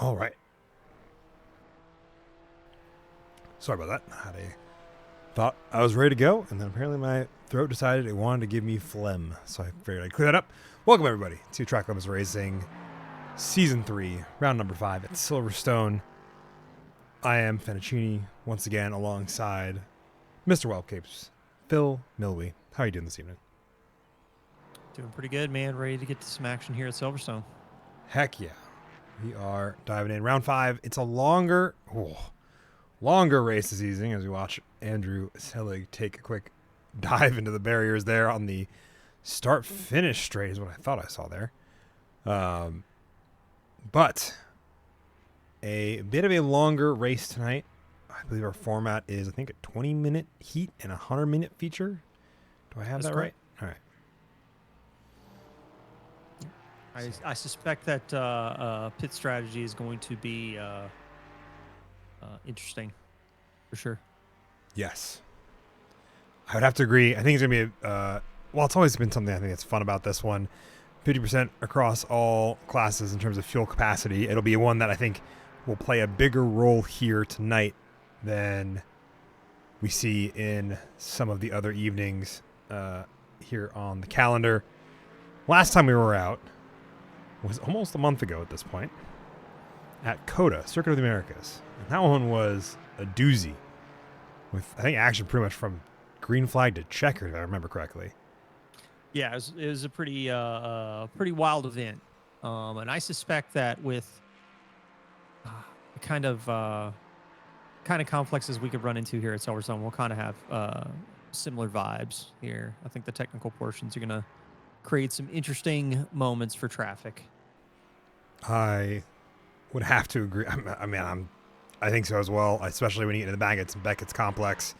All right. Sorry about that. Thought I was ready to go, and then apparently my throat decided it wanted to give me phlegm, so I figured I'd clear that up. Welcome, everybody, to Track Limits Racing, Season 3, Round number 5 at Silverstone. I am Fettuccini, once again, alongside Mr. Wildcapes, Phil Milwee. How are you doing this evening? Doing pretty good, man. Ready to get to some action here at Silverstone. Heck yeah. We are diving in. Round 5. It's a longer race this evening as we watch Andrew Selig take a quick dive into the barriers there on the start-finish straight is what I thought I saw there. But a bit of a longer race tonight. I believe our format is, I think, a 20-minute heat and a 100-minute feature. Do I have that right? All right. I suspect that pit strategy is going to be interesting, for sure. Yes. I would have to agree. I think it's going to be, well, it's always been something I think that's fun about this one. 50% across all classes in terms of fuel capacity. It'll be one that I think will play a bigger role here tonight than we see in some of the other evenings here on the calendar. Last time we were out was almost a month ago at this point at COTA, Circuit of the Americas. And that one was a doozy with, I think, action pretty much from green flag to checker, if I remember correctly. Yeah, it was a pretty wild event. And I suspect that with the kind of complexes we could run into here at Silverstone, we'll kind of have similar vibes here. I think the technical portions are going to create some interesting moments for traffic. I would have to agree. I think so as well, especially when you get into the Beckett's complex.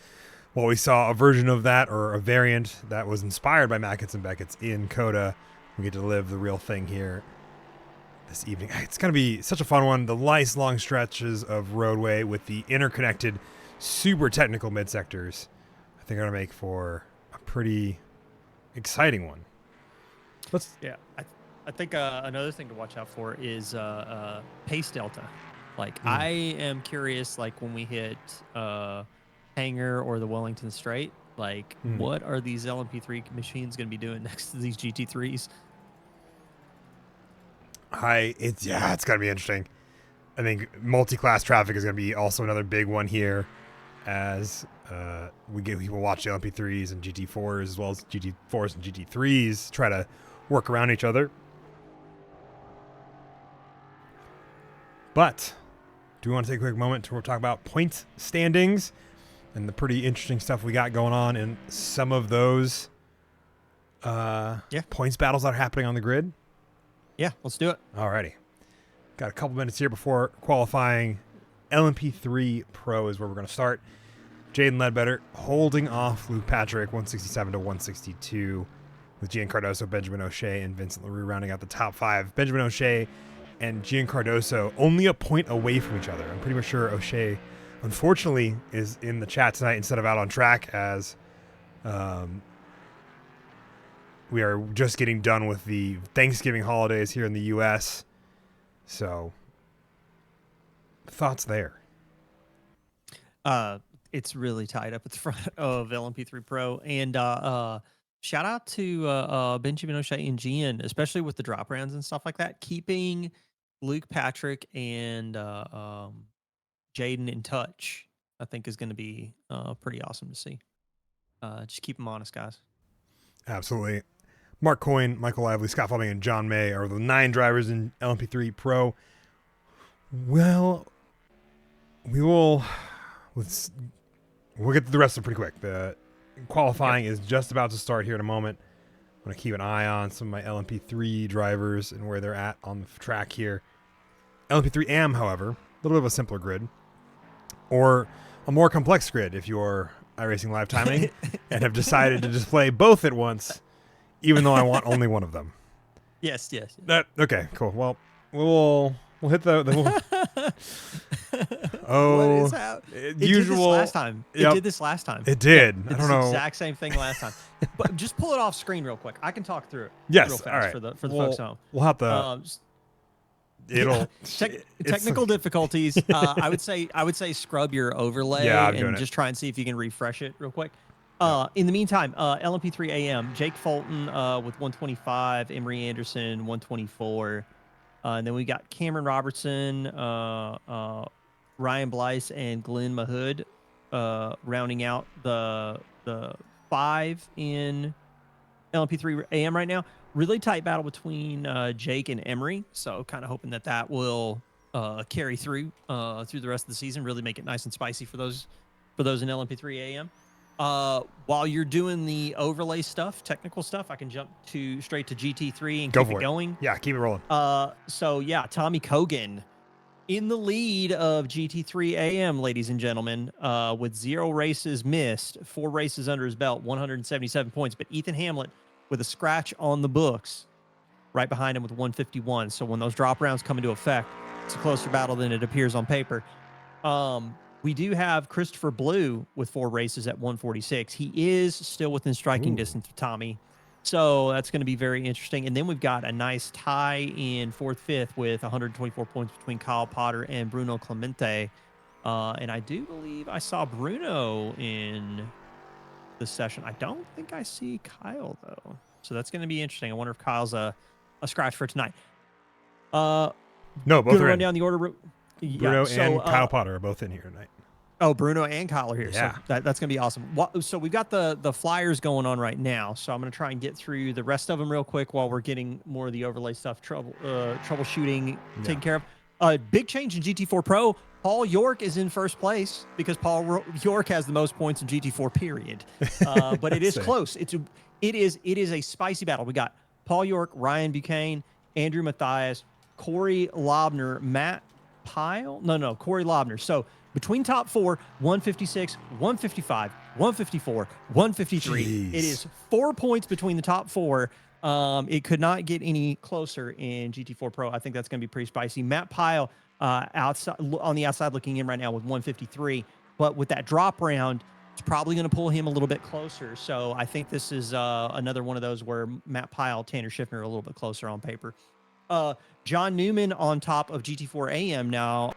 Well, we saw a version of that, or a variant that was inspired by Mackett's and Beckett's in COTA. We get to live the real thing here this evening. It's going to be such a fun one. The nice long stretches of roadway with the interconnected, super technical mid-sectors, I think are going to make for a pretty exciting one. I think another thing to watch out for is pace delta. I am curious, when we hit Hanger or the Wellington Straight, what are these LMP3 machines going to be doing next to these GT3s? It's going to be interesting. I think multi-class traffic is going to be also another big one here as we get people watch the LMP3s and GT4s as well as GT4s and GT3s try to work around each other. But do we want to take a quick moment to talk about point standings and the pretty interesting stuff we got going on in some of those points battles that are happening on the grid? Yeah, let's do it. Alrighty. Got a couple minutes here before qualifying. LMP3 Pro is where we're going to start. Jaden Ledbetter holding off Luke Patrick 167 to 162 with Gian Cardoso, Benjamin O'Shea, and Vincent LaRue rounding out the top 5. Benjamin O'Shea and Gian Cardoso only a point away from each other. I'm pretty sure O'Shea, unfortunately, is in the chat tonight instead of out on track as we are just getting done with the Thanksgiving holidays here in the U.S. So, thoughts there? It's really tied up at the front of LMP3 Pro. And shout out to Benjamin O'Shea and Gian, especially with the drop rounds and stuff like that, keeping Luke Patrick and Jaden in touch, I think is going to be pretty awesome to see. Just keep them honest, guys. Absolutely. Mark Coyne, Michael Lively, Scott Fleming, and John May are the 9 drivers in LMP3 Pro. Well, we'll get to the rest of it pretty quick. The qualifying is just about to start here in a moment. I'm going to keep an eye on some of my LMP3 drivers and where they're at on the track here. LMP3 AM, however, a little bit of a simpler grid, or a more complex grid if you're iRacing Live timing and have decided to display both at once, even though I want only one of them. Yes. Okay, cool. Well, we'll hit the what is that? It did this last time. It did this last time. It did. Yeah, I don't know. Exact same thing last time. But just pull it off screen real quick. I can talk through it. Yes. Real fast all right. For the folks at home. We'll have to. it'll technical difficulties. I would say scrub your overlay and just try and see if you can refresh it real quick. In the meantime, LMP3 AM, Jake Fulton with 125, Emery Anderson 124, and then we got Cameron Robertson, Ryan Blyce, and Glenn Mahood rounding out the 5 in LMP3 AM right now. Really tight battle between Jake and Emery, so kind of hoping that will carry through the rest of the season. Really make it nice and spicy for those in LMP3 AM. While you're doing the overlay stuff, technical stuff, I can jump straight to GT3 and keep it going. Yeah, keep it rolling. So yeah, Tommy Kogan in the lead of GT3 AM, ladies and gentlemen, with 0 races missed, 4 races under his belt, 177 points. But Ethan Hamlet with a scratch on the books, right behind him with 151. So when those drop rounds come into effect, it's a closer battle than it appears on paper. We do have Christopher Blue with 4 races at 146. He is still within striking distance of Tommy. So that's going to be very interesting. And then we've got a nice tie in 4th, 5th with 124 points between Kyle Potter and Bruno Clemente. And I do believe I saw Bruno in the session. I don't think I see Kyle, though. So that's going to be interesting. I wonder if Kyle's a scratch for tonight. No, both are run in. down the order. Bruno and Kyle Potter are both in here tonight. Oh, Bruno and Kyle are here. Yeah. So that's going to be awesome. So we've got the flyers going on right now. So I'm going to try and get through the rest of them real quick while we're getting more of the overlay stuff, troubleshooting taken care of. Big change in GT4 Pro. Paul York is in first place because Paul York has the most points in GT4 period. But it is close. It is a spicy battle. We got Paul York, Ryan Buchanan, Andrew Mathias, Corey Lobner, Matt Pyle. No, Corey Lobner. So between top 4, 156, 155, 154, 153. Jeez. It is 4 points between the top 4. It could not get any closer in GT4 Pro. I think that's going to be pretty spicy. Matt Pyle outside on the outside looking in right now with 153. But with that drop round, it's probably going to pull him a little bit closer. So I think this is another one of those where Matt Pyle, Tanner Schiffner are a little bit closer on paper. John Newman on top of GT4 AM now.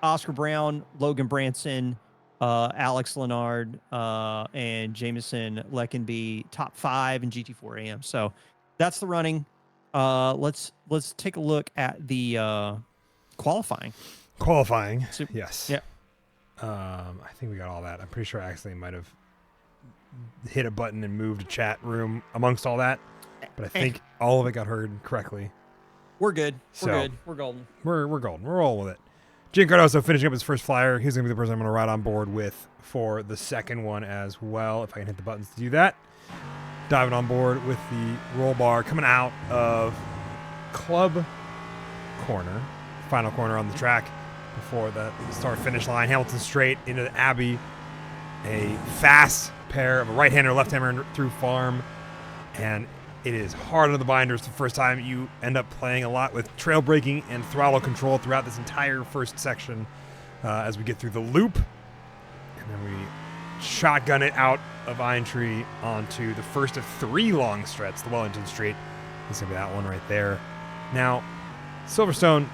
Oscar Brown, Logan Branson, Alex Leonard, and Jameson Leckenby, top 5 in GT4 AM. So that's the running. Let's take a look at the qualifying. Yes. Yeah. I think we got all that. I'm pretty sure I accidentally might have hit a button and moved a chat room amongst all that, but I think all of it got heard correctly. We're good. We're golden. We're golden. We're all with it. Gian Cardoso finishing up his first flyer. He's going to be the person I'm going to ride on board with for the second one as well, if I can hit the buttons to do that. Diving on board with the roll bar coming out of Club Corner, final corner on the track before the start-finish line. Hamilton straight into the Abbey. A fast pair of a right-hander, left-hander through farm. And it is hard on the binders the first time. You end up playing a lot with trail braking and throttle control throughout this entire first section as we get through the loop. And then we shotgun it out of Aintree onto the first of 3 long stretches, the Wellington Street. This is going to be that one right there. Now, Silverstone,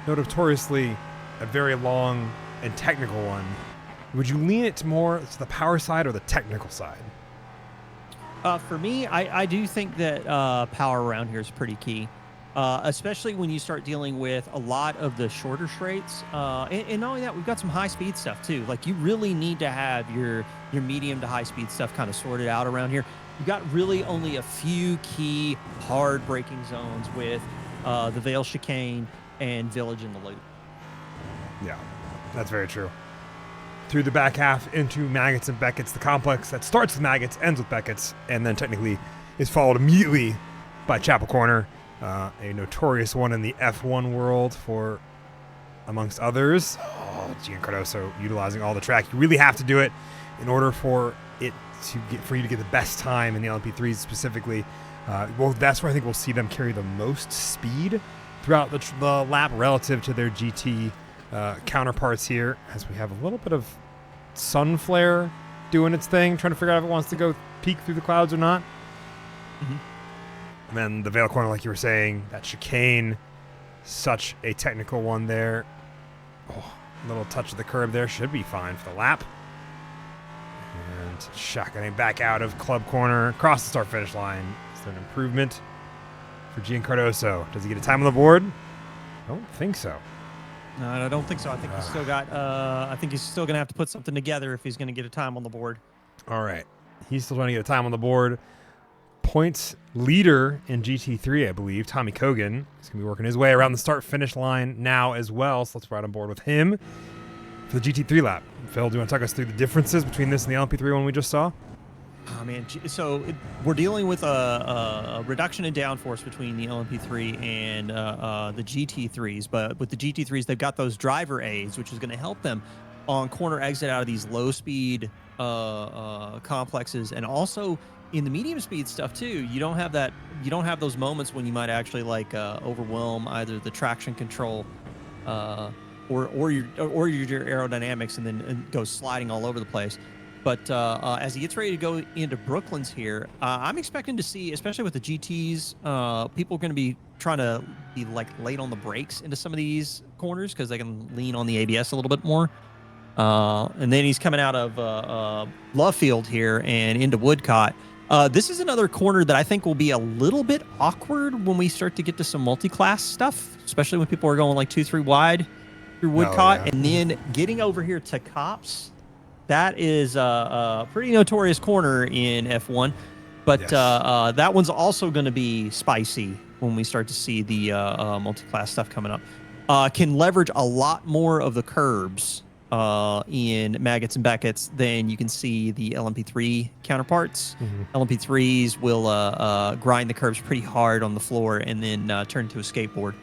notoriously a very long and technical one. Would you lean it more to the power side or the technical side? For me, I do think that power around here is pretty key, especially when you start dealing with a lot of the shorter straights. And not only that, we've got some high-speed stuff, too. Like, you really need to have your medium to high-speed stuff kind of sorted out around here. You got really only a few key hard braking zones with the Vale Chicane and Village in the Loop. Yeah, that's very true. Through the back half into Maggots and Beckett's, the complex that starts with Maggots, ends with Beckett's, and then technically is followed immediately by Chapel Corner, a notorious one in the F1 world for, amongst others. Oh, Gian Cardoso utilizing all the track. You really have to do it in order for you to get the best time in the LMP3s specifically. Well, that's where I think we'll see them carry the most speed throughout the lap relative to their GT counterparts here, as we have a little bit of sun flare doing its thing, trying to figure out if it wants to go peek through the clouds or not. And then the Vale corner, like you were saying, that chicane, such a technical one there. Oh, little touch of the curb there should be fine for the lap. And shotgunning back out of club corner, across the start-finish line. Is there an improvement for Gian Cardoso? Does he get a time on the board? I don't think so. No, I don't think so. I think he's still got. I think he's still gonna have to put something together if he's gonna get a time on the board. All right, he's still trying to get a time on the board. Points leader in GT3, I believe, Tommy Kogan. He's gonna be working his way around the start-finish line now as well. So let's ride on board with him for the GT3 lap. Phil, do you want to talk us through the differences between this and the LMP3 one we just saw? Oh man, so we're dealing with a reduction in downforce between the LMP3 and the GT3s, but with the GT3s, they've got those driver aids, which is going to help them on corner exit out of these low-speed complexes, and also in the medium-speed stuff too. You don't have that. You don't have those moments when you might actually overwhelm either the traction control or your aerodynamics, and then go sliding all over the place. But as he gets ready to go into Brooklands here, I'm expecting to see, especially with the GTs, people are going to be trying to be late on the brakes into some of these corners because they can lean on the ABS a little bit more. And then he's coming out of Love Field here and into Woodcott. This is another corner that I think will be a little bit awkward when we start to get to some multi-class stuff, especially when people are going 2-3 wide through Woodcott, and then getting over here to Cops. That is a pretty notorious corner in F1, but yes. That one's also going to be spicy when we start to see the multi-class stuff coming up. Can leverage a lot more of the curbs in Maggots and Beckett's than you can see the LMP3 counterparts. Mm-hmm. LMP3s will grind the curbs pretty hard on the floor and then turn into a skateboard.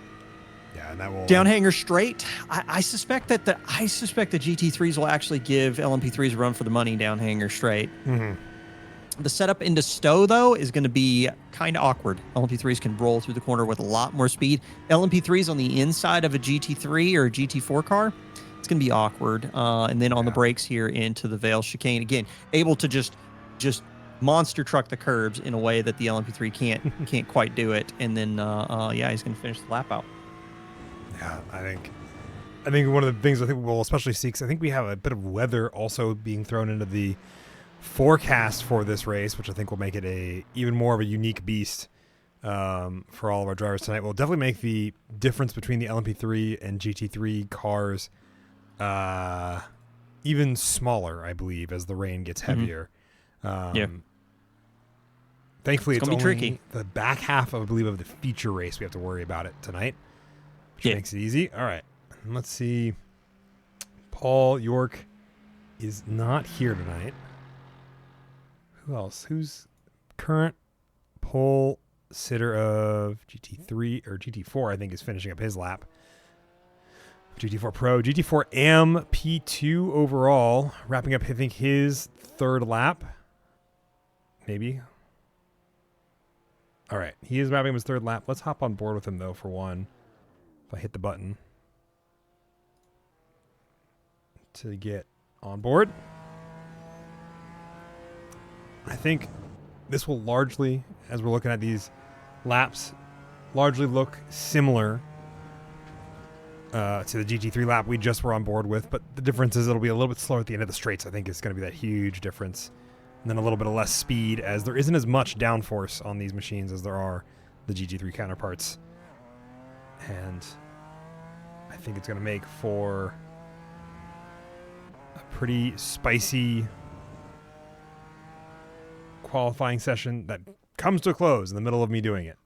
And that will downhanger straight. I suspect that the GT3s will actually give LMP3s a run for the money downhanger straight. Mm-hmm. The setup into Stowe though is going to be kind of awkward. LMP3s can roll through the corner with a lot more speed. LMP3s on the inside of a GT3 or a GT4 car, it's going to be awkward. And then on the brakes here into the Vale chicane, again, able to just monster truck the curbs in a way that the LMP3 can't quite do it. And then he's going to finish the lap out. Yeah, I think one of the things I think we'll especially see, because I think we have a bit of weather also being thrown into the forecast for this race, which I think will make it even more of a unique beast for all of our drivers tonight. Will definitely make the difference between the LMP3 and GT3 cars even smaller, I believe, as the rain gets heavier. Mm-hmm. Thankfully, it's only tricky. The back half, I believe, of the feature race we have to worry about it tonight. Which makes it easy. All right. Let's see. Paul York is not here tonight. Who else? Who's current pole sitter of GT3 or GT4, I think, is finishing up his lap. GT4 Pro. GT4 AM P2 overall. Wrapping up, I think, his third lap. Maybe. All right. He is wrapping up his third lap. Let's hop on board with him, though, for one. I hit the button to get on board. I think this will largely, as we're looking at these laps, largely look similar to the GT3 lap we just were on board with, but the difference is it'll be a little bit slower at the end of the straights. I think it's going to be that huge difference. And then a little bit of less speed, as there isn't as much downforce on these machines as there are the GT3 counterparts. And I think it's going to make for a pretty spicy qualifying session that comes to a close in the middle of me doing it.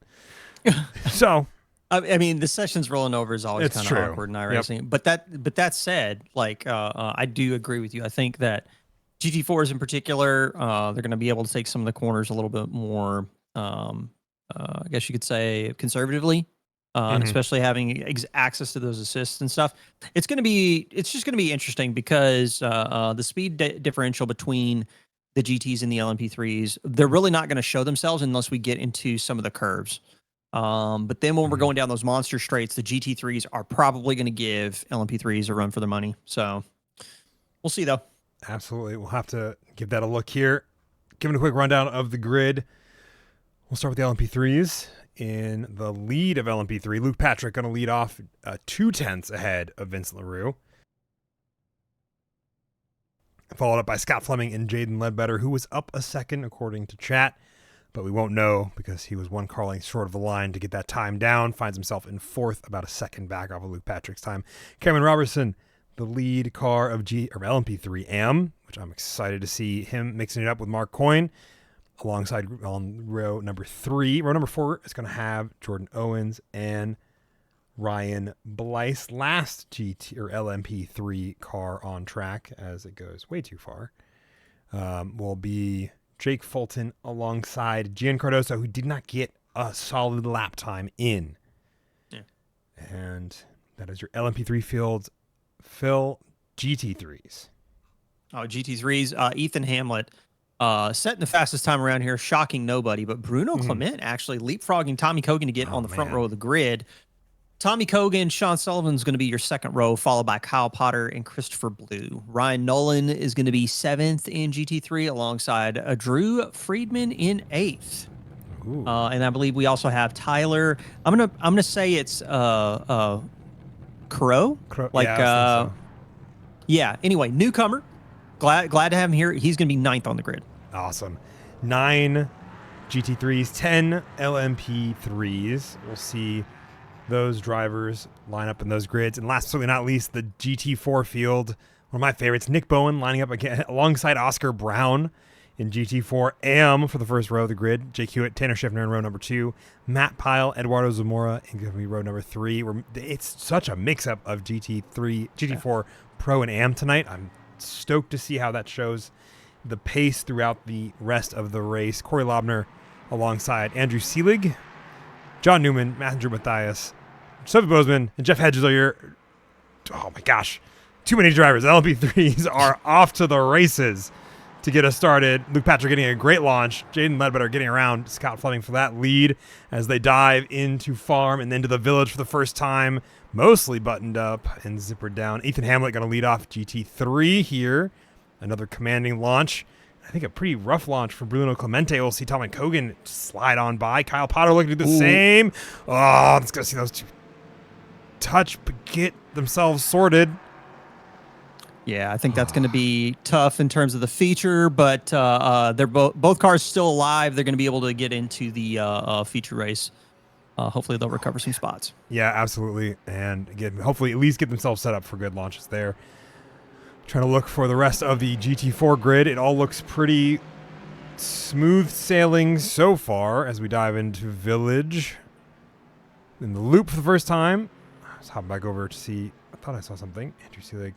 So, I mean, the session's rolling over is always kind of awkward in iRacing. Yep. But that said, I do agree with you. I think that GT4s in particular, they're going to be able to take some of the corners a little bit more, I guess you could say, conservatively. And especially having access to those assists and stuff, it's just going to be interesting because the speed differential between the GTs and the LMP3s, they're really not going to show themselves unless we get into some of the curves. But then when we're going down those monster straights, the GT3s are probably going to give LMP3s a run for their money. So we'll see, though. Absolutely. We'll have to give that a look here. Giving a quick rundown of the grid. We'll start with the LMP3s in the lead of LMP3. Luke Patrick going to lead off 2/10 ahead of Vince LaRue. Followed up by Scott Fleming and Jaden Ledbetter, who was up a second according to chat, but we won't know because he was one car length short of the line to get that time down. Finds himself in fourth, about a second back off of Luke Patrick's time. Cameron Robertson, the lead car of LMP3 AM, which I'm excited to see him mixing it up with Mark Coyne alongside on row number 3. Row number 4 is going to have Jordan Owens and Ryan Blyce. Last GT or LMP3 car on track, as it goes way too far, will be Jake Fulton alongside Gian Cardoso, who did not get a solid lap time in. Yeah. And that is your LMP3 field. Phil, GT3s. Oh, GT3s. Ethan Hamlet setting the fastest time around here, shocking nobody. But Bruno Clement actually leapfrogging Tommy Kogan to get on the front row of the grid. Tommy Kogan, Sean Sullivan's going to be your second row, followed by Kyle Potter and Christopher Blue. Ryan Nolan is going to be 7th in GT3 alongside Drew Friedman in 8th. And I believe we also have Tyler. I'm gonna say it's Crow. Like so. Yeah. Anyway, newcomer. Glad to have him here. He's going to be 9th on the grid. Awesome. 9 GT3s, 10 LMP3s. We'll see those drivers line up in those grids. And last but certainly not least, the GT4 field. One of my favorites, Nick Bowen lining up again alongside Oscar Brown in GT4 AM for the first row of the grid. Jake Hewitt, Tanner Schiffner in row number 2. Matt Pyle, Eduardo Zamora in going to be row number 3. It's such a mix-up of GT4 Pro and AM tonight. I'm stoked to see how that shows the pace throughout the rest of the race. Corey Lobner alongside Andrew Seelig, John Newman, Matthew Mathias, Sophie Bozeman, and Jeff Hedges are your... Oh my gosh. Too many drivers. LMP3s are off to the races to get us started. Luke Patrick getting a great launch. Jaden Ledbetter getting around Scott Fleming for that lead as they dive into farm and then to the village for the first time. Mostly buttoned up and zippered down. Ethan Hamlet going to lead off GT3 here. Another commanding launch. I think a pretty rough launch for Bruno Clemente. We'll see Tommy Kogan slide on by. Kyle Potter looking to do the same. Oh, let's go see those two touch, but get themselves sorted. Yeah, I think that's going to be tough in terms of the feature, but they're both cars still alive. They're going to be able to get into the feature race. Hopefully they'll recover some spots. Yeah, absolutely. And again, hopefully at least get themselves set up for good launches there. Trying to look for the rest of the GT4 grid. It all looks pretty smooth sailing so far as we dive into Village. In the loop for the first time. I was hopping back over to see. I thought I saw something. Andrew Seelig,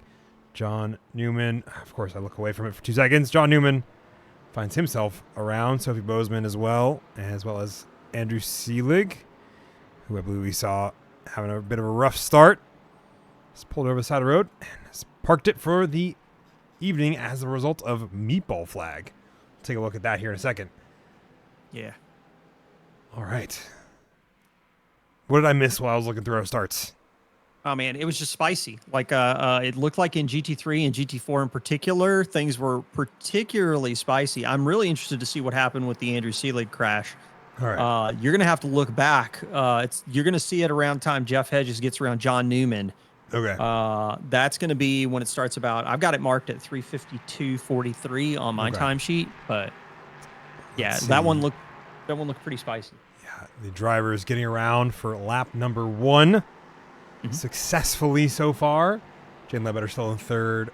John Newman. Of course, I look away from it for 2 seconds. John Newman finds himself around. Sophie Bozeman as well as Andrew Seelig, who I believe we saw having a bit of a rough start. Just pulled over the side of the road and has parked it for the evening as a result of Meatball Flag. Take a look at that here in a second. Yeah. All right. What did I miss while I was looking through our starts? Oh, man, it was just spicy. Like, it looked like in GT3 and GT4 in particular, things were particularly spicy. I'm really interested to see what happened with the Andrew Seelig crash. All right. You're going to have to look back. You're going to see it around time Jeff Hedges gets around John Newman. Okay. That's going to be when it starts about, I've got it marked at 3:52:43 on my timesheet, but yeah, that one looked pretty spicy. Yeah, the driver is getting around for lap number 1 successfully so far. Jaden Ledbetter still in third.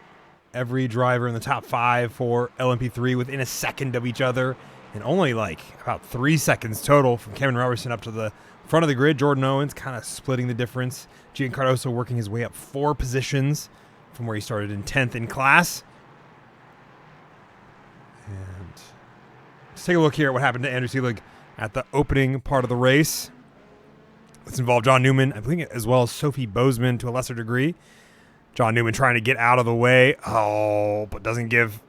Every driver in the top 5 for LMP3 within a second of each other, and only like about 3 seconds total from Cameron Robertson up to the front of the grid. Jordan Owens kind of splitting the difference. Gian Cardoso working his way up 4 positions from where he started in 10th in class. And let's take a look here at what happened to Andrew Seelig at the opening part of the race. Let's involve John Newman, I believe, as well as Sophie Bozeman to a lesser degree. John Newman trying to get out of the way. Oh, but doesn't give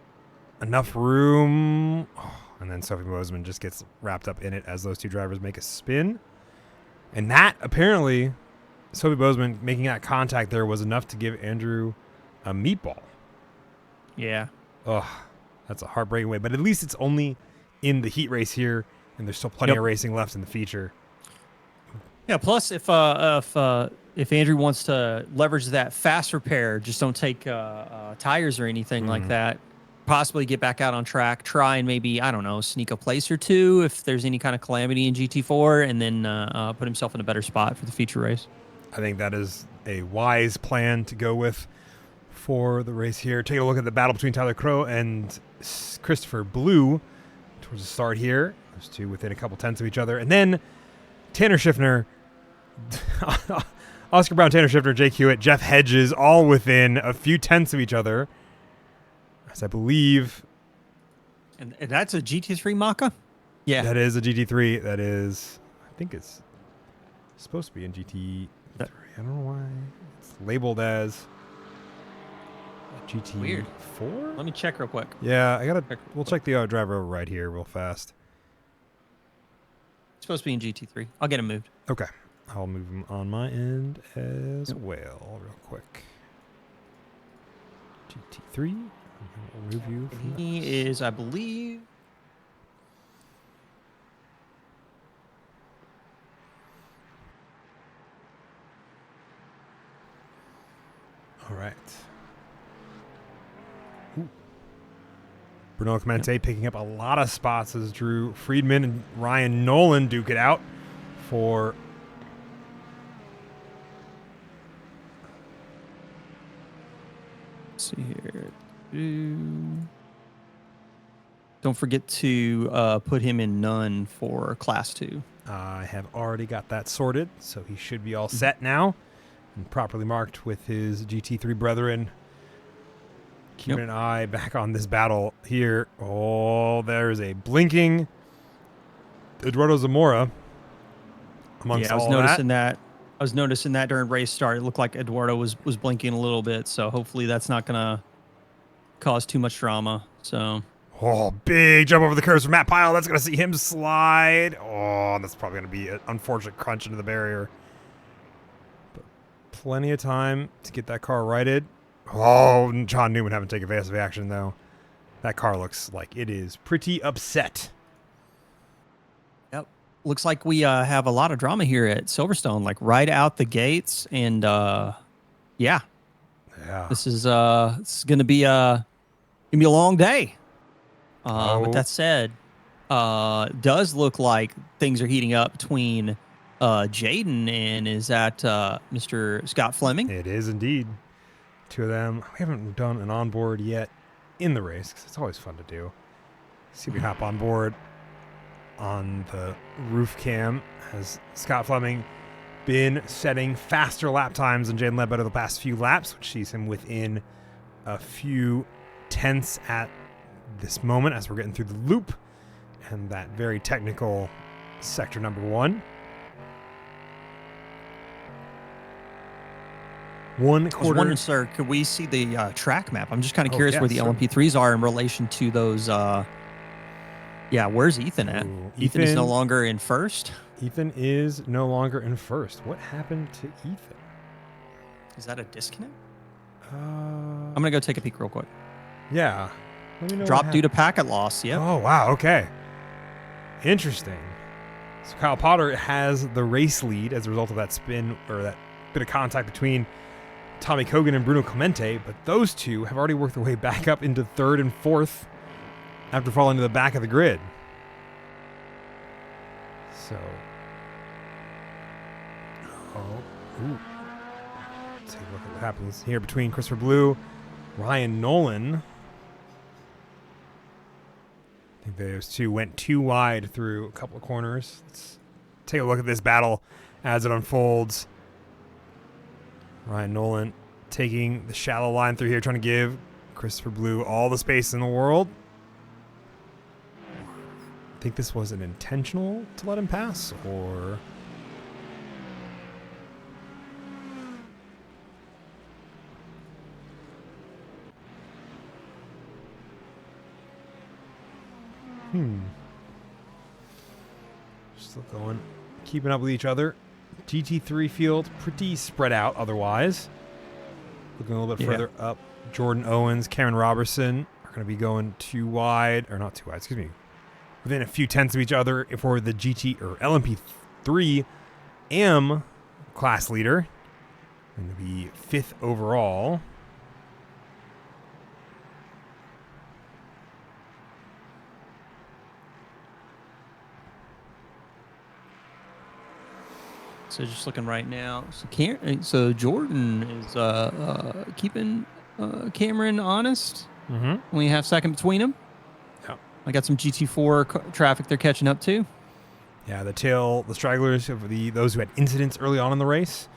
enough room. Oh, and then Sophie Bozeman just gets wrapped up in it as those two drivers make a spin. And that, apparently, Sophie Bozeman making that contact there was enough to give Andrew a meatball. Yeah. Ugh, that's a heartbreaking way. But at least it's only in the heat race here, and there's still plenty of racing left in the feature. Yeah. Plus, if Andrew wants to leverage that fast repair, just don't take tires or anything like that. Possibly get back out on track. Try and maybe, I don't know, sneak a place or two if there's any kind of calamity in GT4, and then put himself in a better spot for the feature race. I think that is a wise plan to go with for the race here. Take a look at the battle between Tyler Crow and Christopher Blue towards the start here. Those two within a couple tenths of each other. And then Tanner Schiffner, Oscar Brown, Tanner Schiffner, Jake Hewitt, Jeff Hedges, all within a few tenths of each other. As I believe. And that's a GT3 Maka? Yeah. That is a GT3. That is, I think it's supposed to be in GT3. I don't know why. It's labeled as GT4? Weird. Let me check real quick. Yeah, we'll check the driver right here real fast. It's supposed to be in GT3. I'll get him moved. Okay. I'll move him on my end as well real quick. GT3. I'll move you. He is, I believe... All right. Ooh. Bruno Clemente picking up a lot of spots as Drew Friedman and Ryan Nolan duke it out for let's see here. Don't forget to put him in none for class 2. I have already got that sorted, so he should be all set now and properly marked with his GT3 brethren. Keeping an eye back on this battle here. Oh, there's a blinking Eduardo Zamora amongst all that. I was noticing that during race start. It looked like Eduardo was blinking a little bit, so hopefully that's not going to cause too much drama. So, oh, big jump over the curves from Matt Pyle. That's going to see him slide. Oh, that's probably going to be an unfortunate crunch into the barrier. But plenty of time to get that car righted. Oh, John Newman having to take evasive action, though. That car looks like it is pretty upset. Yep. Looks like we have a lot of drama here at Silverstone, like right out the gates. And, yeah. This is going to be a long day. With that said, does look like things are heating up between Jaden and is that Mr. Scott Fleming? It is indeed. Two of them. We haven't done an onboard yet in the race because it's always fun to do. See if we hop on board on the roof cam. Has Scott Fleming been setting faster lap times than Jaden Ledbetter the past few laps, which sees him within a few tenths at this moment as we're getting through the loop and that very technical sector number 1. 1 quarter. I was wondering, sir, could we see the track map? I'm just kind of curious where the LMP3s are in relation to those. Where's Ethan at? Ethan is no longer in first. Ethan is no longer in first. What happened to Ethan? Is that a disconnect? I'm going to go take a peek real quick. Yeah. Let me know. Drop due to packet loss. Yep. Oh, wow. Okay. Interesting. So Kyle Potter has the race lead as a result of that spin or that bit of contact between Tommy Kogan and Bruno Clemente, but those two have already worked their way back up into 3rd and 4th after falling to the back of the grid. So, let's take a look at what happens here between Christopher Blue, Ryan Nolan. I think those two went too wide through a couple of corners. Let's take a look at this battle as it unfolds. Ryan Nolan taking the shallow line through here, trying to give Christopher Blue all the space in the world. I think this was an intentional to let him pass, or... Still going, keeping up with each other. GT3 field, pretty spread out otherwise. Looking a little bit further up, Jordan Owens, Cameron Robertson are going to be going too wide, or not too wide, excuse me, within a few tenths of each other for the GT or LMP3 AM class leader. Going to be 5th overall. So just looking right now. So Jordan is keeping Cameron honest. Mm-hmm. Only half second between them. Yep. I got some GT4 traffic they're catching up to. Yeah, the stragglers of those who had incidents early on in the race.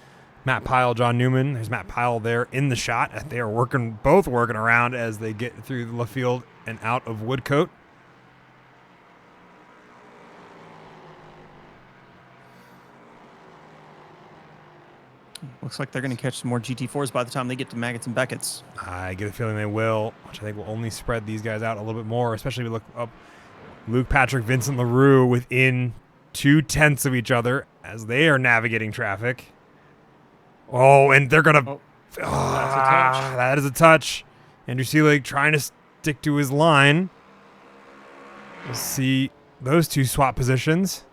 Matt Pyle, John Newman. There's Matt Pyle there in the shot. They are both working around as they get through the left field and out of Woodcote. Looks like they're going to catch some more GT4s by the time they get to Maggots and Beckett's. I get a feeling they will, which I think will only spread these guys out a little bit more, especially if we look up Luke Patrick, Vincent LaRue within 0.2 of each other as they are navigating traffic. Oh, and they're going to... that's a touch. That is a touch. Andrew Seelig trying to stick to his line. We'll see those two swap positions.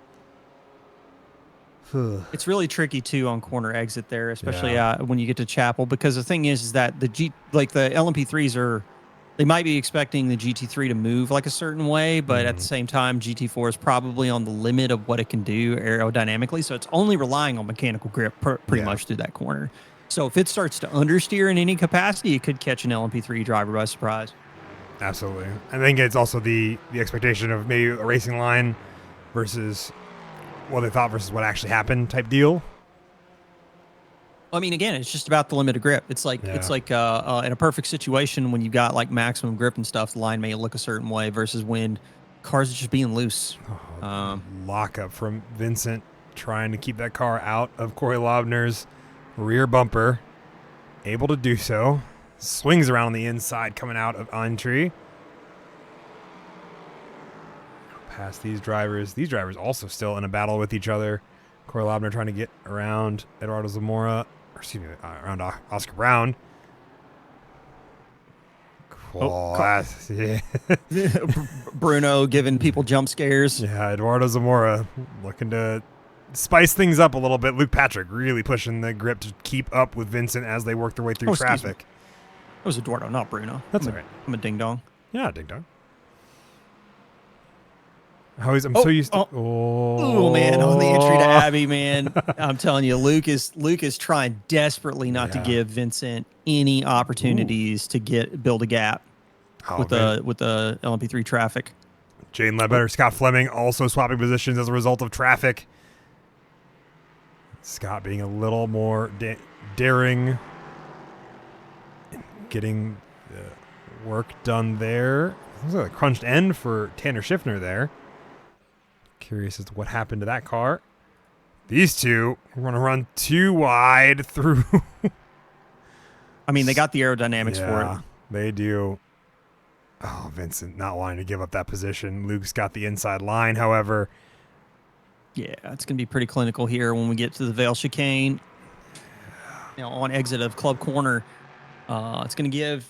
It's really tricky too on corner exit there, especially when you get to Chapel, because the thing is that the LMP3s they might be expecting the GT3 to move like a certain way, but at the same time, GT4 is probably on the limit of what it can do aerodynamically, so it's only relying on mechanical grip pretty much through that corner. So if it starts to understeer in any capacity, it could catch an LMP3 driver by surprise. Absolutely. I think it's also the expectation of maybe a racing line versus what they thought versus what actually happened type deal. I mean, again, it's just about the limit of grip. It's like in a perfect situation when you got like maximum grip and stuff, the line may look a certain way versus when cars are just being loose. Lockup from Vincent trying to keep that car out of Corey Lobner's rear bumper. Able to do so. Swings around on the inside coming out of Aintree. Past these drivers. These drivers also still in a battle with each other. Corey Lobner trying to get around Eduardo Zamora. Around Oscar Brown. Bruno giving people jump scares. Yeah, Eduardo Zamora looking to spice things up a little bit. Luke Patrick really pushing the grip to keep up with Vincent as they work their way through traffic. It was Eduardo, not Bruno. That's all right. I'm a ding dong. Yeah, ding dong. I'm so used to. Oh man, on the entry to Abbey, man. I'm telling you, Luke is trying desperately not to give Vincent any opportunities to build a gap with the LMP3 traffic. Jaden Ledbetter, Scott Fleming also swapping positions as a result of traffic. Scott being a little more daring, getting work done there. Looks like a crunched end for Tanner Schiffner there. Curious as to what happened to that car. These two are going to run too wide through. I mean, they got the aerodynamics for it. They do. Oh, Vincent not wanting to give up that position. Luke's got the inside line, however. Yeah, it's going to be pretty clinical here when we get to the Vale chicane. On exit of Club Corner, it's going to give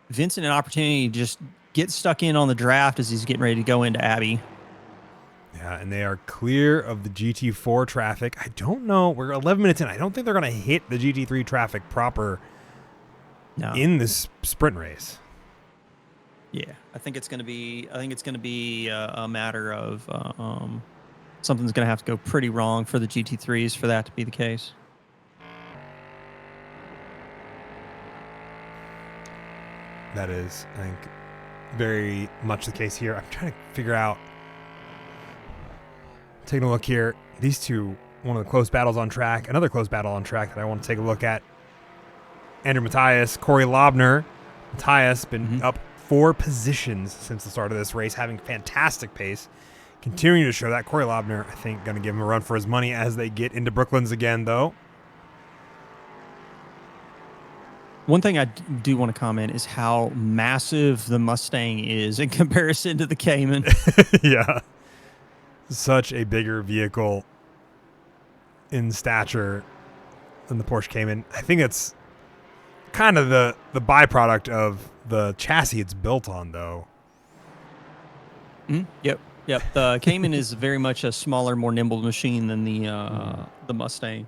Vincent an opportunity to just get stuck in on the draft as he's getting ready to go into Abbey. Yeah, and they are clear of the GT4 traffic. I don't know. We're 11 minutes in. I don't think they're going to hit the GT3 traffic proper in this sprint race. Yeah, I think it's going to be a matter of something's going to have to go pretty wrong for the GT3s for that to be the case. That is, I think, very much the case here. I'm trying to figure out. Taking a look here. These two, one of the close battles on track. Another close battle on track that I want to take a look at. Andrew Matthias, Corey Lobner. Matthias been up 4 positions since the start of this race, having fantastic pace. Continuing to show that. Corey Lobner, I think, going to give him a run for his money as they get into Brooklands again, though. One thing I do want to comment is how massive the Mustang is in comparison to the Cayman. Yeah. Such a bigger vehicle in stature than the Porsche Cayman. I think it's kind of the byproduct of the chassis it's built on, though. Yep. Yep. The Cayman is very much a smaller, more nimble machine than the Mustang,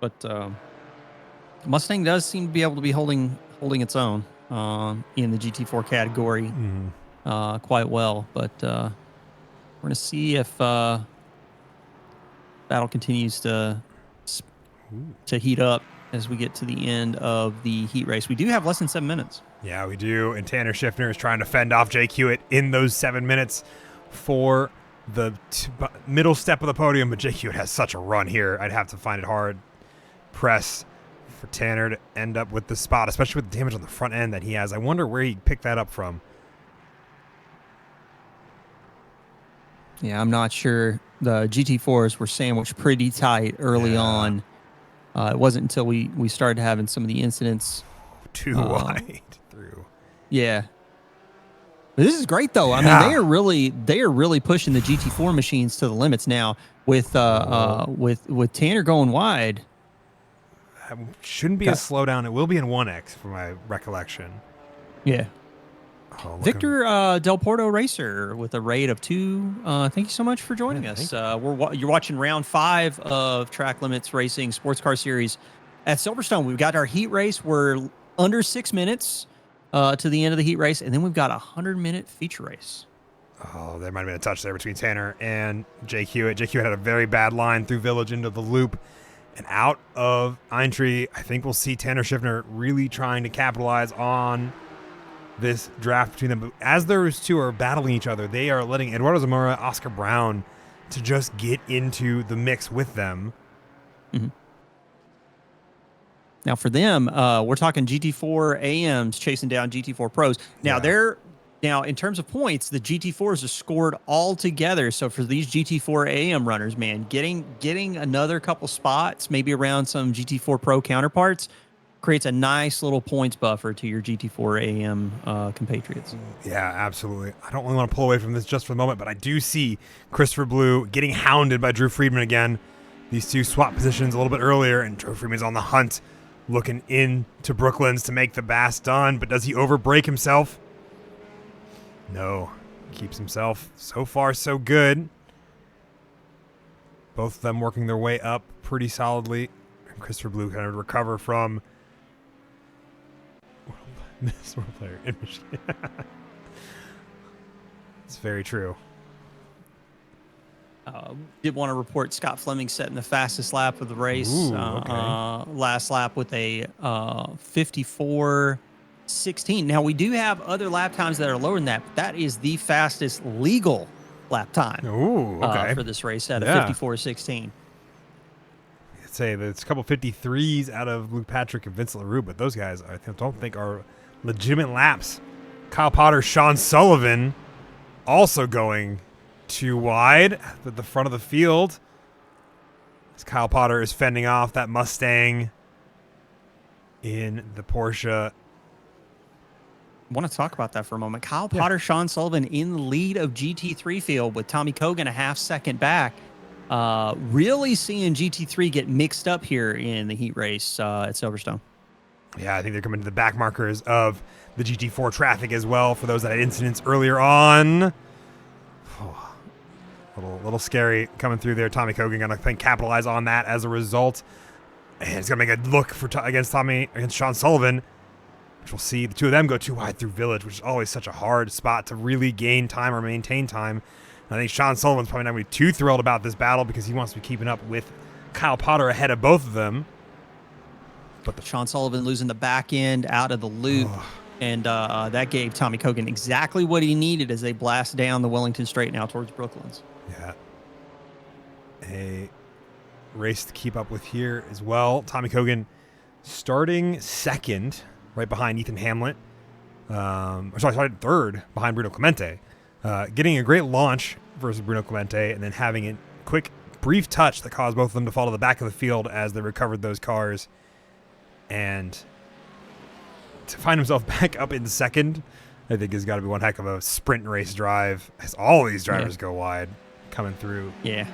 but Mustang does seem to be able to be holding its own in the GT4 category quite well. But we're gonna see if battle continues to heat up as we get to the end of the heat race. We do have less than 7 minutes. Yeah, we do. And Tanner Schiffner is trying to fend off Jake Hewitt in those 7 minutes for the middle step of the podium. But Jake Hewitt has such a run here. I'd have to find it hard press for Tanner to end up with the spot, especially with the damage on the front end that he has. I wonder where he picked that up from. Yeah, I'm not sure. The GT4s were sandwiched pretty tight early on. It wasn't until we started having some of the incidents. Too wide through. Yeah. But this is great, though. I mean, they are really pushing the GT4 machines to the limits now with Tanner going wide. Shouldn't be a slowdown. It will be in 1X for my recollection. Yeah. Victor Del Porto Racer with a rate of 2. Thank you so much for joining us. You're watching round 5 of Track Limits Racing Sports Car Series at Silverstone. We've got our heat race. We're under 6 minutes to the end of the heat race, and then we've got a 100-minute feature race. Oh, there might have been a touch there between Tanner and Jake Hewitt. Jake Hewitt had a very bad line through Village into the loop and out of Aintree. I think we'll see Tanner Schiffner really trying to capitalize on this draft between them. But as those two are battling each other, they are letting Eduardo Zamora, Oscar Brown to just get into the mix with them. Mm-hmm. Now for them, we're talking GT4 AMs chasing down GT4 Pros. Now Now, in terms of points, the GT4s are scored all together. So for these GT4 AM runners, man, getting another couple spots, maybe around some GT4 Pro counterparts, creates a nice little points buffer to your GT4 AM compatriots. Yeah, absolutely. I don't really want to pull away from this just for the moment, but I do see Christopher Blue getting hounded by Drew Friedman again. These two swap positions a little bit earlier, and Drew Friedman's on the hunt, looking into Brooklands to make the Bass done. But does he overbreak himself? No. Keeps himself. So far, so good. Both of them working their way up pretty solidly. And Christopher Blue kind of recover from this world player in Michigan. It's very true. Did want to report Scott Fleming setting the fastest lap of the race. Ooh, okay. Last lap with a 54:16. Now, we do have other lap times that are lower than that, but that is the fastest legal lap time for this race at a 54:16. I'd say there's a couple 53s out of Luke Patrick and Vincent LaRue, but those guys I don't think are legitimate laps. Kyle Potter, Sean Sullivan also going too wide at the front of the field as Kyle Potter is fending off that Mustang in the Porsche. I want to talk about that for a moment. Kyle Potter, Sean Sullivan in the lead of GT3 field with Tommy Kogan a half second back. Really seeing GT3 get mixed up here in the heat race at Silverstone. Yeah, I think they're coming to the back markers of the GT4 traffic as well for those that had incidents earlier on. Little scary coming through there. Tommy Kogan going to capitalize on that as a result. And it's going to make a look against Sean Sullivan, which we'll see the two of them go too wide through Village, which is always such a hard spot to really gain time or maintain time. And I think Sean Sullivan's probably not going to be too thrilled about this battle because he wants to be keeping up with Kyle Potter ahead of both of them. But Sean Sullivan losing the back end out of the loop. And that gave Tommy Kogan exactly what he needed as they blast down the Wellington Straight now towards Brooklands. Yeah. A race to keep up with here as well. Tommy Kogan starting second, right behind Ethan Hamlet. Started third behind Bruno Clemente. Getting a great launch versus Bruno Clemente and then having a quick, brief touch that caused both of them to fall to the back of the field as they recovered those cars. And to find himself back up in second, I think has got to be one heck of a sprint race drive as all these drivers go wide coming through. Yeah.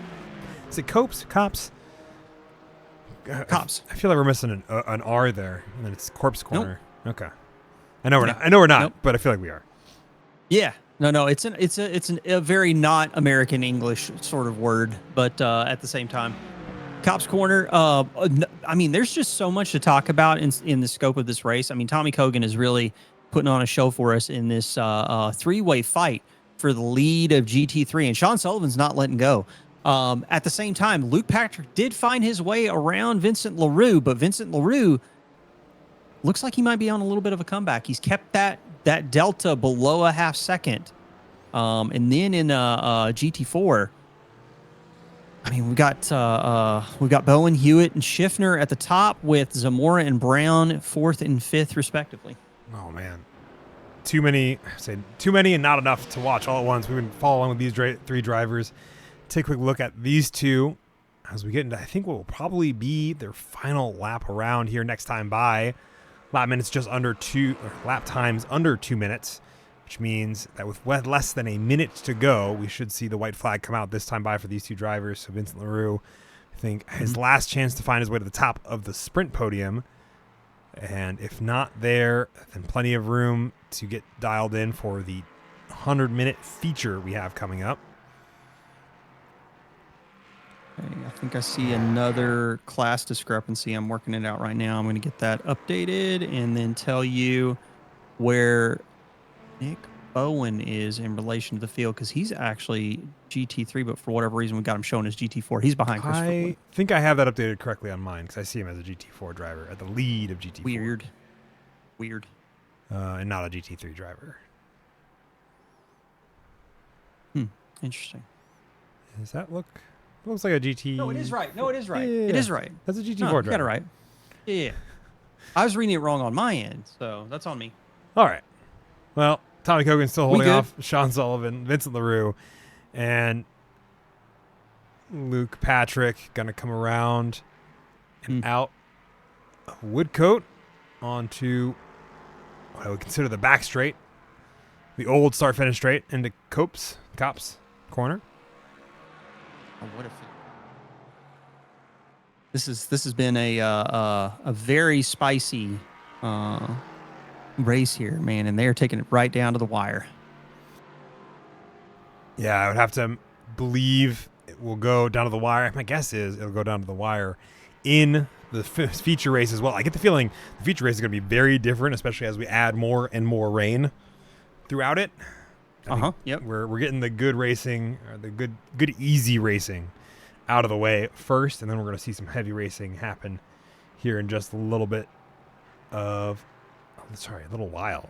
Is it Cops? Cops. I feel like we're missing an R there, and then it's Corpse Corner. Nope. Okay. I know we're not, but I feel like we are. Yeah. No, it's a very not American English sort of word, but at the same time, Cops Corner. I mean, there's just so much to talk about in the scope of this race. I mean, Tommy Cogan is really putting on a show for us in this three-way fight for the lead of GT3, and Sean Sullivan's not letting go. At the same time, Luke Patrick did find his way around Vincent LaRue, but Vincent LaRue looks like he might be on a little bit of a comeback. He's kept that delta below a half second. And then in GT4, I mean, we've got Bowen, Hewitt, and Schiffner at the top with Zamora and Brown 4th and 5th, respectively. Oh, man. Too many and not enough to watch all at once. We've been following with these three drivers. Take a quick look at these two as we get into, I think, what will probably be their final lap around here next time by. Lap times under 2 minutes, which means that with less than a minute to go, we should see the white flag come out this time by for these two drivers. So Vincent LaRue, I think, his last chance to find his way to the top of the sprint podium. And if not there, then plenty of room to get dialed in for the 100-minute feature we have coming up. Okay, I think I see another class discrepancy. I'm working it out right now. I'm going to get that updated and then tell you where Nick Bowen is in relation to the field, because he's actually GT3, but for whatever reason we got him shown as GT4. He's behind Christopher I think I have that updated correctly on mine because I see him as a GT4 driver at the lead of GT4. Weird. And not a GT3 driver. Interesting. Does that look... It looks like a GT... No, it is right. Yeah. It is right. That's a GT4 no, driver. You got it right. Yeah. I was reading it wrong on my end, so that's on me. All right. Well, Tommy Cogan's still holding off Sean Sullivan, Vincent LaRue, and Luke Patrick going to come around and out Woodcote onto what I would consider the back straight, the old start-finish straight into Cops corner. What if this has been a very spicy race here, man, and they're taking it right down to the wire. Yeah, I would have to believe it will go down to the wire. My guess is it'll go down to the wire in the feature race as well. I get the feeling the feature race is going to be very different, especially as we add more and more rain throughout it. Yep. We're getting the good racing, or the good easy racing out of the way first, and then we're going to see some heavy racing happen here in just a little bit of, a little while.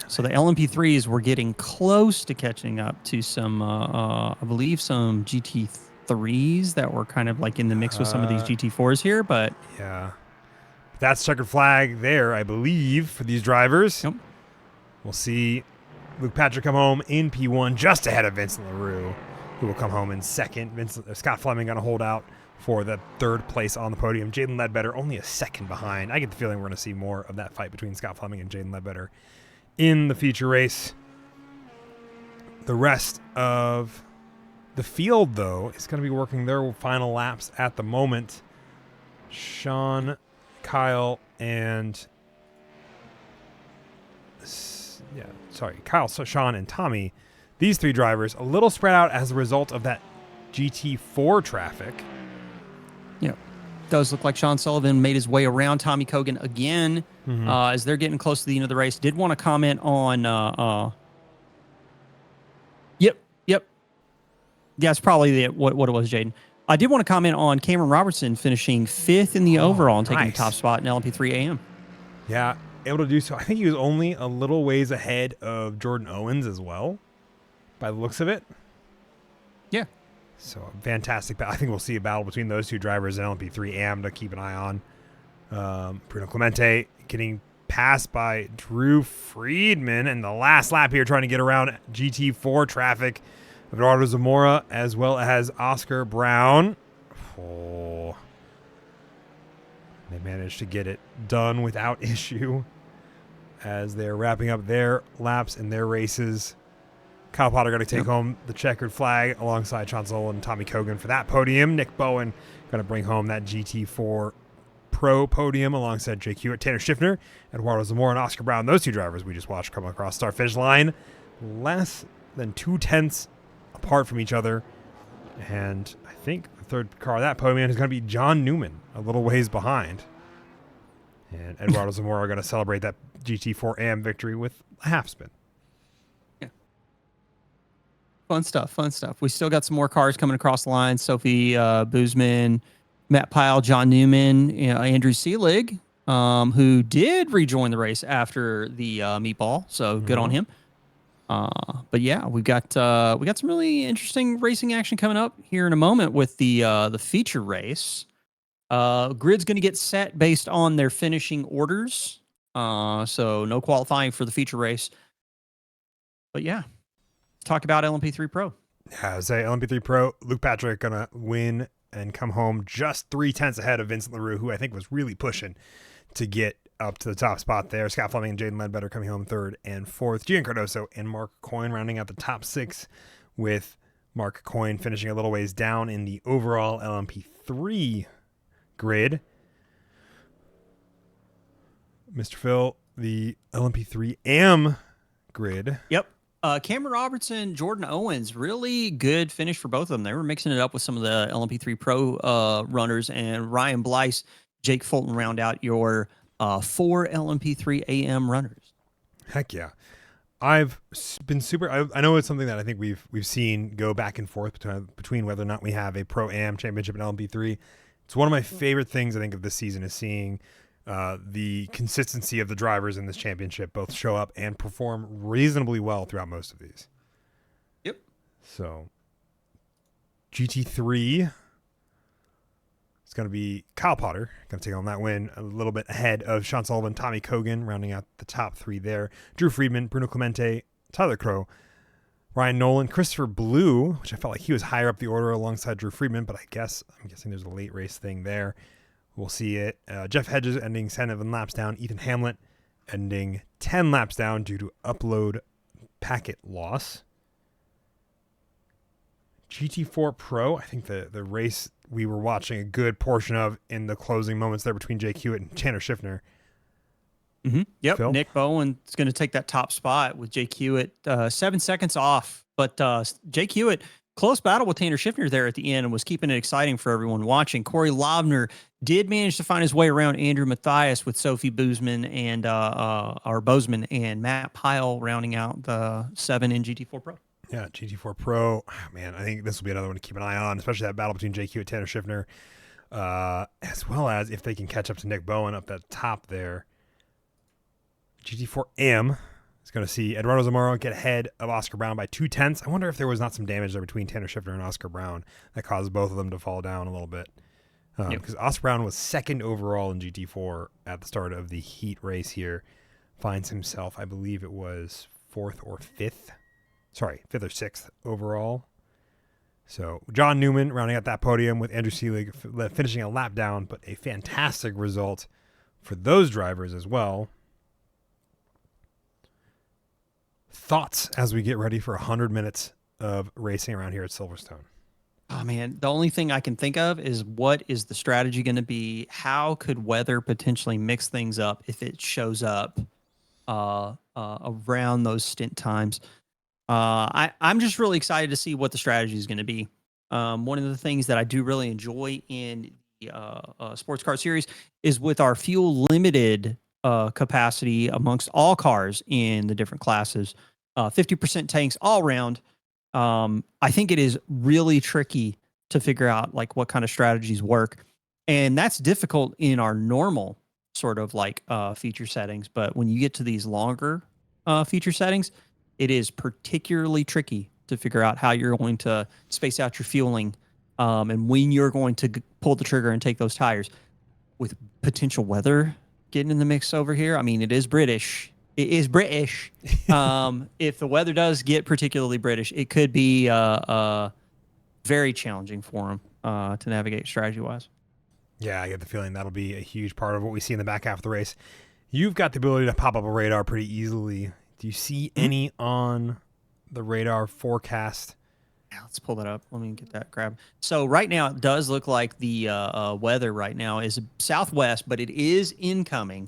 So the LMP3s were getting close to catching up to some, I believe, some GT3s that were kind of like in the mix with some of these GT4s here, but yeah. That's checkered flag there, I believe, for these drivers. Yep. We'll see Luke Patrick come home in P1 just ahead of Vincent LaRue, who will come home in second. Scott Fleming going to hold out for the third place on the podium. Jaden Ledbetter only a second behind. I get the feeling we're going to see more of that fight between Scott Fleming and Jaden Ledbetter in the feature race. The rest of the field, though, is going to be working their final laps at the moment. Sean, Kyle, and Kyle, Sean, and Tommy. These three drivers a little spread out as a result of that GT4 traffic. Yeah, does look like Sean Sullivan made his way around Tommy Cogan again as they're getting close to the end of the race. Did want to comment on. Yep. Yeah, it's probably what it was, Jaden. I did want to comment on Cameron Robertson finishing 5th in the overall and taking the top spot in LMP3 AM. Yeah, able to do so. I think he was only a little ways ahead of Jordan Owens as well, by the looks of it. Yeah. So fantastic. I think we'll see a battle between those two drivers in LMP3 AM to keep an eye on. Bruno Clemente getting passed by Drew Friedman in the last lap here, trying to get around GT4 traffic. Eduardo Zamora as well as Oscar Brown. Oh. They managed to get it done without issue as they're wrapping up their laps and their races. Kyle Potter going to take home the checkered flag alongside Sean Sullivan and Tommy Cogan for that podium. Nick Bowen going to bring home that GT4 Pro podium alongside Jake Hewitt, Tanner Schiffner, Eduardo Zamora, and Oscar Brown. Those two drivers we just watched come across start finish line less than 2/10 apart from each other. And I think the third car of that podium is going to be John Newman, a little ways behind. And Eduardo Zamora are going to celebrate that GT4 AM victory with a half spin. Yeah. Fun stuff. We still got some more cars coming across the line. Sophie Boozman, Matt Pyle, John Newman, Andrew Seelig, who did rejoin the race after the meatball. So good on him. But yeah, we got some really interesting racing action coming up here in a moment with the feature race. Grid's going to get set based on their finishing orders. So no qualifying for the feature race. But yeah, talk about LMP3 Pro. Yeah, I would say LMP3 Pro, Luke Patrick going to win and come home just 3/10 ahead of Vincent LaRue, who I think was really pushing to get up to the top spot there. Scott Fleming and Jaden Ledbetter coming home third and fourth. Gian Cardoso and Mark Coyne rounding out the top six, with Mark Coyne finishing a little ways down in the overall LMP3 grid. Mr. Phil, the LMP3 AM grid. Yep. Cameron Robertson, Jordan Owens, really good finish for both of them. They were mixing it up with some of the LMP3 Pro runners, and Ryan Blyce, Jake Fulton round out your 4 LMP3 AM runners. Heck yeah. I've been super. I know it's something that I think we've seen go back and forth between whether or not we have a Pro AM championship in LMP3. It's one of my favorite things I think of this season is seeing the consistency of the drivers in this championship both show up and perform reasonably well throughout most of these. Yep. So GT3 is going to be Kyle Potter, going to take on that win a little bit ahead of Sean Sullivan, Tommy Kogan, rounding out the top three there. Drew Friedman, Bruno Clemente, Tyler Crow, Ryan Nolan, Christopher Blue, which I felt like he was higher up the order alongside Drew Friedman, but I'm guessing there's a late race thing there. We'll see it. Jeff Hedges ending 7 laps down. Ethan Hamlet ending 10 laps down due to upload packet loss. GT4 Pro, I think the race we were watching a good portion of in the closing moments there between Jake Hewitt and Tanner Schiffner. Mm-hmm. Yep. Phil? Nick Bowen's going to take that top spot with Jake Hewitt 7 seconds off. But Jake Hewitt, close battle with Tanner Schiffner there at the end and was keeping it exciting for everyone watching. Corey Lovner did manage to find his way around Andrew Mathias with Sophie Boozman and Bozeman and Matt Pyle rounding out the 7 in GT4 Pro. Yeah, GT4 Pro. Man, I think this will be another one to keep an eye on, especially that battle between Jake Hewitt and Tanner Schiffner, as well as if they can catch up to Nick Bowen up that top there. GT4M is going to see Eduardo Zamora get ahead of Oscar Brown by 2/10. I wonder if there was not some damage there between Tanner Schiffner and Oscar Brown that caused both of them to fall down a little bit. Because Oscar Brown was second overall in GT4 at the start of the heat race here. Finds himself, I believe it was 4th or 5th. Sorry, 5th or 6th overall. So John Newman rounding out that podium with Andrew Seelig finishing a lap down, but a fantastic result for those drivers as well. Thoughts as we get ready for 100 minutes of racing around here at Silverstone? Oh, man, the only thing I can think of is what is the strategy going to be? How could weather potentially mix things up if it shows up around those stint times? I'm just really excited to see what the strategy is going to be. One of the things that I do really enjoy in the sports car series is with our fuel limited capacity amongst all cars in the different classes, 50% tanks all around. I think it is really tricky to figure out like what kind of strategies work. And that's difficult in our normal sort of like feature settings. But when you get to these longer feature settings, it is particularly tricky to figure out how you're going to space out your fueling and when you're going to pull the trigger and take those tires. With potential weather getting in the mix over here, I mean, it is British. It is British. If the weather does get particularly British, it could be very challenging for them to navigate strategy-wise. Yeah, I get the feeling that'll be a huge part of what we see in the back half of the race. You've got the ability to pop up a radar pretty easily. Do you see any on the radar forecast Yeah, let's pull that up. Let me get that grab. So right now it does look like the weather right now is southwest, but it is incoming.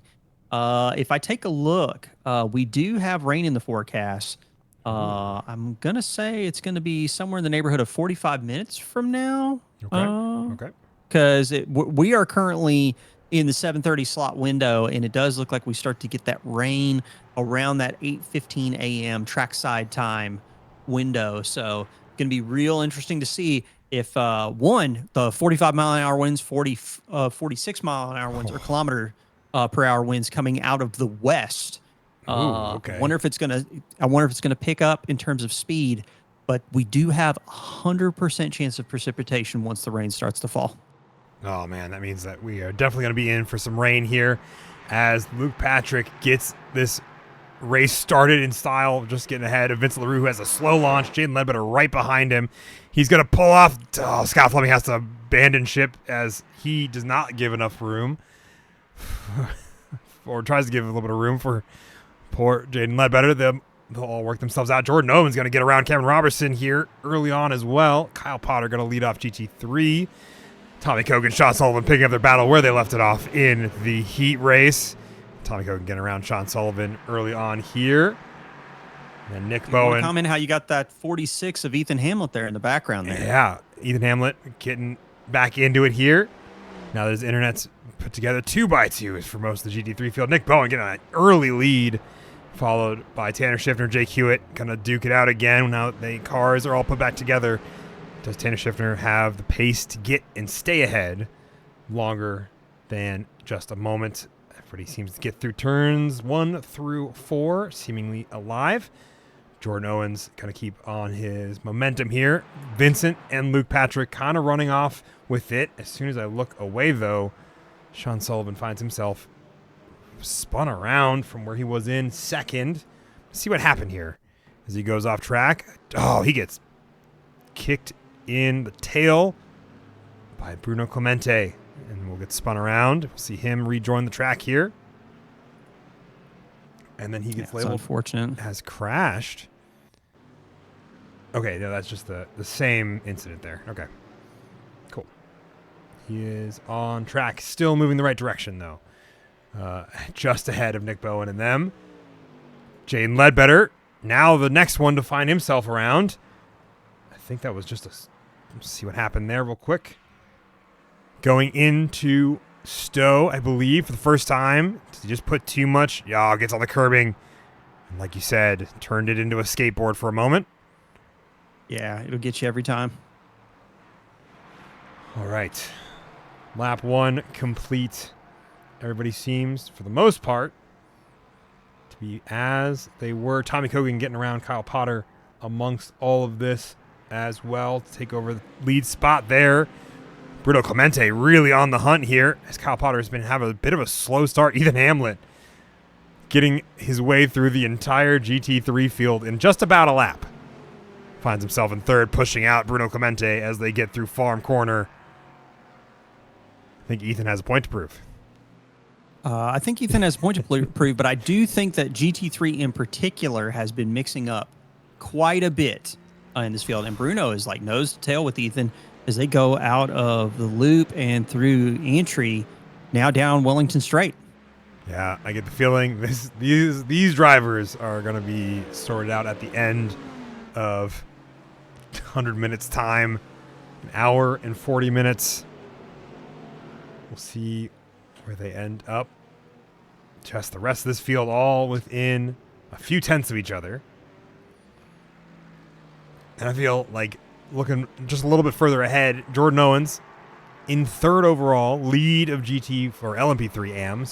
If I take a look, we do have rain in the forecast. I'm gonna say it's gonna be somewhere in the neighborhood of 45 minutes from now. Okay. Okay. Because we are currently in the 7:30 slot window, and it does look like we start to get that rain around that 8:15 a.m. trackside time window. So going to be real interesting to see if the 45 mile an hour winds, 46 mile an hour winds, or kilometer per hour winds coming out of the west. Okay. I wonder if it's gonna pick up in terms of speed, but we do have 100% chance of precipitation once the rain starts to fall. Oh man, that means that we are definitely going to be in for some rain here as Luke Patrick gets this race started in style, just getting ahead of Vince LaRue, who has a slow launch. Jaden Ledbetter right behind him. He's going to pull off. Oh, Scott Fleming has to abandon ship as he does not give enough room, or tries to give a little bit of room for poor Jaden Ledbetter. They'll all work themselves out. Jordan Owens going to get around Kevin Robertson here early on as well. Kyle Potter going to lead off GT3. Tommy Kogan, Sean Sullivan picking up their battle where they left it off in the heat race. Tommy Kogan getting around Sean Sullivan early on here. And Nick Bowen. Comment how you got that 46 of Ethan Hamlet there in the background there. Yeah, Ethan Hamlet getting back into it here. Now that his internet's put together 2x2 for most of the GT3 field. Nick Bowen getting an early lead, followed by Tanner Schiffner, Jake Hewitt going to duke it out again now that the cars are all put back together. Does Tanner Schiffner have the pace to get and stay ahead longer than just a moment? Everybody seems to get through turns 1 through 4, seemingly alive. Jordan Owens kind of keep on his momentum here. Vincent and Luke Patrick kind of running off with it. As soon as I look away, though, Sean Sullivan finds himself spun around from where he was in second. Let's see what happened here as he goes off track. Oh, he gets kicked in the tail by Bruno Clemente, and we'll get spun around. We'll see him rejoin the track here. And then he gets labeled unfortunate has crashed. Okay, no, that's just the same incident there. Okay, cool. He is on track, still moving the right direction, though. Just ahead of Nick Bowen and them. Jaden Ledbetter, now the next one to find himself around. I think that was just let's see what happened there real quick. Going into Stowe, I believe, for the first time. Did he just put too much? Yeah, gets on the curbing. And like you said, turned it into a skateboard for a moment. Yeah, it'll get you every time. All right. Lap 1 complete. Everybody seems, for the most part, to be as they were. Tommy Kogan getting around Kyle Potter amongst all of this as well to take over the lead spot there. Bruno Clemente really on the hunt here as Kyle Potter has been having a bit of a slow start. Ethan Hamlet getting his way through the entire GT3 field in just about a lap. Finds himself in third, pushing out Bruno Clemente as they get through Farm Corner. I think Ethan has a point to prove. I think Ethan has a point to prove, but I do think that GT3 in particular has been mixing up quite a bit in this field. And Bruno is like nose to tail with Ethan as they go out of the loop and through entry, now down Wellington Straight. Yeah, I get the feeling these drivers are going to be sorted out at the end of 100 minutes time, an hour and 40 minutes. We'll see where they end up. Just the rest of this field all within a few tenths of each other. And I feel like looking just a little bit further ahead, Jordan Owens in third overall, lead of GT for LMP3 AM,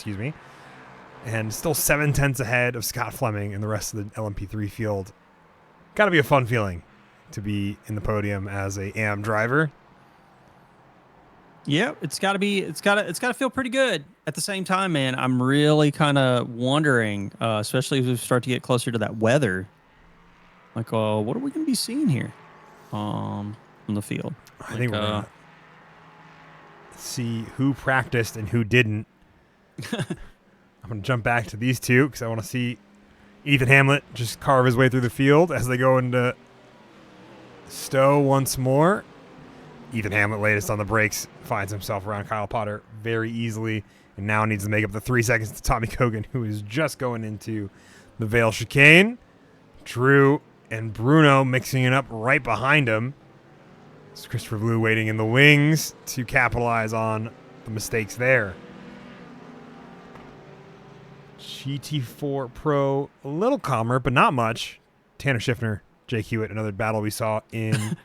and still 7 tenths ahead of Scott Fleming and the rest of the LMP3 field. Got to be a fun feeling to be in the podium as a AM driver. Yeah, it's got to feel pretty good. At the same time, man, I'm really kind of wondering, especially as we start to get closer to that weather, like, what are we going to be seeing here in the field? I think we're going to see who practiced and who didn't. I'm going to jump back to these two because I want to see Ethan Hamlet just carve his way through the field as they go into Stowe once more. Ethan Hamlet, latest on the brakes, finds himself around Kyle Potter very easily and now needs to make up the 3 seconds to Tommy Kogan, who is just going into the Vale chicane. Drew and Bruno mixing it up right behind him. It's Christopher Blue waiting in the wings to capitalize on the mistakes there. GT4 Pro, a little calmer, but not much. Tanner Schiffner, Jake Hewitt, another battle we saw in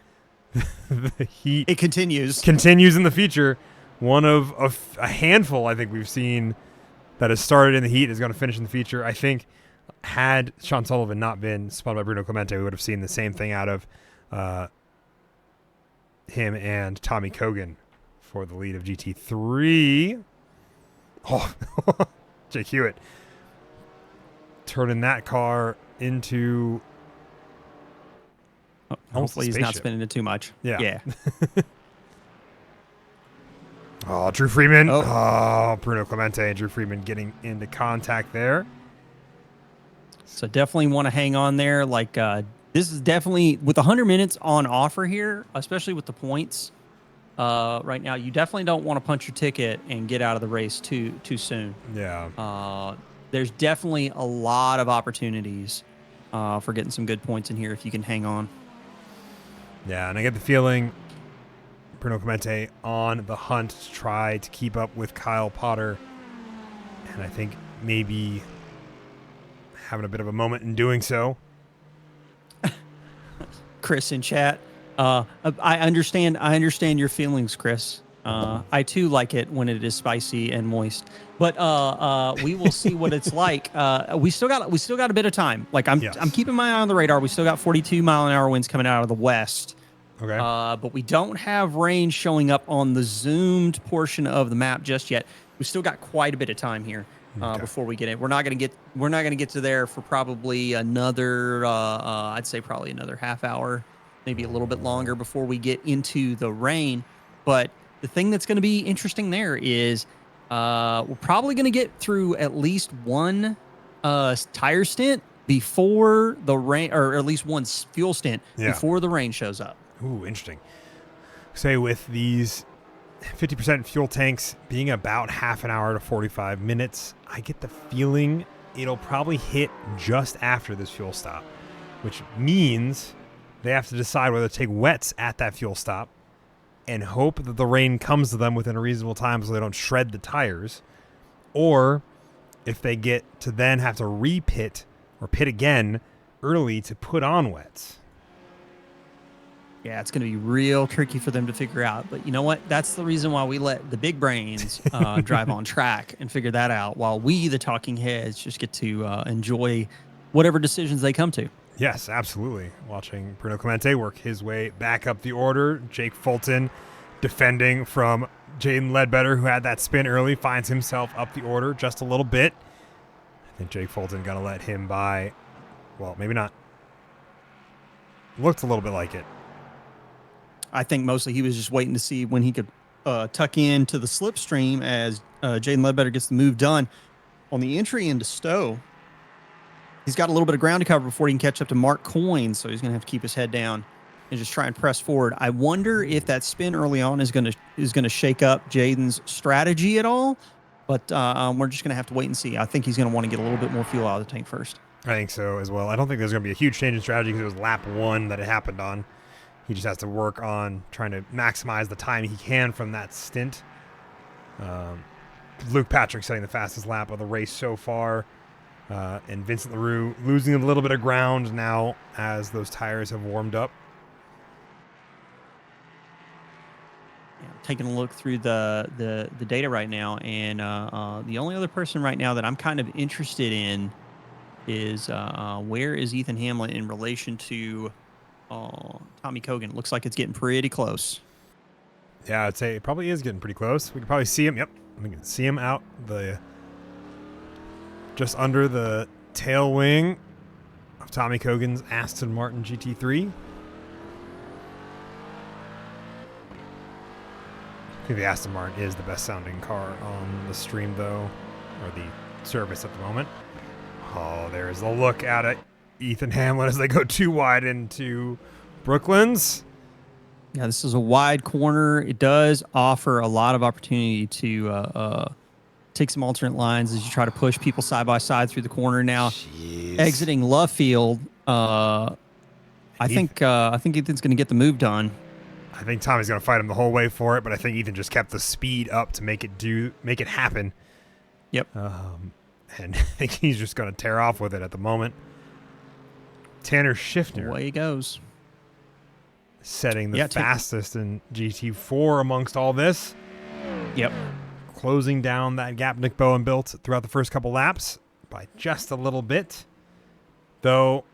the heat. It continues. Continues in the feature. One of a handful I think we've seen that has started in the heat is going to finish in the feature. I think had Sean Sullivan not been spun by Bruno Clemente, we would have seen the same thing out of him and Tommy Kogan for the lead of GT3. Oh, Jake Hewitt turning that car into... Hopefully he's not spinning it too much. Yeah. Oh, Drew Freeman. Oh, Bruno Clemente and Drew Freeman getting into contact there. So definitely want to hang on there. Like this is definitely, with 100 minutes on offer here, especially with the points right now, you definitely don't want to punch your ticket and get out of the race too soon. Yeah. There's definitely a lot of opportunities for getting some good points in here if you can hang on. Yeah, and I get the feeling Bruno Clemente on the hunt to try to keep up with Kyle Potter. And I think maybe having a bit of a moment in doing so. Chris in chat. I understand your feelings, Chris. I too like it when it is spicy and moist. But we will see what it's like. We still got a bit of time. Like I'm keeping my eye on the radar. We still got 42-mile-an-hour winds coming out of the west. Okay. But we don't have rain showing up on the zoomed portion of the map just yet. We still got quite a bit of time here before we get in. We're not gonna get to there for probably another I'd say probably another half hour, maybe a little bit longer before we get into the rain. But the thing that's going to be interesting there is we're probably going to get through at least one tire stint before the rain, or at least one fuel stint before the rain shows up. Ooh, interesting. Say with these 50% fuel tanks being about half an hour to 45 minutes, I get the feeling it'll probably hit just after this fuel stop, which means they have to decide whether to take wets at that fuel stop and hope that the rain comes to them within a reasonable time so they don't shred the tires, or if they get to then have to re-pit or pit again early to put on wets. Yeah, it's going to be real tricky for them to figure out. But you know what? That's the reason why we let the big brains drive on track and figure that out, while we, the talking heads, just get to enjoy whatever decisions they come to. Yes, absolutely. Watching Bruno Clemente work his way back up the order. Jake Fulton defending from Jaden Ledbetter, who had that spin early, finds himself up the order just a little bit. I think Jake Fulton going to let him by. Well, maybe not. Looked a little bit like it. I think mostly he was just waiting to see when he could tuck into the slipstream as Jaden Ledbetter gets the move done. On the entry into Stowe, he's got a little bit of ground to cover before he can catch up to Mark Coyne, so he's going to have to keep his head down and just try and press forward. I wonder if that spin early on is going to shake up Jaden's strategy at all, but we're just going to have to wait and see. I think he's going to want to get a little bit more fuel out of the tank first. I think so as well. I don't think there's going to be a huge change in strategy because it was lap 1 that it happened on. He just has to work on trying to maximize the time he can from that stint. Luke Patrick setting the fastest lap of the race so far. And Vincent LaRue losing a little bit of ground now as those tires have warmed up. Yeah, taking a look through the data right now, and the only other person right now that I'm kind of interested in is where is Ethan Hamlet in relation to Tommy Kogan. Looks like it's getting pretty close. Yeah, I'd say it probably is getting pretty close. We can probably see him. Yep, we can see him out just under the tail wing of Tommy Kogan's Aston Martin GT3. I think the Aston Martin is the best sounding car on the stream, though, or the service at the moment. Oh, there's a look at it. Ethan Hamlin as they go too wide into Brooklands. Yeah, this is a wide corner. It does offer a lot of opportunity to take some alternate lines as you try to push people side by side through the corner. Now, exiting Love Field, I think Ethan's going to get the move done. I think Tommy's going to fight him the whole way for it, but I think Ethan just kept the speed up to make it happen. Yep. And I think he's just going to tear off with it at the moment. Tanner Schiffner. Away he goes. Setting the fastest in GT4 amongst all this. Yep. Closing down that gap Nick Bowen built throughout the first couple laps by just a little bit. Though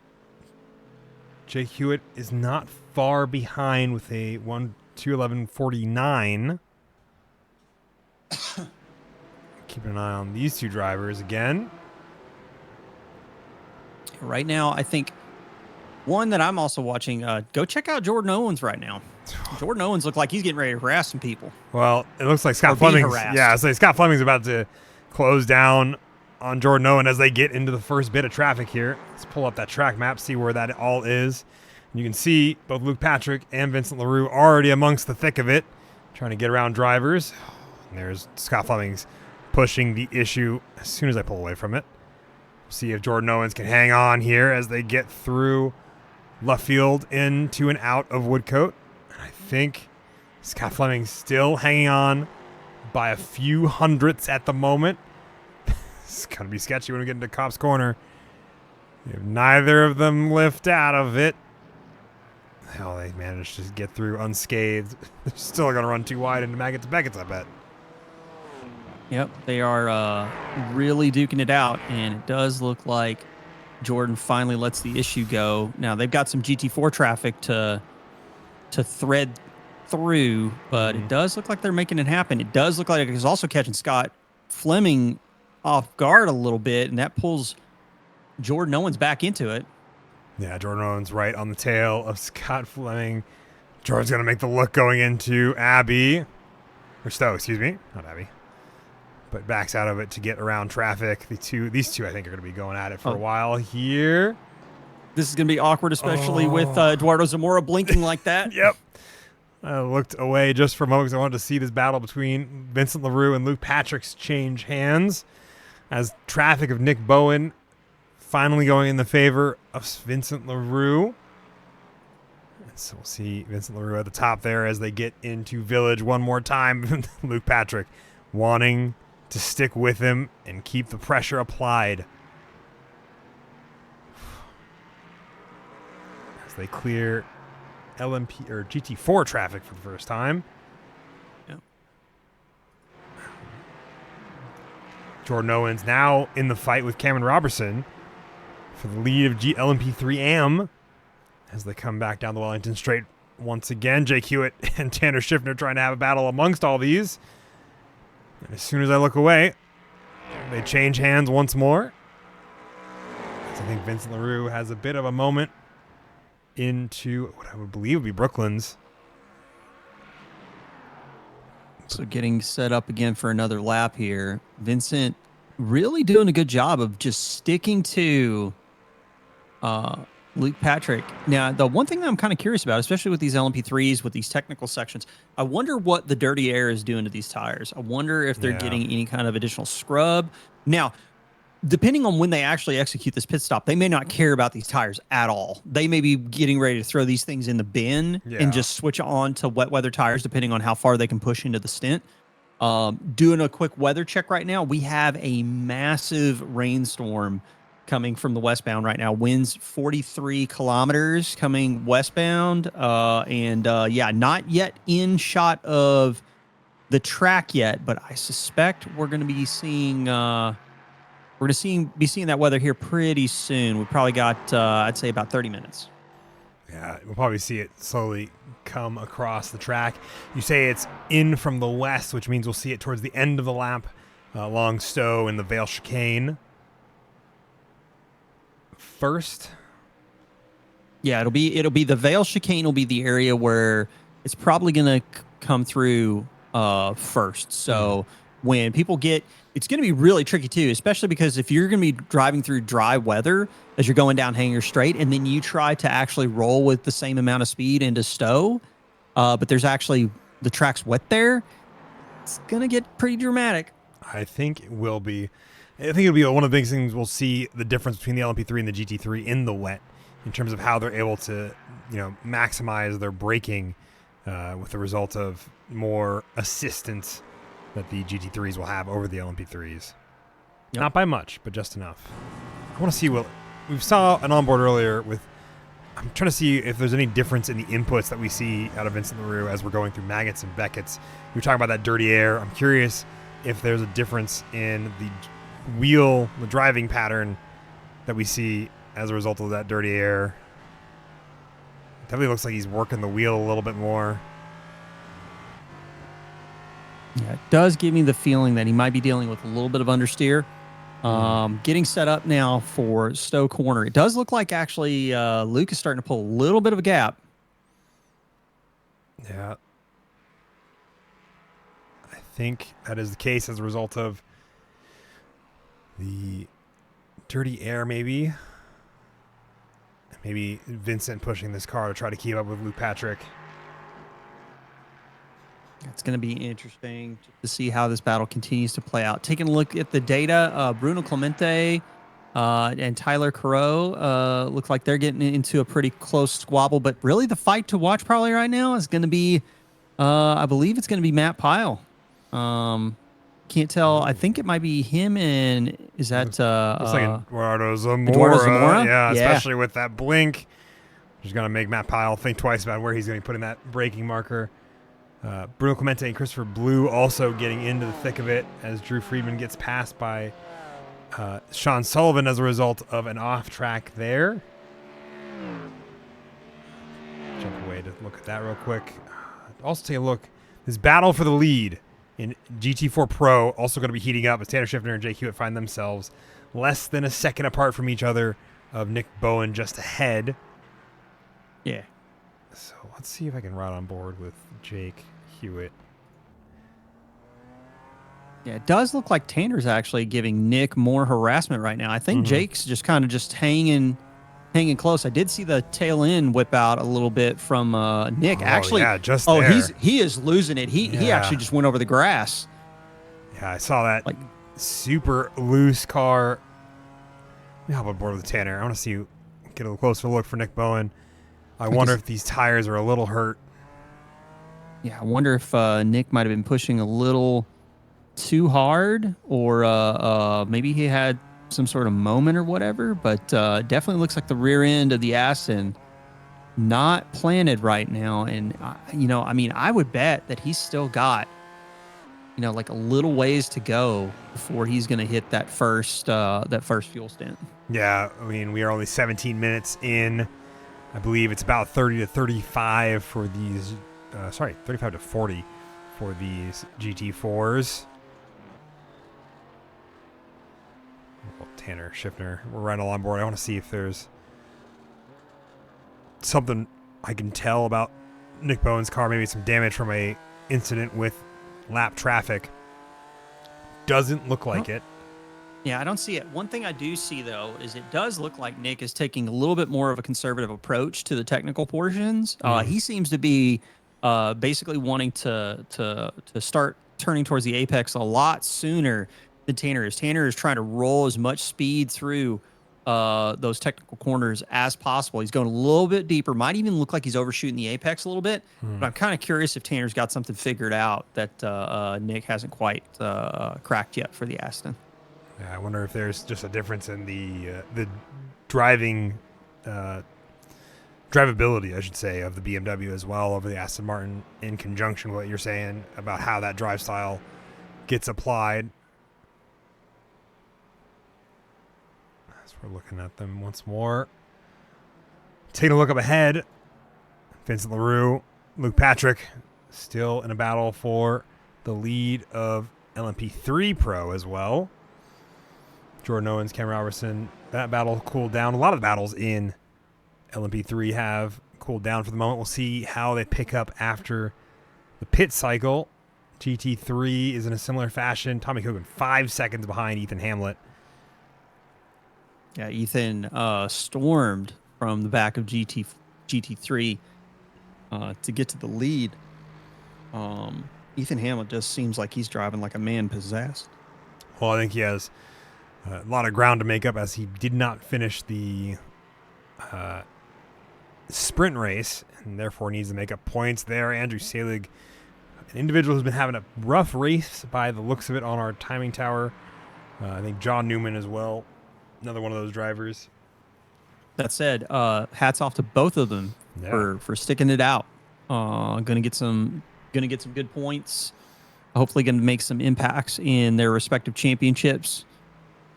Jake Hewitt is not far behind with a 2:11.49. Keeping an eye on these two drivers again. Right now, I think one that I'm also watching, go check out Jordan Owens right now. Jordan Owens looks like he's getting ready to harass some people. Well, it looks like Scott Fleming's. Yeah, so Scott Fleming's about to close down on Jordan Owens as they get into the first bit of traffic here. Let's pull up that track map, see where that all is. And you can see both Luke Patrick and Vincent LaRue already amongst the thick of it, trying to get around drivers. And there's Scott Fleming's pushing the issue as soon as I pull away from it. See if Jordan Owens can hang on here as they get through left field into and out of Woodcote. And I think Scott Fleming's still hanging on by a few hundredths at the moment. It's going to be sketchy when we get into Cops Corner. If neither of them lift out of it. Hell, they managed to get through unscathed. They're still going to run too wide into Maggots Beckett's, I bet. Yep, they are really duking it out, and it does look like Jordan finally lets the issue go. Now, they've got some GT4 traffic to thread through, but it does look like they're making it happen. It does look like it's also catching Scott Fleming off guard a little bit, and that pulls Jordan Owens back into it. Yeah, Jordan Owens right on the tail of Scott Fleming. Jordan's going to make the look going into Abby. Or Stowe, excuse me. Not Abby. But backs out of it to get around traffic. These two, I think, are going to be going at it for a while here. This is going to be awkward, especially with Eduardo Zamora blinking like that. Yep. I looked away just for a moment because I wanted to see this battle between Vincent LaRue and Luke Patrick's change hands as traffic of Nick Bowen finally going in the favor of Vincent LaRue. And so we'll see Vincent LaRue at the top there as they get into Village one more time. Luke Patrick wanting to stick with him and keep the pressure applied as they clear LMP or GT4 traffic for the first time. Yep. Jordan Owens now in the fight with Cameron Robertson for the lead of LMP3 AM as they come back down the Wellington Straight once again. Jake Hewitt and Tanner Schiffner trying to have a battle amongst all these. And as soon as I look away, they change hands once more. So I think Vincent LaRue has a bit of a moment into what I would believe would be Brooklands. So getting set up again for another lap here. Vincent really doing a good job of just sticking to Luke Patrick. Now, the one thing that I'm kind of curious about, especially with these LMP3s, with these technical sections, I wonder what the dirty air is doing to these tires. I wonder if they're getting any kind of additional scrub. Now, depending on when they actually execute this pit stop, they may not care about these tires at all. They may be getting ready to throw these things in the bin and just switch on to wet weather tires, depending on how far they can push into the stint. Doing a quick weather check right now, we have a massive rainstorm coming from the westbound right now. Winds 43 kilometers coming westbound. Not yet in shot of the track yet, but I suspect we're going to be seeing be seeing that weather here pretty soon. We probably got I'd say about 30 minutes. Yeah, we'll probably see it slowly come across the track. You say it's in from the west, which means we'll see it towards the end of the lap along Stowe and the Vale Chicane. First, it'll be the Vale Chicane will be the area where it's probably going to come through first. So when people get, it's going to be really tricky too, especially because if you're going to be driving through dry weather as you're going down Hanger Straight, and then you try to actually roll with the same amount of speed into Stowe, but there's actually the track's wet there, it's going to get pretty dramatic. I think it will be. I think it'll be one of the big things we'll see the difference between the LMP3 and the GT3 in the wet in terms of how they're able to, maximize their braking with the result of more assistance that the GT3s will have over the LMP3s. Yep. Not by much, but just enough. I want to see what we saw an onboard earlier with. I'm trying to see if there's any difference in the inputs that we see out of Vincent LaRue as we're going through Maggotts and Beckett's. You were talking about that dirty air. I'm curious if there's a difference in the driving pattern that we see as a result of that dirty air. Definitely looks like he's working the wheel a little bit more. Yeah, it does give me the feeling that he might be dealing with a little bit of understeer. Getting set up now for Stowe Corner. It does look like actually Luke is starting to pull a little bit of a gap. Yeah. I think that is the case as a result of the dirty air, maybe. Maybe Vincent pushing this car to try to keep up with Luke Patrick. It's going to be interesting to see how this battle continues to play out. Taking a look at the data, Bruno Clemente and Tyler Carreau look like they're getting into a pretty close squabble. But really the fight to watch probably right now is going to be, I believe it's going to be Matt Pyle. Can't tell. I think it might be him and is that... Looks like Eduardo Zamora. Eduardo Zamora? Yeah, especially with that blink. Which is going to make Matt Pyle think twice about where he's going to be putting that braking marker. Bruno Clemente and Christopher Blue also getting into the thick of it as Drew Friedman gets passed by Sean Sullivan as a result of an off track there. Jump away to look at that real quick. Also take a look. This battle for the lead in GT4 Pro also going to be heating up as Tanner Schiffner and Jake Hewitt find themselves less than a second apart from each other, of Nick Bowen just ahead. Yeah. So let's see if I can ride on board with Jake Hewitt. Yeah, it does look like Tanner's actually giving Nick more harassment right now. I think Jake's just kind of just hanging close. I did see the tail end whip out a little bit from Nick. Actually, yeah, just there. he is losing it. He actually just went over the grass. Yeah, I saw that. Like super loose car. Let me hop on board with Tanner. I want to see, get a little closer look for Nick Bowen. I wonder if these tires are a little hurt. Yeah, I wonder if Nick might have been pushing a little too hard, or maybe he had some sort of moment or whatever. But definitely looks like the rear end of the Aston not planted right now. And, I would bet that he's still got, like a little ways to go before he's going to hit that first fuel stint. Yeah, I mean, we are only 17 minutes in. I believe it's about 30 to 35 for these, 35 to 40 for these GT4s. Well, Tanner Schiffner, we're right on board. I want to see if there's something I can tell about Nick Bowen's car, maybe some damage from a incident with lap traffic. Doesn't look like it. Yeah, I don't see it. One thing I do see, though, is it does look like Nick is taking a little bit more of a conservative approach to the technical portions. He seems to be basically wanting to start turning towards the apex a lot sooner than Tanner is. Tanner is trying to roll as much speed through those technical corners as possible. He's going a little bit deeper. Might even look like he's overshooting the apex a little bit. But I'm kind of curious if Tanner's got something figured out that Nick hasn't quite cracked yet for the Aston. Yeah, I wonder if there's just a difference in the driving drivability, I should say, of the BMW as well over the Aston Martin, in conjunction with what you're saying about how that drive style gets applied. As we're looking at them once more, taking a look up ahead, Vincent LaRue, Luke Patrick still in a battle for the lead of LMP3 Pro as well. Jordan Owens, Cameron Robertson, that battle cooled down. A lot of the battles in LMP3 have cooled down for the moment. We'll see how they pick up after the pit cycle. GT3 is in a similar fashion. Tommy Hogan 5 seconds behind Ethan Hamlet. Yeah, Ethan stormed from the back of GT3 to get to the lead. Ethan Hamlet just seems like he's driving like a man possessed. Well, I think he has a lot of ground to make up as he did not finish the sprint race and therefore needs to make up points there. Andrew Salig, an individual who's been having a rough race by the looks of it on our timing tower. I think John Newman as well, another one of those drivers. That said, hats off to both of them for sticking it out. Gonna get some good points. Hopefully, gonna make some impacts in their respective championships.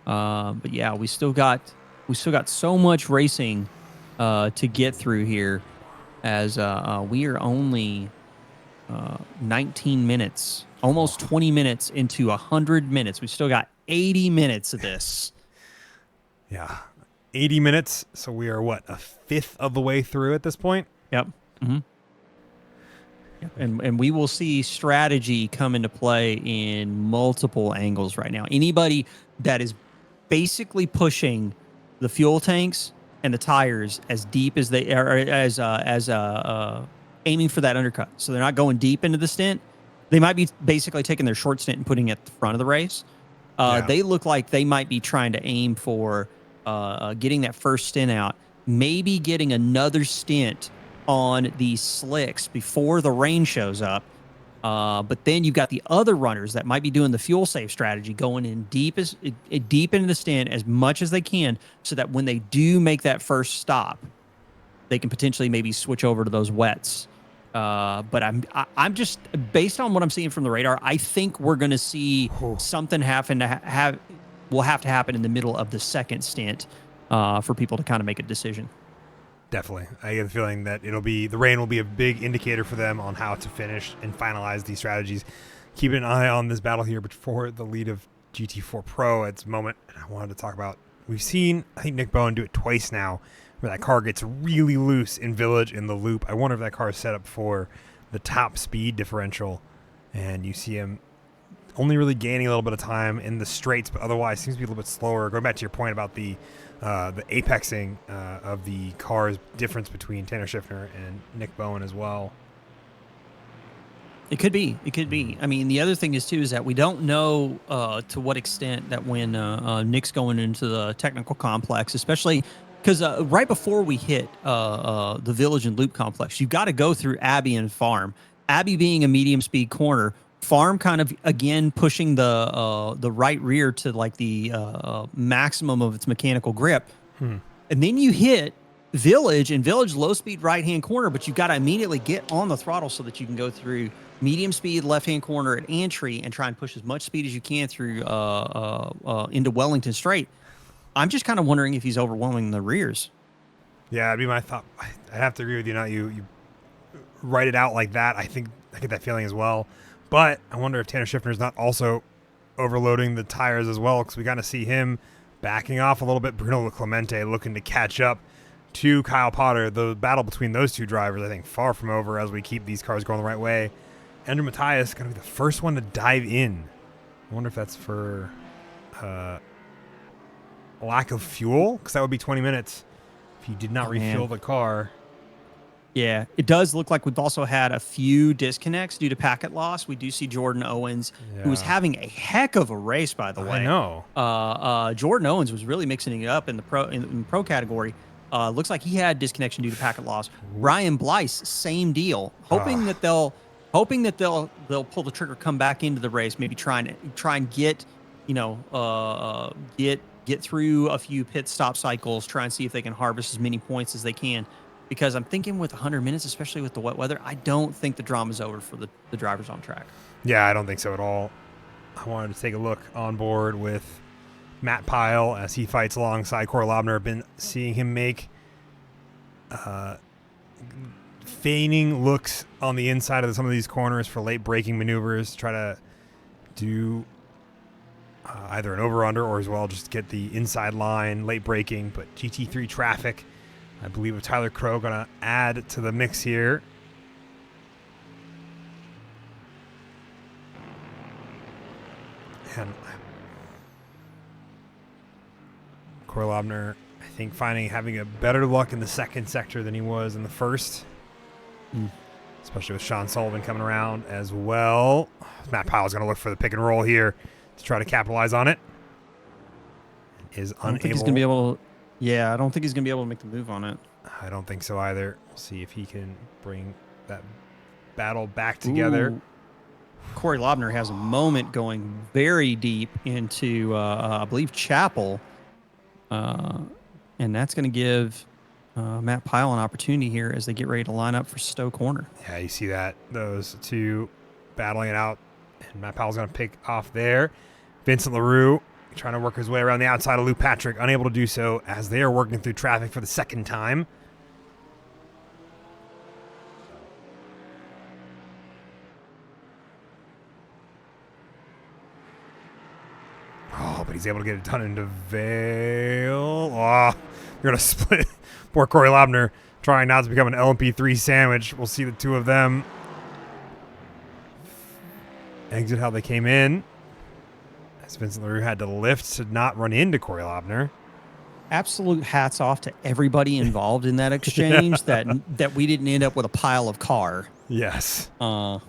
But yeah, we still got so much racing to get through here, as we are only 19 minutes, almost 20 minutes into 100 minutes. We still got 80 minutes of this. Yeah, 80 minutes. So we are a fifth of the way through at this point. Yep. Mm-hmm. Yep. And we will see strategy come into play in multiple angles right now. Anybody that is basically pushing the fuel tanks and the tires as deep as they are, as aiming for that undercut. So they're not going deep into the stint. They might be basically taking their short stint and putting it at the front of the race. They look like they might be trying to aim for getting that first stint out, maybe getting another stint on these slicks before the rain shows up. But then you've got the other runners that might be doing the fuel save strategy, going in deep into the stint as much as they can, so that when they do make that first stop, they can potentially maybe switch over to those wets. But I'm just, based on what I'm seeing from the radar, I think we're going to see something will have to happen in the middle of the second stint for people to kind of make a decision. Definitely. I get the feeling that the rain will be a big indicator for them on how to finish and finalize these strategies. Keeping an eye on this battle here before the lead of GT4 Pro at this moment. And I wanted to talk about, we've seen, I think, Nick Bowen do it twice now, where that car gets really loose in Village in the loop. I wonder if that car is set up for the top speed differential. And you see him only really gaining a little bit of time in the straights, but otherwise seems to be a little bit slower. Going back to your point about the apexing of the car's difference between Tanner Schiffner and Nick Bowen as well. It could be. I mean, the other thing is that we don't know to what extent that when Nick's going into the technical complex, especially because right before we hit the Village and Loop complex, you've got to go through Abbey and Farm. Abbey being a medium speed corner, Farm kind of again pushing the right rear to like the maximum of its mechanical grip, and then you hit Village, and Village low speed right hand corner, but you've got to immediately get on the throttle so that you can go through medium speed left hand corner at Antry and try and push as much speed as you can through into Wellington Straight. I'm just kind of wondering if he's overwhelming the rears. Yeah, that'd be my thought. I'd have to agree with you. Now you write it out like that. I think I get that feeling as well. But I wonder if Tanner Schiffner is not also overloading the tires as well, because we got to see him backing off a little bit. Bruno Clemente looking to catch up to Kyle Potter. The battle between those two drivers, I think, far from over as we keep these cars going the right way. Andrew Matthias going to be the first one to dive in. I wonder if that's for lack of fuel, because that would be 20 minutes if he did not refuel the car. Yeah, it does look like we've also had a few disconnects due to packet loss. We do see Jordan Owens, who was having a heck of a race, by the way. I know. Jordan Owens was really mixing it up in the pro category. Looks like he had disconnection due to packet loss. Ryan Blyce, same deal. Hoping that they'll pull the trigger, come back into the race, maybe try and get get through a few pit stop cycles, try and see if they can harvest as many points as they can. Because I'm thinking with 100 minutes, especially with the wet weather, I don't think the drama's over for the drivers on track. Yeah, I don't think so at all. I wanted to take a look on board with Matt Pyle as he fights alongside Corey Lobner. I've been seeing him make feigning looks on the inside of some of these corners for late braking maneuvers, try to do either an over-under or as well just get the inside line, late braking. But GT3 traffic, I believe, with Tyler Crow going to add to the mix here. And Corey Lobner, I think, having a better luck in the second sector than he was in the first. Especially with Sean Sullivan coming around as well. Matt Pyle's going to look for the pick and roll here to try to capitalize on it. Is unable. I don't think he's going to be able to, yeah, I don't think he's going to be able to make the move on it. I don't think so either. We'll see if he can bring that battle back together. Ooh. Corey Lobner has a moment going very deep into, I believe, Chapel. And that's going to give Matt Pyle an opportunity here as they get ready to line up for Stowe Corner. Yeah, you see that. Those two battling it out. And Matt Pyle's going to pick off there. Vincent LaRue trying to work his way around the outside of Luke Patrick. Unable to do so as they are working through traffic for the second time. Oh, but he's able to get it done into Vale. Oh, you're going to split. Poor Corey Lobner trying not to become an LMP3 sandwich. We'll see the two of them exit how they came in. As Vincent LaRue had to lift to not run into Corey Lobner. Absolute hats off to everybody involved in that exchange that we didn't end up with a pile of car. Yes. I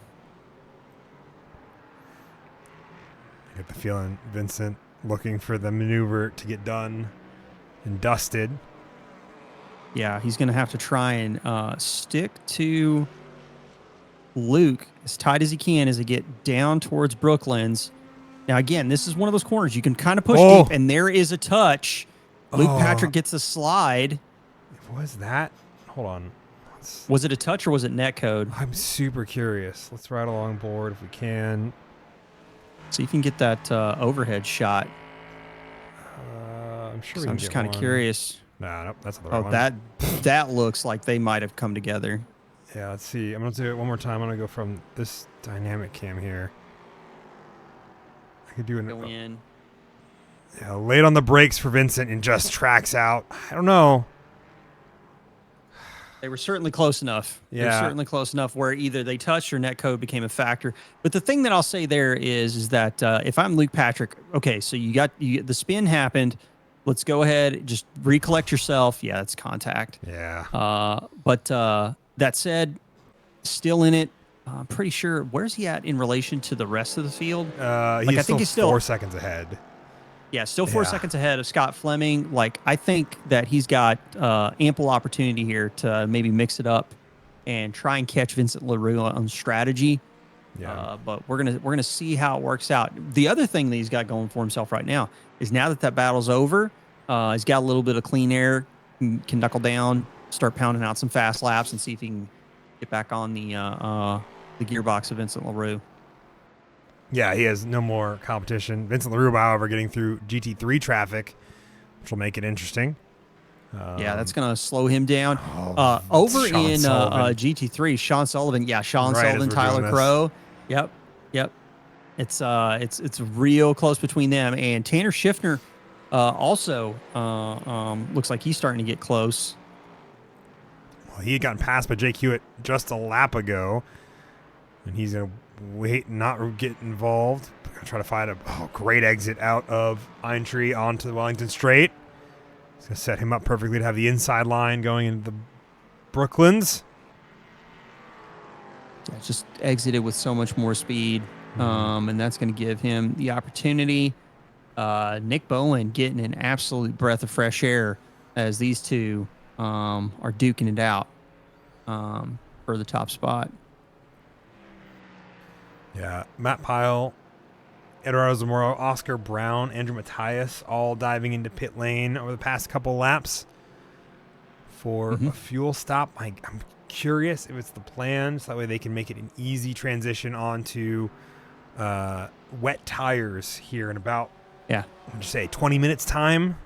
get the feeling Vincent looking for the maneuver to get done and dusted. Yeah, he's going to have to try and stick to Luke as tight as he can as they get down towards Brooklands. Now, again, this is one of those corners you can kind of push deep, and there is a touch. Luke Patrick gets a slide. Was that? Hold on. Was it a touch or was it net code? I'm super curious. Let's ride along board if we can. See if you can get that overhead shot. I'm sure we can I'm just kind of curious. Nope, that's not the right one. That looks like they might have come together. Yeah, let's see. I'm going to do it one more time. I'm going to go from this dynamic cam here. I could do an... Go in. Yeah, late on the brakes for Vincent and just tracks out. I don't know. They were certainly close enough. Yeah. They were certainly close enough where either they touched or netcode became a factor. But the thing that I'll say there is that if I'm Luke Patrick, okay, so the spin happened. Let's go ahead, just recollect yourself. Yeah, that's contact. Yeah. But that said, still in it. I'm pretty sure. Where's he at in relation to the rest of the field? I think he's still 4 seconds ahead. Yeah, still 4 seconds ahead of Scott Fleming. Like, I think that he's got ample opportunity here to maybe mix it up and try and catch Vincent LaRue on strategy. Yeah. But we're gonna see how it works out. The other thing that he's got going for himself right now is now that battle's over, he's got a little bit of clean air, can knuckle down, start pounding out some fast laps, and see if he can get back on the gearbox of Vincent LaRue. Yeah, he has no more competition. Vincent LaRue, however, getting through GT3 traffic, which will make it interesting. Yeah, that's going to slow him down. Over in GT3, Sean Sullivan. Yeah, Sean Sullivan, Tyler Crow. Yep. It's real close between them. And Tanner Schiffner also looks like he's starting to get close. Well, he had gotten passed by Jake Hewitt just a lap ago, and he's going to wait and not get involved. Gonna try to find a great exit out of Aintree onto the Wellington Straight. It's going to set him up perfectly to have the inside line going into the Brooklands. Yeah, just exited with so much more speed, and that's going to give him the opportunity. Nick Bowen getting an absolute breath of fresh air as these two are duking it out for the top spot. Yeah, Matt Pyle, Eduardo Zamora, Oscar Brown, Andrew Matthias, all diving into pit lane over the past couple laps for a fuel stop. I'm curious if it's the plan, so that way they can make it an easy transition onto wet tires here in about, what would you say, 20 minutes time?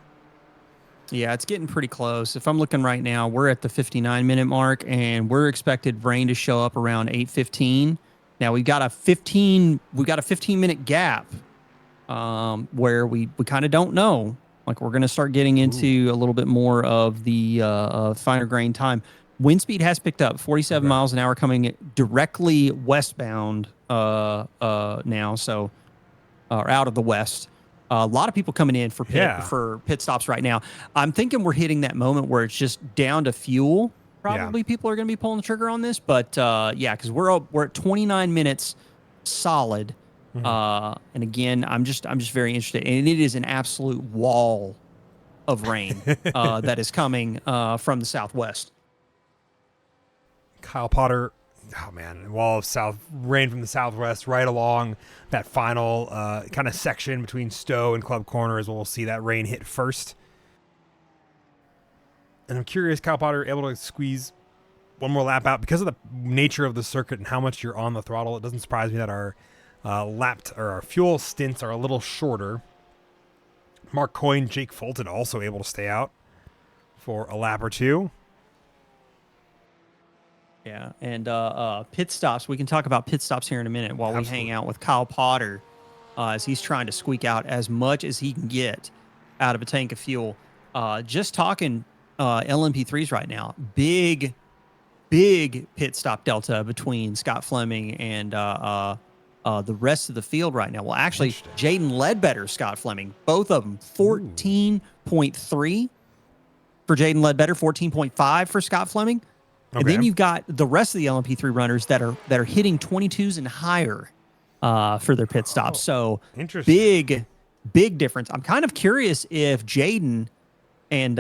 Yeah, it's getting pretty close. If I'm looking right now, we're at the 59-minute mark, and we're expected rain to show up around 8:15. Now we've got a 15-minute gap where we kind of don't know. Like, we're going to start getting into a little bit more of the finer grain time. Wind speed has picked up, 47 miles an hour coming directly westbound now. So or out of the West. A lot of people coming in for pit stops right now. I'm thinking we're hitting that moment where it's just down to fuel. Probably people are going to be pulling the trigger on this, but because we're at 29 minutes solid. And again, I'm just very interested, and it is an absolute wall of rain that is coming from the southwest. Kyle Potter, oh man, wall of rain from the southwest right along that final kind of section between Stowe and Club Corner as we'll see that rain hit first. And I'm curious, Kyle Potter able to squeeze one more lap out because of the nature of the circuit and how much you're on the throttle. It doesn't surprise me that our our fuel stints are a little shorter. Mark Coyne, Jake Fulton also able to stay out for a lap or two. Yeah, and pit stops. We can talk about pit stops here in a minute while we hang out with Kyle Potter as he's trying to squeak out as much as he can get out of a tank of fuel. Just talking LMP3s right now. Big pit stop delta between Scott Fleming and the rest of the field right now. Well, actually, Jaden Ledbetter, Scott Fleming, both of them 14.3 for Jaden Ledbetter, 14.5 for Scott Fleming. Okay. And then you've got the rest of the LMP3 runners that are hitting 22s and higher for their pit stops. So big difference. I'm kind of curious if Jaden and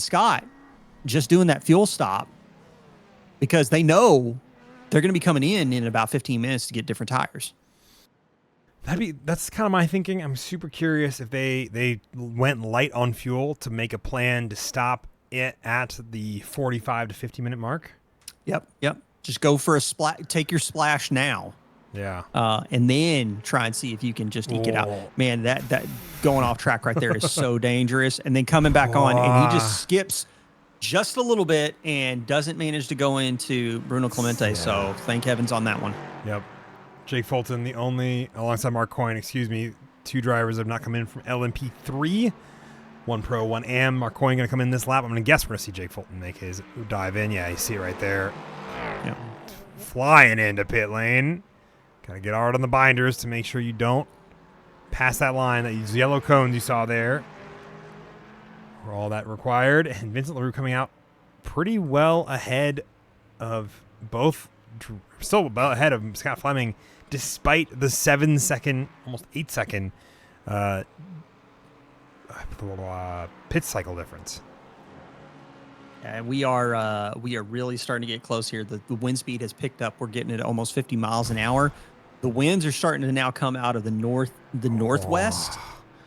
Scott just doing that fuel stop because they know they're going to be coming in about 15 minutes to get different tires. That's kind of my thinking. I'm super curious if they went light on fuel to make a plan to stop it at the 45 to 50 minute mark. Yep. Just go for a splash. Take your splash now. Yeah. And then try and see if you can just eke it out. Man, that going off track right there is so dangerous. And then coming back on, and he just skips just a little bit and doesn't manage to go into Bruno Clemente. Yeah. So thank heavens on that one. Yep. Jake Fulton, the only, alongside Mark Coyne, two drivers have not come in from LMP3. One pro, one am. Mark Coyne going to come in this lap. I'm going to guess we're going to see Jake Fulton make his dive in. Yeah, you see it right there. Yep. Flying into pit lane. Got to get hard on the binders to make sure you don't pass that line. Those yellow cones you saw there were all that required. And Vincent LaRue coming out pretty well ahead of still well ahead of Scott Fleming, despite the 7-second, almost 8-second pit cycle difference. And we are really starting to get close here. The wind speed has picked up. We're getting it at almost 50 miles an hour. The winds are starting to now come out of the northwest.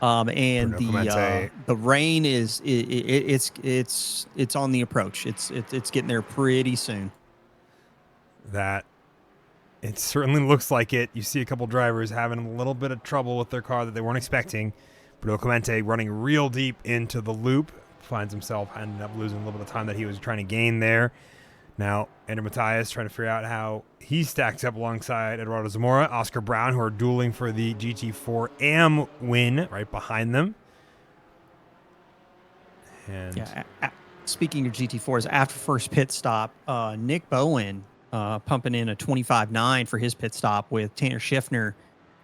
And the rain is it's on the approach. It's getting there pretty soon. That it certainly looks like it. You see a couple drivers having a little bit of trouble with their car that they weren't expecting. Bruno Clemente running real deep into the loop, finds himself ended up losing a little bit of time that he was trying to gain there. Now, Ender Matthias trying to figure out how he stacks up alongside Eduardo Zamora, Oscar Brown, who are dueling for the GT4 AM win right behind them. And speaking of GT4s, after first pit stop, Nick Bowen pumping in a 25.9 for his pit stop with Tanner Schiffner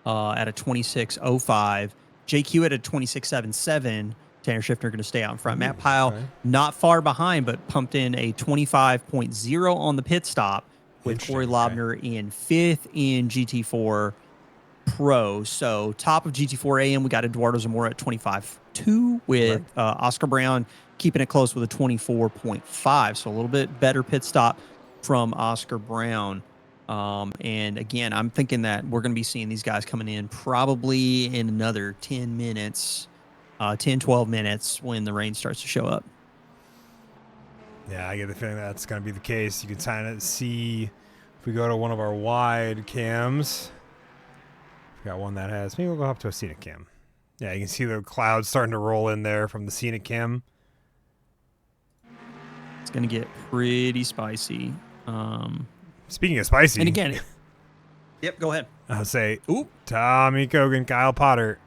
at a 26.05. Jake Hewitt at 26.77. Tanner Schiffner going to stay out in front. Matt Pyle not far behind, but pumped in a 25.0 on the pit stop with Corey Lobner in 5th in GT4 Pro. So top of GT4 AM, we got Eduardo Zamora at 25.2 with Oscar Brown keeping it close with a 24.5. So a little bit better pit stop from Oscar Brown. And again, I'm thinking that we're going to be seeing these guys coming in probably in another 10 minutes, 10, 12 minutes when the rain starts to show up. Yeah, I get the feeling that's going to be the case. You can kind of see if we go to one of our wide cams. We've got one that has, maybe we'll go up to a scenic cam. Yeah, you can see the clouds starting to roll in there from the scenic cam. It's going to get pretty spicy. Speaking of spicy. And again, yep, go ahead. I'll say, Tommy Kogan, Kyle Potter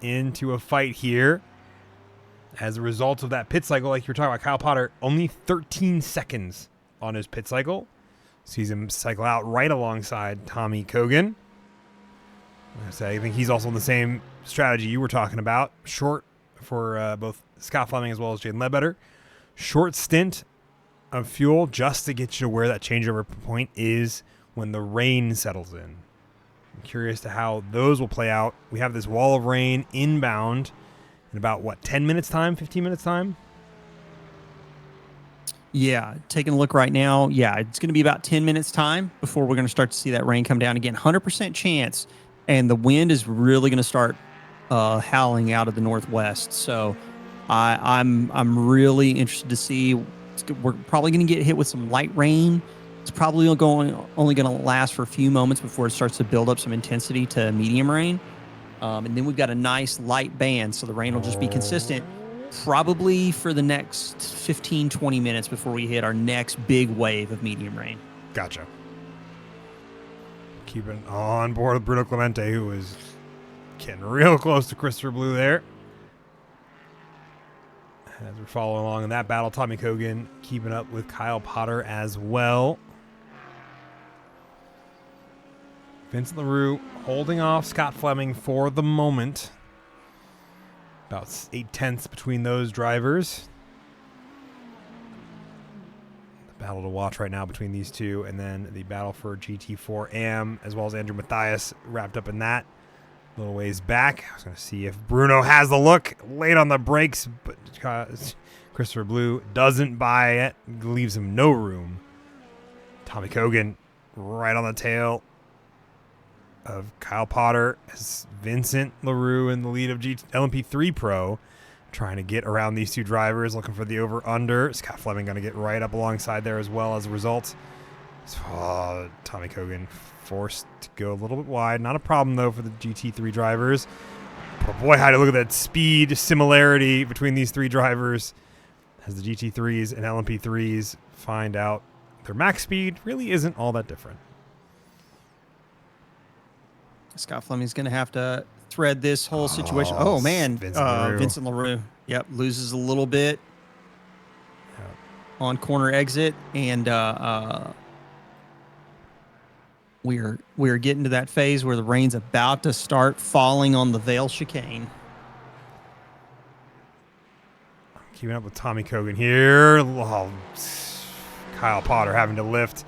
into a fight here. As a result of that pit cycle, like you were talking about, Kyle Potter, only 13 seconds on his pit cycle. Sees him cycle out right alongside Tommy Kogan. Like I say, I think he's also in the same strategy you were talking about. Short for both Scott Fleming as well as Jaden Ledbetter. Short stint of fuel just to get you to where that changeover point is when the rain settles in. I'm curious to how those will play out. We have this wall of rain inbound in about, 10 minutes time, 15 minutes time? Yeah, taking a look right now. Yeah, it's going to be about 10 minutes time before we're going to start to see that rain come down again. 100% chance, and the wind is really going to start howling out of the northwest. So I'm really interested to see. We're probably going to get hit with some light rain. It's probably only going to last for a few moments before it starts to build up some intensity to medium rain. And then we've got a nice light band, so the rain will just be consistent probably for the next 15, 20 minutes before we hit our next big wave of medium rain. Gotcha. Keeping on board with Bruno Clemente, who is getting real close to Christopher Blue there. As we're following along in that battle, Tommy Kogan keeping up with Kyle Potter as well. Vincent LaRue holding off Scott Fleming for the moment. About 8/10 between those drivers. The battle to watch right now between these two, and then the battle for GT4 AM, as well as Andrew Mathias wrapped up in that. A little ways back. I was going to see if Bruno has the look. Late on the brakes, but Christopher Blue doesn't buy it. Leaves him no room. Tommy Kogan right on the tail of Kyle Potter as Vincent LaRue in the lead of LMP3 Pro, trying to get around these two drivers, looking for the over-under. Scott Fleming going to get right up alongside there as well as a result. Tommy Kogan forced to go a little bit wide. Not a problem, though, for the GT3 drivers. But boy, how to look at that speed similarity between these three drivers as the GT3s and LMP3s find out their max speed really isn't all that different. Scott Fleming's going to have to thread this whole situation. Oh, man. Vincent LaRue. Yep, loses a little bit on corner exit. And we're getting to that phase where the rain's about to start falling on the Vale chicane. Keeping up with Tommy Kogan here. Kyle Potter having to lift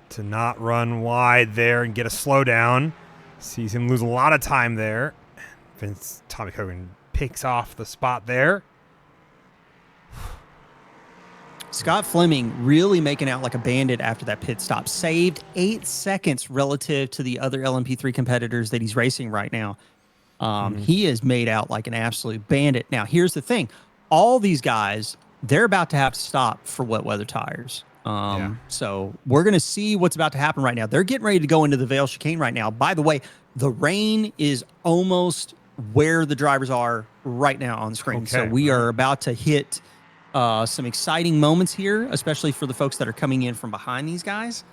to not run wide there and get a slowdown. Sees him lose a lot of time there. Tommy Kogan picks off the spot there. Scott Fleming really making out like a bandit after that pit stop. Saved 8 seconds relative to the other LMP3 competitors that he's racing right now. He is made out like an absolute bandit. Now, here's the thing. All these guys, they're about to have to stop for wet weather tires. So we're going to see what's about to happen right now. They're getting ready to go into the Vale chicane right now. By the way, the rain is almost where the drivers are right now on the screen. Okay. So we are about to hit some exciting moments here, especially for the folks that are coming in from behind these guys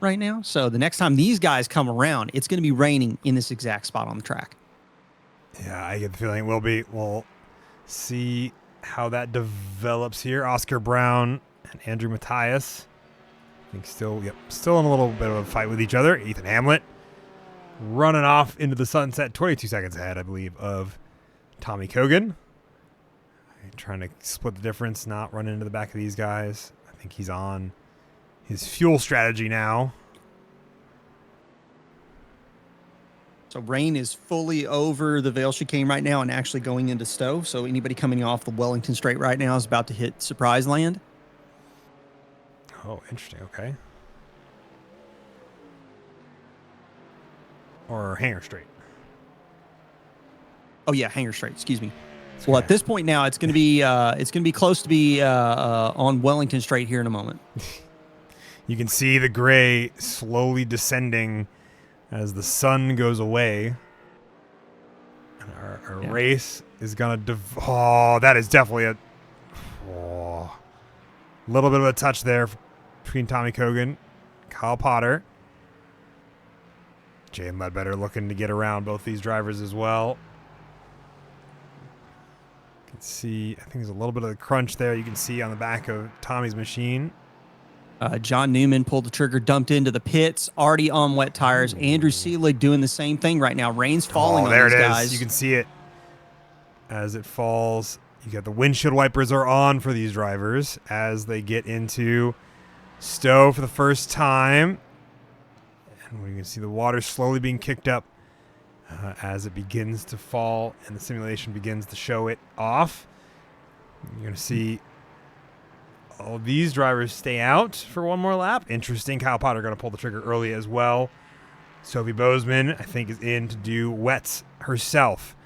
right now. So the next time these guys come around, it's going to be raining in this exact spot on the track. Yeah, I get the feeling it will be. We'll see how that develops here. Oscar Brown and Andrew Mathias, I think still in a little bit of a fight with each other. Ethan Hamlet running off into the sunset, 22 seconds ahead, I believe, of Tommy Kogan. Trying to split the difference, not run into the back of these guys. I think he's on his fuel strategy now. So rain is fully over the Vale chicane right now and actually going into Stowe. So anybody coming off the Wellington Straight right now is about to hit surprise land. Oh, interesting. Okay. Or Hangar Straight. Oh yeah, Hangar Straight. Excuse me. Well, at this point now, it's going to be close to be on Wellington Straight here in a moment. You can see the gray slowly descending as the sun goes away. And our race is going to that is definitely a little bit of a touch there between Tommy Kogan, Kyle Potter. Jaden Ledbetter looking to get around both these drivers as well. You can see, I think there's a little bit of the crunch there you can see on the back of Tommy's machine. John Newman pulled the trigger, dumped into the pits, already on wet tires. Andrew Seelig doing the same thing right now. Rain's falling on there these it is. guys. You can see it as it falls. You got the windshield wipers are on for these drivers as they get into Stowe for the first time. And we can see the water slowly being kicked up as it begins to fall and the simulation begins to show it off. You're going to see all these drivers stay out for one more lap. Interesting. Kyle Potter going to pull the trigger early as well. Sophie Bozeman, I think, is in to do wets herself.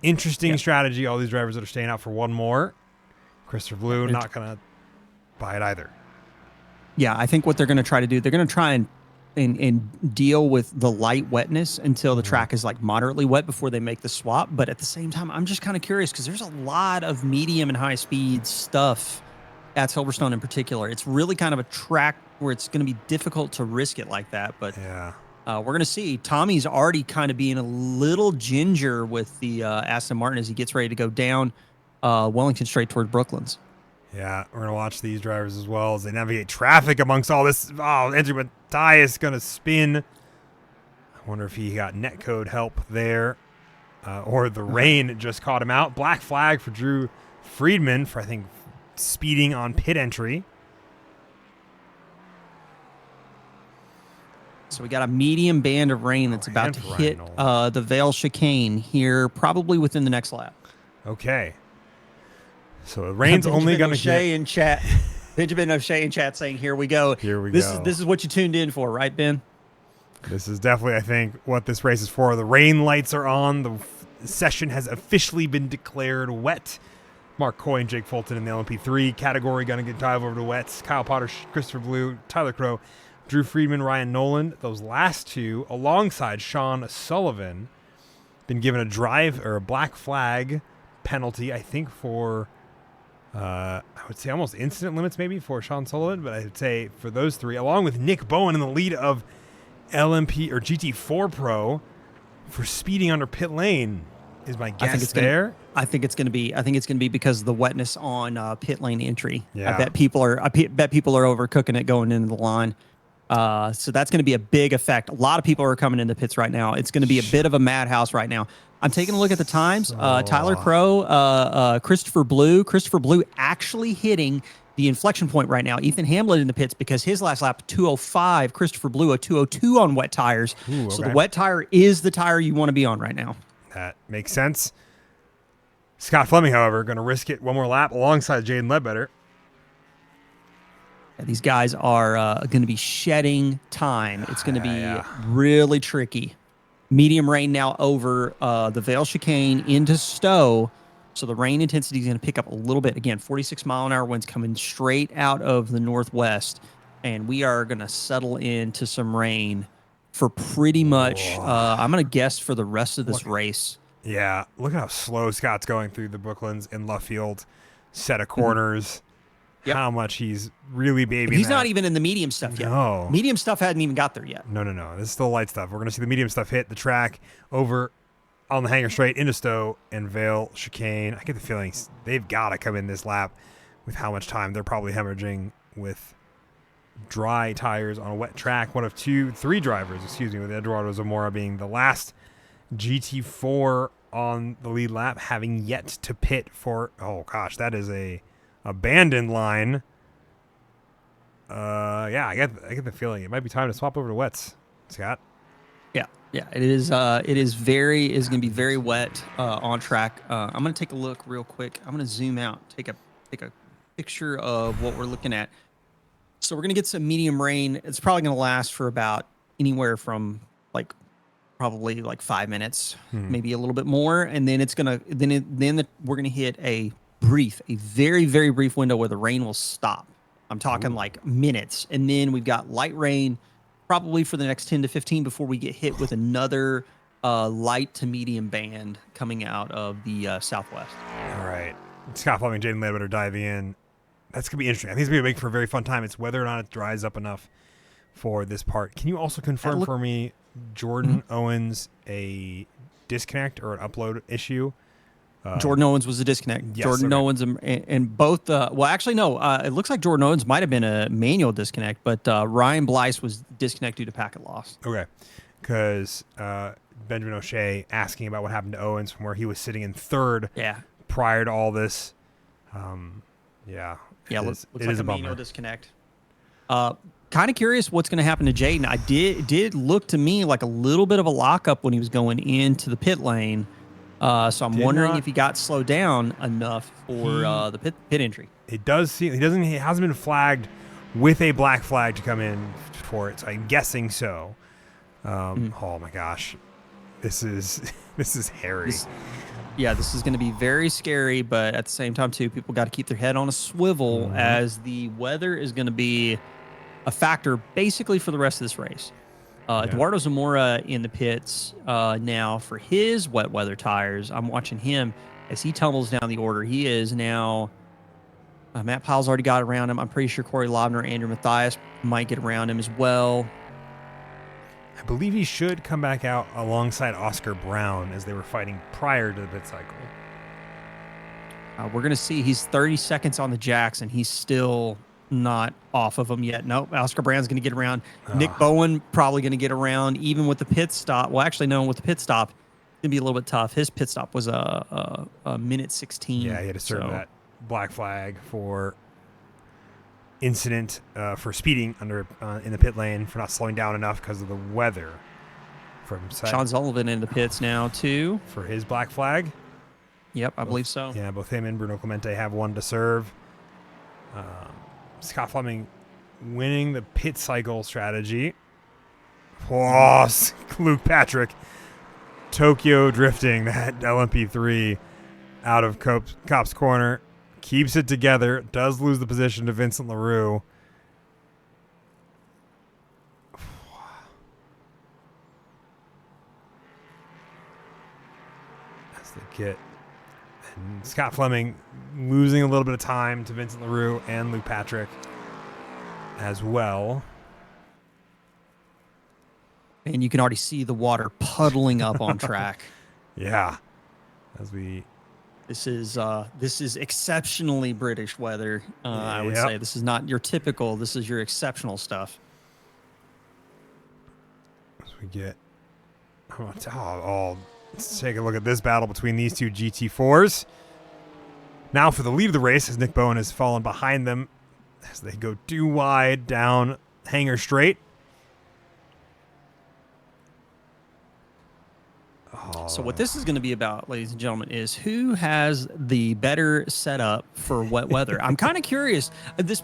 Interesting strategy. All these drivers that are staying out for one more. Christopher Blue not going to buy it either. Yeah, I think what they're going to try to do, they're going to try and deal with the light wetness until the track is like moderately wet before they make the swap. But at the same time, I'm just kind of curious because there's a lot of medium and high speed stuff at Silverstone in particular. It's really kind of a track where it's going to be difficult to risk it like that. But we're going to see. Tommy's already kind of being a little ginger with the Aston Martin as he gets ready to go down Wellington straight towards Brooklands. Yeah, we're going to watch these drivers as well as they navigate traffic amongst all this. Oh, Andrew Matthias going to spin. I wonder if he got netcode help there or the rain just caught him out. Black flag for Drew Friedman for, I think, speeding on pit entry. So we got a medium band of rain that's about to hit the Vale chicane here probably within the next lap. Okay. So the rain's only going to get... in chat. Benjamin O'Shea in chat saying, here we go. Here we go. This is what you tuned in for, right, Ben? This is definitely, I think, what this race is for. The rain lights are on. The session has officially been declared wet. Mark Coy and Jake Fulton in the LMP3 category going to get dive over to wets. Kyle Potter, Christopher Blue, Tyler Crow, Drew Friedman, Ryan Nolan. Those last two, alongside Sean Sullivan, been given a drive or a black flag penalty, I think, for... I would say almost incident limits maybe for Sean Sullivan, but I would say for those three, along with Nick Bowen in the lead of LMP or GT4 Pro for speeding under pit lane is my guess there. I think it's going to be because of the wetness on pit lane entry. Yeah. I bet people are overcooking it going into the line. So that's going to be a big effect. A lot of people are coming into pits right now. It's going to be a bit of a madhouse right now. I'm taking a look at the times. Tyler Crow, Christopher Blue actually hitting the inflection point right now. Ethan Hamlin in the pits because his last lap 2:05. Christopher Blue a 2:02 on wet tires. Ooh, okay. So the wet tire is the tire you want to be on right now. That makes sense. Scott Fleming, however, going to risk it one more lap alongside Jaden Ledbetter. Yeah, these guys are going to be shedding time. It's going to be really tricky. Medium rain now over the Vale chicane into Stowe. So the rain intensity is going to pick up a little bit. Again, 46-mile-an-hour winds coming straight out of the northwest. And we are going to settle into some rain for pretty much, I'm going to guess, for the rest of this race. Yeah, look at how slow Scott's going through the Brooklands and Luffield set of corners. Yep. How much he's really babying. He's not even in the medium stuff yet. No. Medium stuff hadn't even got there yet. No. This is still light stuff. We're going to see the medium stuff hit the track over on the hanger straight into Stowe and Vale chicane. I get the feeling they've got to come in this lap with how much time they're probably hemorrhaging with dry tires on a wet track. One of three drivers, with Eduardo Zamora being the last GT4 on the lead lap, having yet to pit for, that is a abandoned line. I get the feeling it might be time to swap over to wets, Scott. Yeah, it is. It is going to be very wet on track. I'm going to take a look real quick. I'm going to zoom out, take a picture of what we're looking at. So we're going to get some medium rain. It's probably going to last for about anywhere from probably 5 minutes, maybe a little bit more, and then it's gonna we're going to hit a very, very brief window where the rain will stop. I'm talking minutes, and then we've got light rain probably for the next 10 to 15 before we get hit with another light to medium band coming out of the southwest. All right. Scott Fleming, Jaden Ledbetter diving in. That's going to be interesting. I think it's going to make for a very fun time. It's whether or not it dries up enough for this part. Can you also confirm for me Jordan Owens a disconnect or an upload issue Jordan Owens was a disconnect. Yes, Jordan okay. Owens and both. Well, actually, no. It looks like Jordan Owens might have been a manual disconnect, but Ryan Blyce was disconnected due to packet loss. Okay, because Benjamin O'Shea asking about what happened to Owens from where he was sitting in third Yeah. prior to all this. Yeah, Yeah, it looks is like a a manual bummer. disconnect. Kind of curious what's going to happen to Jaden. I did look to me like a little bit of a lockup when he was going into the pit lane. So I'm Did wondering not- if he got slowed down enough for He- the pit entry. It does seem he hasn't been flagged with a black flag to come in for it. So I'm guessing so. Oh my gosh, this is hairy. This is going to be very scary, but at the same time, too, people got to keep their head on a swivel as the weather is going to be a factor basically for the rest of this race. Eduardo Zamora in the pits now for his wet weather tires. I'm watching him as he tumbles down the order. He is now. Matt Pyle's already got around him. I'm pretty sure Corey Lobner, Andrew Mathias might get around him as well. I believe he should come back out alongside Oscar Brown as they were fighting prior to the pit cycle. We're going to see he's 30 seconds on the jacks, and he's still not off of him yet. Nope, Oscar Brown's going to get around. Nick Bowen probably going to get around, even with the pit stop. Well, actually, no, with the pit stop, it's going to be a little bit tough. His pit stop was a minute 16. Yeah, he had to serve that black flag for incident for speeding under in the pit lane for not slowing down enough because of the weather. From Sean Sullivan in the pits now, too. For his black flag. Yep, I believe so. Yeah, both him and Bruno Clemente have one to serve. Scott Fleming winning the pit cycle strategy. Oh, Luke Patrick. Tokyo drifting that LMP3 out of Cop's corner. Keeps it together. Does lose the position to Vincent LaRue. That's the kit. And Scott Fleming losing a little bit of time to Vincent LaRue and Luke Patrick as well. And you can already see the water puddling up on track. Yeah. As we... This is exceptionally British weather. I would Yep. say this is not your typical. This is your exceptional stuff. As we get, let's take a look at this battle between these two GT4s. Now for the lead of the race, as Nick Bowen has fallen behind them as they go too wide down Hanger Straight. So what this is going to be about, ladies and gentlemen, is who has the better setup for wet weather. I'm kind of curious. This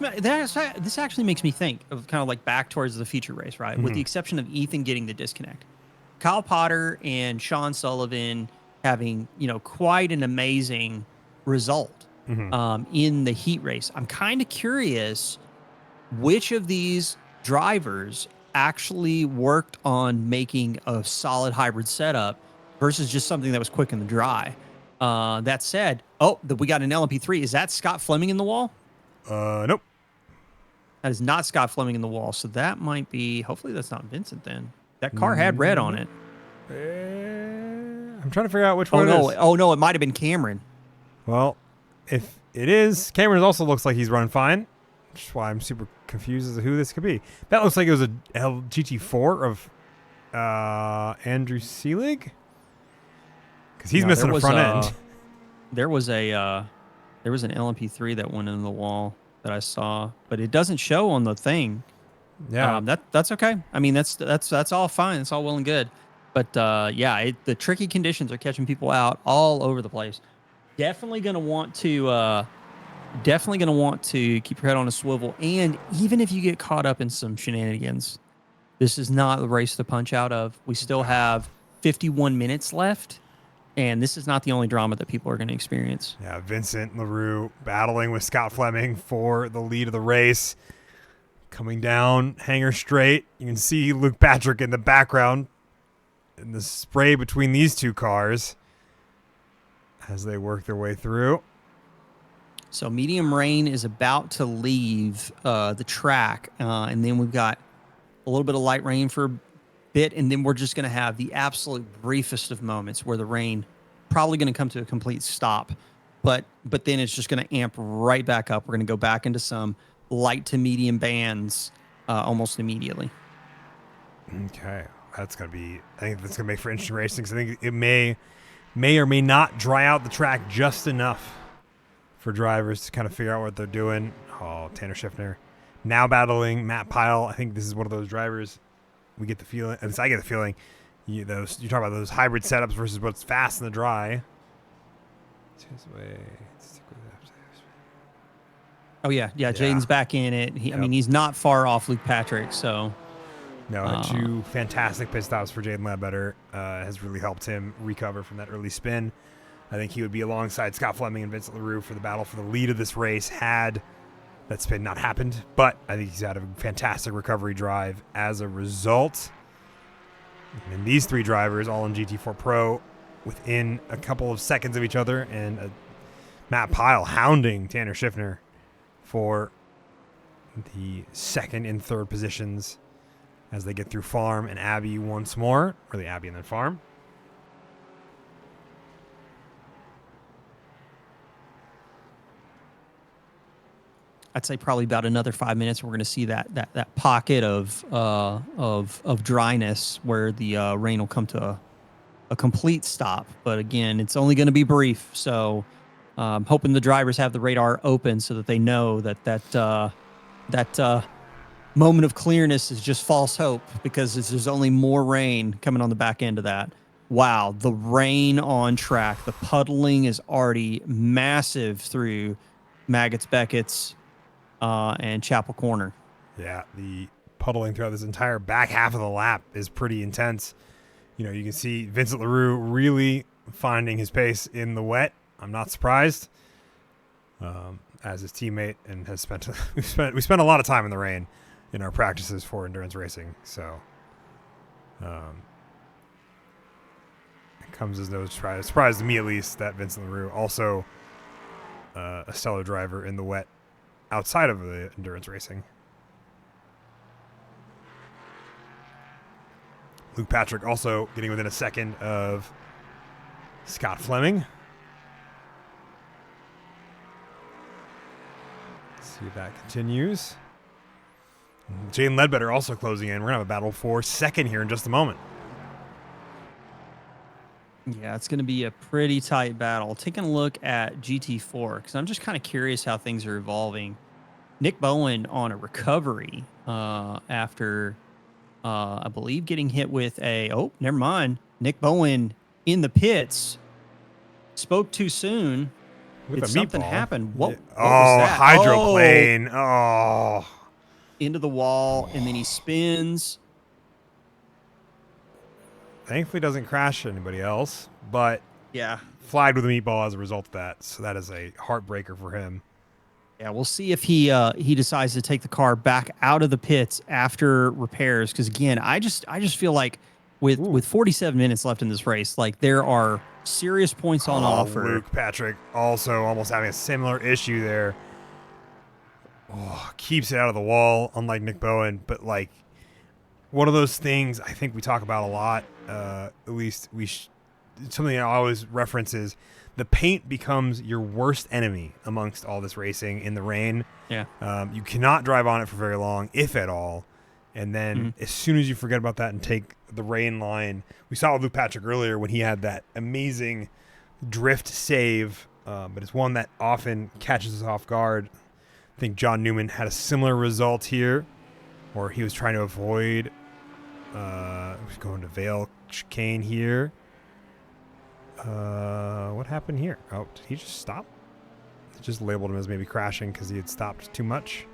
actually makes me think of kind of like back towards the feature race, right? With the exception of Ethan getting the disconnect. Kyle Potter and Sean Sullivan having, quite an amazing result in the heat race. I'm kind of curious which of these drivers actually worked on making a solid hybrid setup versus just something that was quick in the dry. That said, we got an LMP3. Is that Scott Fleming in the wall? Nope. That is not Scott Fleming in the wall. So that might be, hopefully that's not Vincent then. That car had red on it. I'm trying to figure out which one it is. Oh, no, it might have been Cameron. Well, if it is, Cameron also looks like he's run fine, which is why I'm super confused as to who this could be. That looks like it was a GT4 of Andrew Seelig. Because he's missing a front end. There was an LMP3 that went in the wall that I saw, but it doesn't show on the thing. Yeah, that's okay. I mean, that's all fine. It's all well and good. But the tricky conditions are catching people out all over the place. Definitely gonna want to keep your head on a swivel. And even if you get caught up in some shenanigans, this is not the race to punch out of. We still have 51 minutes left. And this is not the only drama that people are going to experience. Yeah, Vincent LaRue battling with Scott Fleming for the lead of the race. Coming down Hanger Straight. You can see Luke Patrick in the background in the spray between these two cars as they work their way through. So medium rain is about to leave the track. And then we've got a little bit of light rain for bit, and then we're just going to have the absolute briefest of moments where the rain probably going to come to a complete stop, but then it's just going to amp right back up. We're going to go back into some light to medium bands almost immediately. Okay, that's gonna be. I think that's gonna make for interesting racing. 'Cause I think it may or may not dry out the track just enough for drivers to kind of figure out what they're doing. Oh, Tanner Schiffner now battling Matt Pyle. I think this is one of those drivers. We get the feeling, at least I get the feeling, you talk about those hybrid setups versus what's fast in the dry. Oh yeah. Jaden's back in it. I mean, he's not far off Luke Patrick, so. No, 2 fantastic pit stops for Jaden Ledbetter has really helped him recover from that early spin. I think he would be alongside Scott Fleming and Vincent LaRue for the battle for the lead of this race had that spin not happened. But I think he's had a fantastic recovery drive as a result. And these 3 drivers, all in GT4 Pro, within a couple of seconds of each other, and Matt Pyle hounding Tanner Schiffner for the second and third positions as they get through Farm and Abbey once more. Really Abbey and then Farm. I'd say probably about another 5 minutes. We're going to see that pocket of dryness where the rain will come to a complete stop. But again, it's only going to be brief. So hoping the drivers have the radar open so that they know that moment of clearness is just false hope, because there's only more rain coming on the back end of that. Wow, the rain on track. The puddling is already massive through Maggots, Beckett's, and Chapel Corner. Yeah, the puddling throughout this entire back half of the lap is pretty intense. You can see Vincent LaRue really finding his pace in the wet. I'm not surprised. As his teammate, and has spent we spent a lot of time in the rain in our practices for endurance racing. So it comes as no surprise to me, at least, that Vincent LaRue, also a stellar driver in the wet outside of the endurance racing. Luke Patrick also getting within a second of Scott Fleming. Let's see if that continues. Jaden Ledbetter also closing in. We're going to have a battle for second here in just a moment. Yeah, it's going to be a pretty tight battle. Taking a look at GT4, because I'm just kind of curious how things are evolving. Nick Bowen on a recovery after, I believe, getting hit with never mind. Nick Bowen in the pits. Spoke too soon. Did something happen? What was that? Hydroplane. Oh. Into the wall, and then he spins. Thankfully doesn't crash anybody else, but yeah, flagged with a meatball as a result of that. So that is a heartbreaker for him. Yeah, we'll see if he decides to take the car back out of the pits after repairs. Because again, I just feel like with 47 minutes left in this race, like there are serious points on offer. Luke Patrick also almost having a similar issue there. Keeps it out of the wall, unlike Nick Bowen, but like one of those things I think we talk about a lot. At least something I always reference is the paint becomes your worst enemy amongst all this racing in the rain. Yeah. You cannot drive on it for very long, if at all. And then as soon as you forget about that and take the rain line, we saw with Luke Patrick earlier when he had that amazing drift save, but it's one that often catches us off guard. I think John Newman had a similar result here, or he was trying to avoid was going to Vale chicane here. What happened here? Oh, did he just stop? It just labeled him as maybe crashing because he had stopped too much.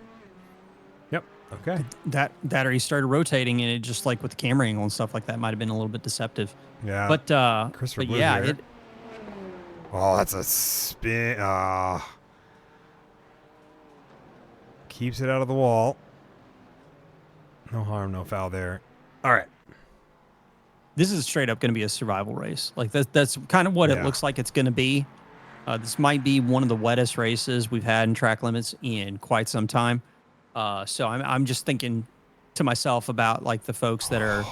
Yep. Okay. That or he started rotating, and it just like with the camera angle and stuff like that might have been a little bit deceptive. Yeah. But Christopher Blue yeah, here. That's a spin. Keeps it out of the wall. No harm, no foul there. All right. This is straight up going to be a survival race. Like that's kind of what it looks like it's going to be. This might be one of the wettest races we've had in track limits in quite some time. So I'm just thinking to myself about like the folks that are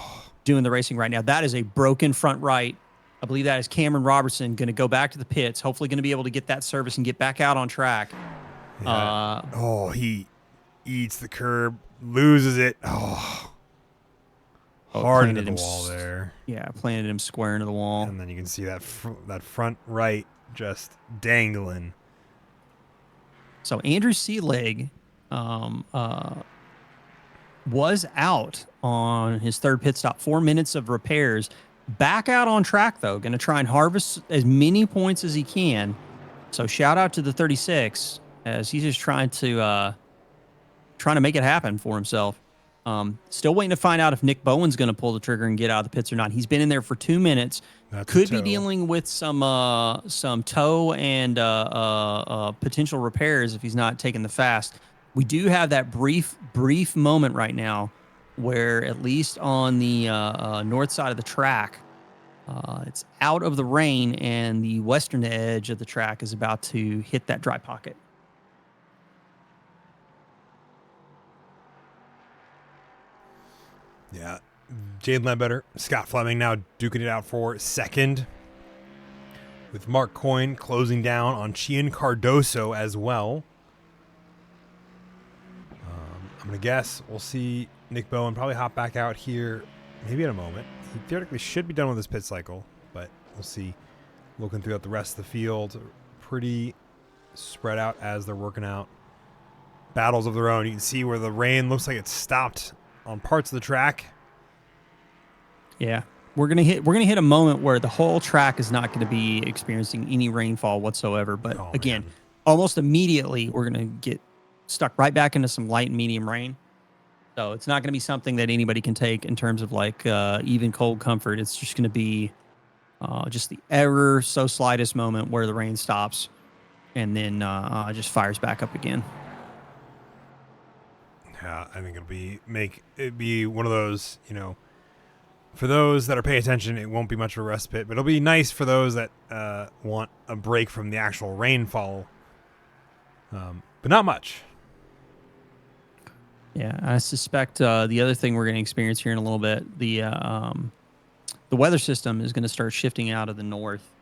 doing the racing right now. That is a broken front right I believe that is Cameron Robertson going to go back to the pits. Hopefully going to be able to get that service and get back out on track. Yeah. He eats the curb, loses it. Hard into the wall there. Yeah, planted him square into the wall. And then you can see that that front right just dangling. So Andrew Seelig was out on his third pit stop, 4 minutes of repairs. Back out on track, though. Going to try and harvest as many points as he can. So shout out to the 36 as he's just trying to make it happen for himself. Still waiting to find out if Nick Bowen's going to pull the trigger and get out of the pits or not. He's been in there for 2 minutes. Could be dealing with some tow and potential repairs if he's not taking the fast. We do have that brief moment right now where at least on the north side of the track, it's out of the rain and the western edge of the track is about to hit that dry pocket. Yeah. Jade Ledbetter, Scott Fleming now duking it out for second, with Mark Coyne closing down on Cian Cardoso as well. I'm going to guess we'll see Nick Bowen probably hop back out here maybe in a moment. He theoretically should be done with his pit cycle, but we'll see. Looking throughout the rest of the field, pretty spread out as they're working out battles of their own. You can see where the rain looks like it's stopped on parts of the track. Yeah, we're gonna hit a moment where the whole track is not going to be experiencing any rainfall whatsoever. But again, almost immediately we're gonna get stuck right back into some light and medium rain. So it's not going to be something that anybody can take in terms of like even cold comfort. It's just going to be just the ever so slightest moment where the rain stops and then just fires back up again. Yeah, I think it'd be one of those, for those that are paying attention, it won't be much of a respite, but it'll be nice for those that want a break from the actual rainfall, but not much. Yeah, I suspect the other thing we're going to experience here in a little bit, the weather system is going to start shifting out of the north,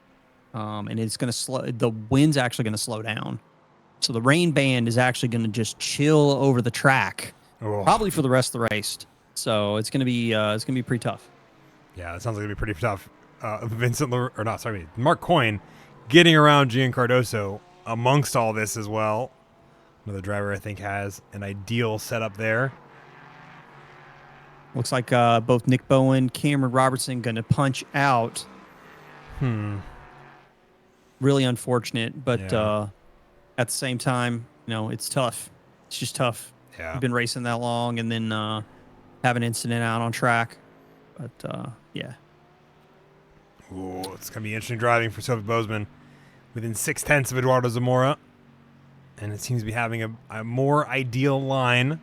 and it's going to slow. The wind's actually going to slow down, so the rain band is actually going to just chill over the track, probably for the rest of the race. So it's going to be pretty tough. Yeah, it sounds like it'll be pretty tough. Mark Coyne getting around Gian Cardoso amongst all this as well. Another driver I think has an ideal setup there. Looks like both Nick Bowen, Cameron Robertson going to punch out. Really unfortunate, but at the same time, it's tough. It's just tough. Yeah. You've been racing that long and then have an incident out on track. But, yeah. Ooh, it's going to be interesting driving for Sophie Bozeman within 0.6 of Eduardo Zamora. And it seems to be having a more ideal line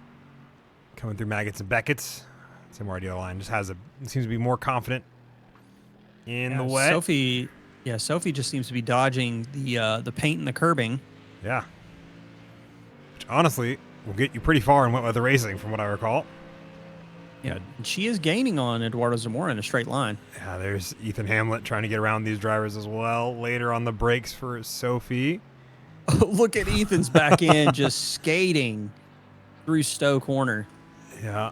coming through Maggots and Beckett's. It's a more ideal line. Seems to be more confident in the wet. Sophie just seems to be dodging the paint and the curbing. Yeah. Which honestly will get you pretty far in wet weather racing, from what I recall. Yeah, she is gaining on Eduardo Zamora in a straight line. Yeah, there's Ethan Hamlet trying to get around these drivers as well. Later on the brakes for Sophie. Look at Ethan's back end just skating through Stowe Corner. Yeah.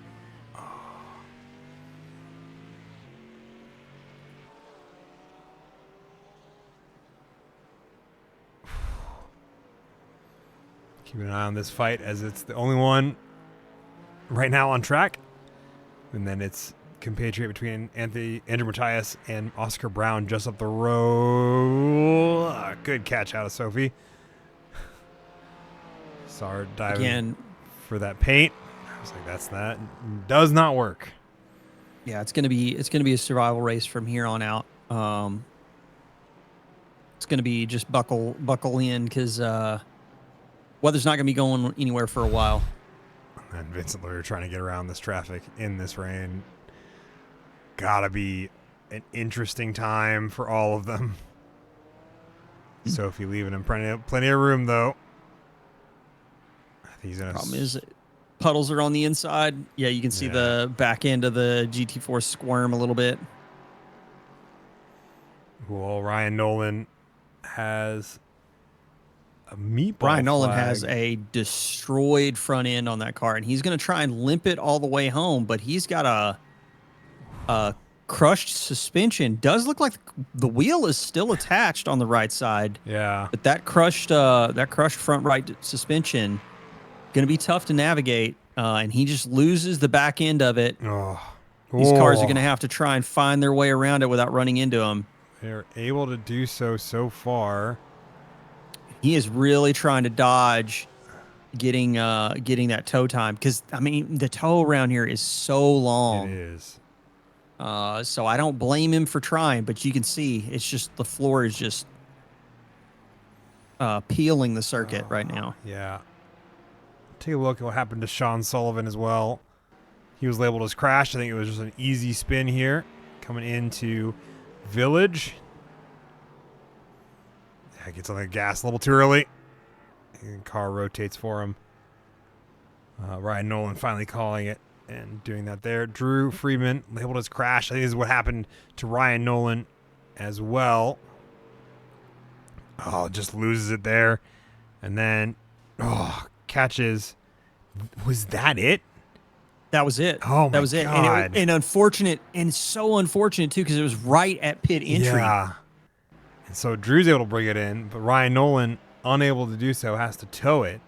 Keeping an eye on this fight as it's the only one right now on track. And then it's compatriot between Andrew Matthias and Oscar Brown just up the road. Good catch out of Sophie. Sard diving again for that paint. I was like, that does not work. Yeah, it's gonna be a survival race from here on out. It's gonna be just buckle in because weather's not gonna be going anywhere for a while. And Vincent Lurie trying to get around this traffic in this rain. Gotta be an interesting time for all of them. Sophie leaving him plenty of room though. Problem is, puddles are on the inside. Yeah, you can see the back end of the GT4 squirm a little bit. Well, Ryan Nolan has a meatball Brian Nolan flag. has a destroyed front end on that car, and he's going to try and limp it all the way home, but he's got a crushed suspension. Does look like the wheel is still attached on the right side, Yeah. but that crushed front right suspension going to be tough to navigate, and he just loses the back end of it. Oh. These cars are going to have to try and find their way around it without running into them. They're able to do so far. He is really trying to dodge getting that tow time, because I mean the tow around here is so long. It is. So I don't blame him for trying, but you can see it's just the floor is just peeling the circuit right now. Yeah. Take a look at what happened to Sean Sullivan as well. He was labeled as crashed. I think it was just an easy spin here coming into Village. Yeah, gets on the gas a little too early. And car rotates for him. Ryan Nolan finally calling it and doing that there. Drew Friedman labeled as crash. I think this is what happened to Ryan Nolan as well. Oh, just loses it there. And then, catches. Was that it? That was it. Oh, my that was it. God. And unfortunate, and so unfortunate too, because it was right at pit entry. Yeah. And so Drew's able to bring it in, but Ryan Nolan, unable to do so, has to tow it.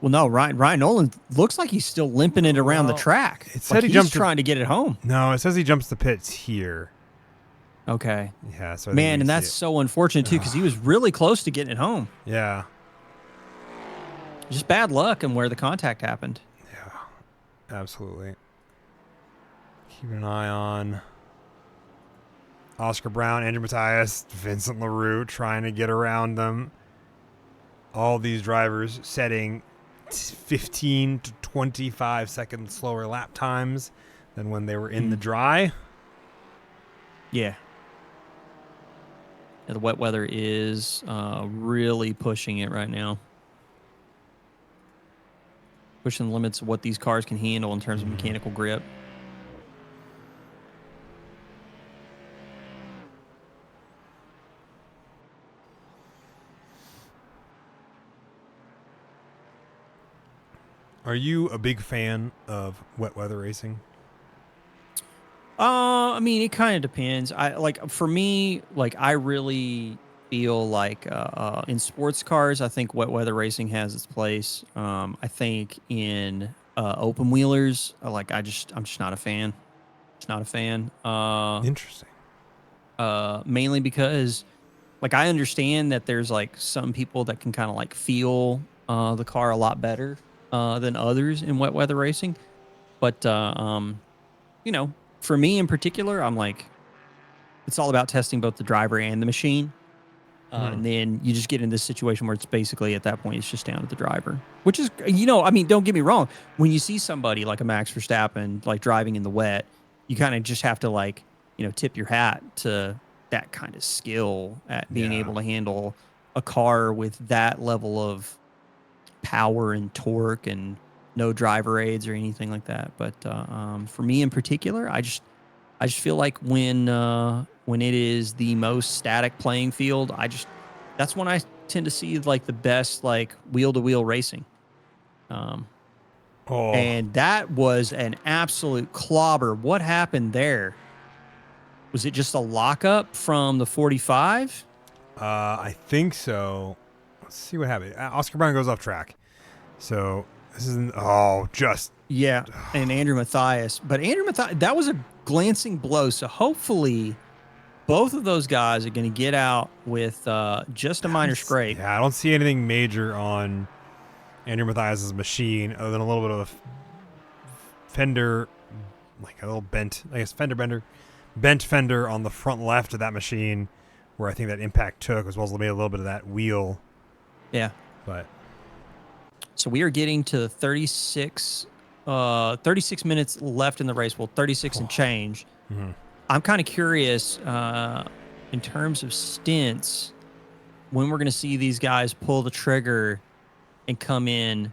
Well, no, Ryan Nolan looks like he's still limping it around the track. It said like he he's jumped trying to get it home. No, it says he jumps the pits here. Okay. Yeah. So I think Man, you and can that's see so unfortunate too, because he was really close to getting it home. it. Yeah. Just bad luck and where the contact happened. Yeah. Absolutely. Keep an eye on Oscar Brown, Andrew Matthias, Vincent LaRue trying to get around them. All these drivers setting 15 to 25 seconds slower lap times than when they were in the dry. Yeah. The wet weather is really pushing it right now. Pushing the limits of what these cars can handle in terms of mechanical grip. Are you a big fan of wet weather racing? I mean, it kind of depends. For me, I really feel like in sports cars, I think wet weather racing has its place. I think in open wheelers, I'm just not a fan. Just not a fan. Interesting. Mainly because, I understand that there's some people that can kind of feel the car a lot better than others in wet weather racing, but for me in particular, I'm it's all about testing both the driver and the machine. And then you just get in this situation where it's basically at that point, it's just down to the driver, which is, I mean, don't get me wrong. When you see somebody like a Max Verstappen, driving in the wet, you kind of just have to tip your hat to that kind of skill at being able to handle a car with that level of power and torque and no driver aids or anything like that. But for me in particular, I just feel like when it is the most static playing field, that's when I tend to see the best wheel to wheel racing. And that was an absolute clobber. What happened there? Was it just a lockup from the 45? I think so. Let's see what happened. Oscar Brown goes off track. So this isn't. Yeah, and Andrew Matthias. But Andrew Matthias, that was a glancing blow. So hopefully both of those guys are going to get out with just a minor scrape. Yeah, I don't see anything major on Andrew Matthias' machine other than a little bit of a fender, a little bent, bent fender on the front left of that machine where I think that impact took, as well as maybe a little bit of that wheel. Yeah. But so we are getting to 36 minutes left in the race. Well, 36 and change. Mm-hmm. I'm kind of curious in terms of stints when we're going to see these guys pull the trigger and come in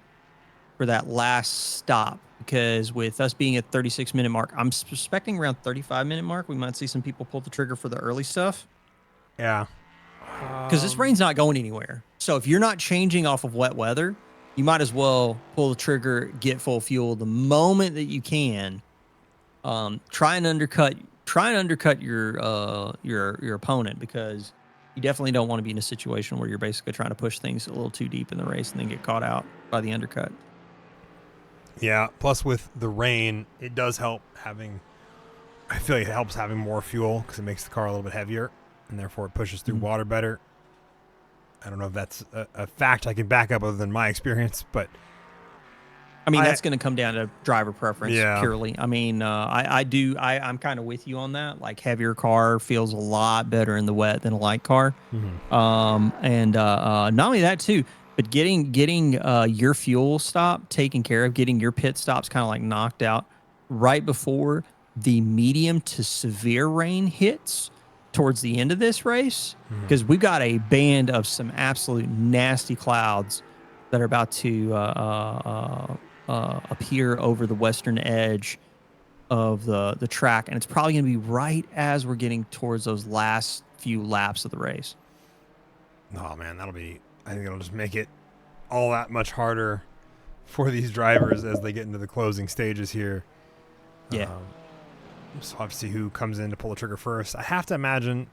for that last stop, because with us being at 36-minute mark, I'm suspecting around 35-minute mark, we might see some people pull the trigger for the early stuff. Yeah. Because this rain's not going anywhere. So if you're not changing off of wet weather, you might as well pull the trigger, get full fuel the moment that you can. Try and undercut your opponent, because you definitely don't want to be in a situation where you're basically trying to push things a little too deep in the race and then get caught out by the undercut. Yeah. Plus, with the rain, it does help having. I feel like it helps having more fuel because it makes the car a little bit heavier, and therefore it pushes through water better. I don't know if that's a fact I can back up other than my experience, but I mean, that's going to come down to driver preference purely. I mean, I'm kind of with you on that. Like, heavier car feels a lot better in the wet than a light car. And not only that too, but getting your fuel stop taken care of, getting your pit stops kind of like knocked out right before the medium to severe rain hits towards the end of this race, because we've got a band of some absolute nasty clouds that are about to appear over the western edge of the track, and it's probably going to be right as we're getting towards those last few laps of the race. Oh man, I think it'll just make it all that much harder for these drivers as they get into the closing stages here. Yeah. So obviously, who comes in to pull the trigger first? I have to imagine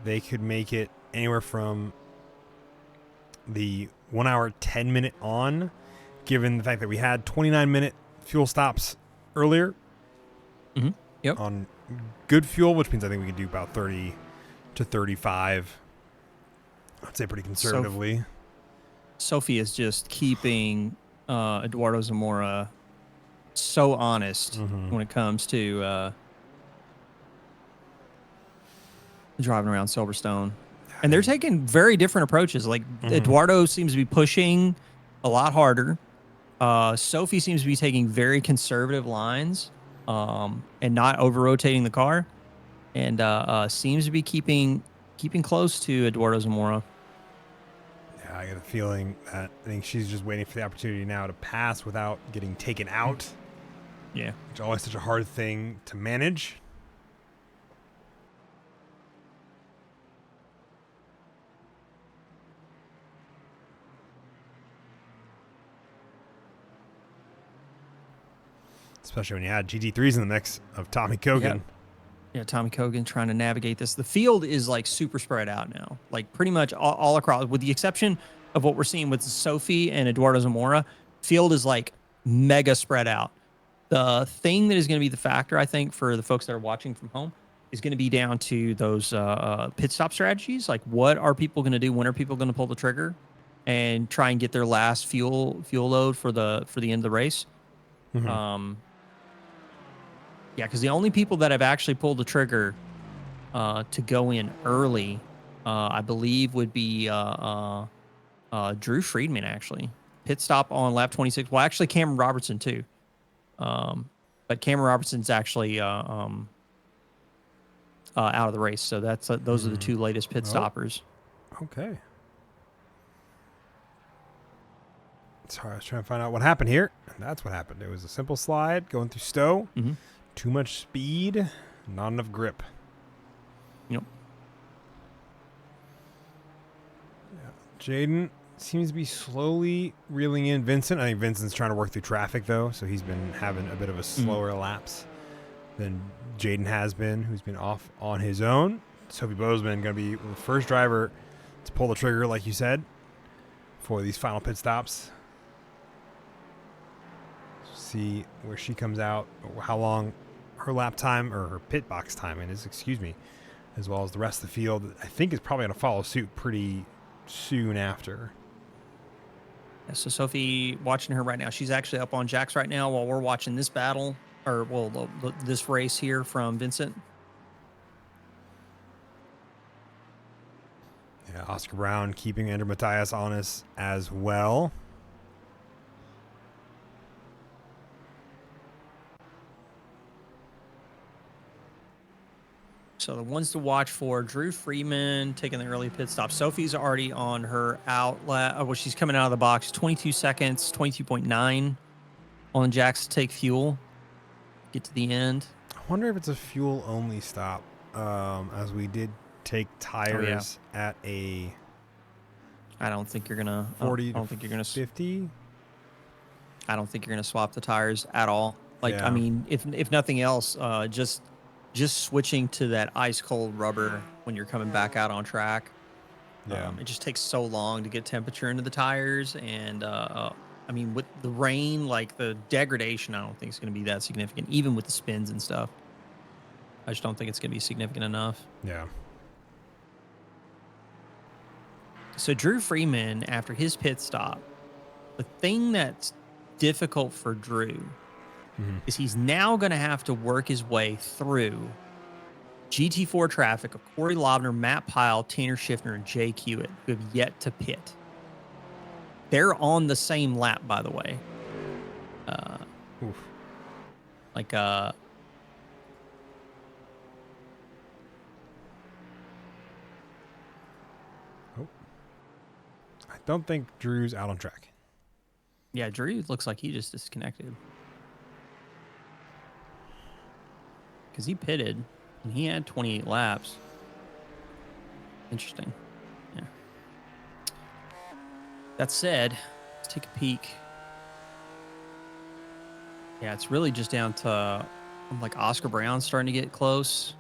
they could make it anywhere from the 1 hour 10-minute on, given the fact that we had 29-minute fuel stops earlier. Yep. On good fuel, which means I think we can do about 30 to 35. I'd say pretty conservatively. Sophie is just keeping Eduardo Zamora so honest when it comes to driving around Silverstone. And they're taking very different approaches. Like, Eduardo seems to be pushing a lot harder. Sophie seems to be taking very conservative lines and not over-rotating the car. And seems to be keeping close to Eduardo Zamora. Yeah, I get a feeling that I think she's just waiting for the opportunity now to pass without getting taken out. Yeah. Which is always such a hard thing to manage. Especially when you add GT3s in the mix of Tommy Kogan. Yep. Yeah, Tommy Kogan trying to navigate this. The field is like super spread out now, like pretty much all across, with the exception of what we're seeing with Sophie and Eduardo Zamora. Field is like mega spread out. The thing that is going to be the factor, I think, for the folks that are watching from home is going to be down to those pit stop strategies. Like, what are people going to do? When are people going to pull the trigger and try and get their last fuel load for the end of the race? Yeah, because the only people that have actually pulled the trigger to go in early, I believe, would be Drew Friedman, actually. Pit stop on lap 26. Well, actually, Cameron Robertson, too. But Cameron Robertson's actually out of the race. So those are the two latest pit stoppers. Okay. Sorry, I was trying to find out what happened here. And that's what happened. It was a simple slide going through Stowe. Too much speed, not enough grip. Yep. Yeah. Jaden seems to be slowly reeling in Vincent. I think Vincent's trying to work through traffic, though, so he's been having a bit of a slower lapse than Jaden has been, who's been off on his own. Sophie Bozeman going to be the first driver to pull the trigger, like you said, for these final pit stops. See where she comes out, or how long her lap time or her pit box time is, as well as the rest of the field. I think is probably going to follow suit pretty soon after. Yeah, so Sophie, watching her right now, she's actually up on Jax right now while we're watching this battle, or this race here from Vincent. Yeah, Oscar Brown keeping Andrew Matthias honest as well. So the ones to watch for: Drew Freeman taking the early pit stop. Sophie's already on her outlet. Well, she's coming out of the box. 22 seconds, 22.9. on jacks to take fuel, get to the end. I wonder if it's a fuel only stop, as we did take tires at a I don't think you're gonna 40 I don't think you're gonna 50. I don't think you're gonna swap the tires at all. Like Yeah. I mean, if nothing else, just switching to that ice cold rubber when you're coming back out on track. Yeah. It just takes so long to get temperature into the tires, and I mean, with the rain, like the degradation, I don't think it's going to be that significant, even with the spins and stuff. I just don't think it's going to be significant enough. Yeah. So Drew Freeman, after his pit stop, the thing that's difficult for Drew is he's now going to have to work his way through GT4 traffic of Corey Lobner, Matt Pyle, Tanner Schiffner, and Jay Hewitt, who have yet to pit. They're on the same lap, by the way. Oof. Like, Oh. I don't think Drew's out on track. yeah, Drew looks like he just disconnected. Because he pitted, and he had 28 laps. Interesting. Yeah. That said, let's take a peek. Yeah, it's really just down to like Oscar Brown starting to get close.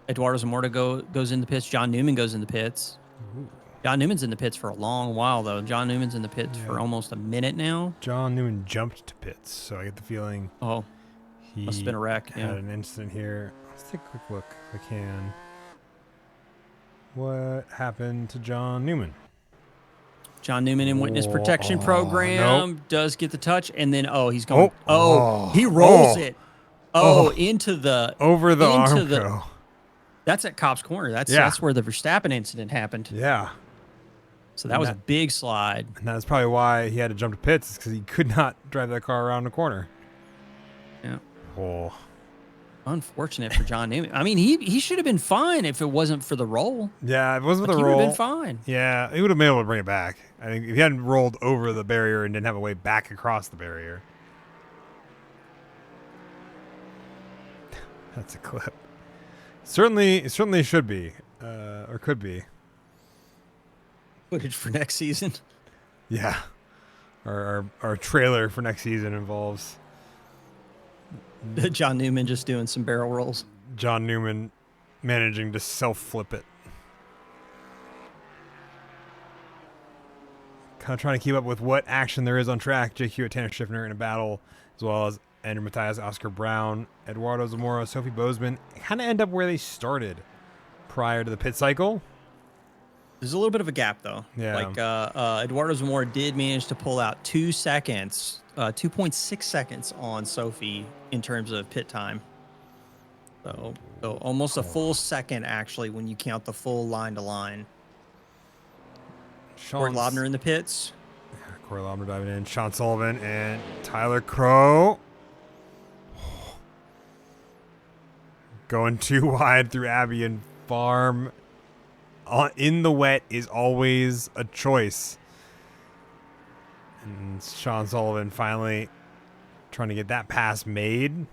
Eduardo Zamorta goes in the pits. John Newman goes in the pits. Ooh. John Newman's in the pits for a long while, though. John Newman's in the pits for almost a minute now. John Newman jumped to pits, so I get the feeling Oh, he must have been a wreck. had Yeah. an incident here. Let's take a quick look if I can. What happened to John Newman? John Newman in witness protection Oh, program does get the touch, and then he's going. Oh. He rolls Oh. it. Oh. Into the Over the into the- Armco. That's at Cops Corner. That's Yeah. where the Verstappen incident happened. Yeah. So that was a big slide. And that's probably why he had to jump to pits, because he could not drive that car around the corner. Yeah. Oh. Unfortunate for John Newman. I mean, he should have been fine if it wasn't for the roll. Yeah, if it wasn't Like, for he the would roll. have been fine. Yeah, he would have been able to bring it back. I think if he hadn't rolled over the barrier and didn't have a way back across the barrier. That's a clip. Certainly should be, or could be. Footage for next season. Yeah. Our trailer for next season involves John Newman just doing some barrel rolls. John Newman managing to self-flip it. Kind of trying to keep up with what action there is on track. Jake Hewitt, Tanner Schiffner in a battle, as well as Andrew Matthias, Oscar Brown, Eduardo Zamora, Sophie Bozeman. Kind of end up where they started prior to the pit cycle. There's a little bit of a gap, though. Yeah. Like, Eduardo Zamora did manage to pull out 2 seconds, 2.6 seconds on Sophie in terms of pit time. So almost a full second, actually, when you count the full line to line. Corey Lobner in the pits. Corey Lobner diving in. Sean Sullivan and Tyler Crow. Going too wide through Abbey and Farm. In the wet is always a choice. And Sean Sullivan finally trying to get that pass made.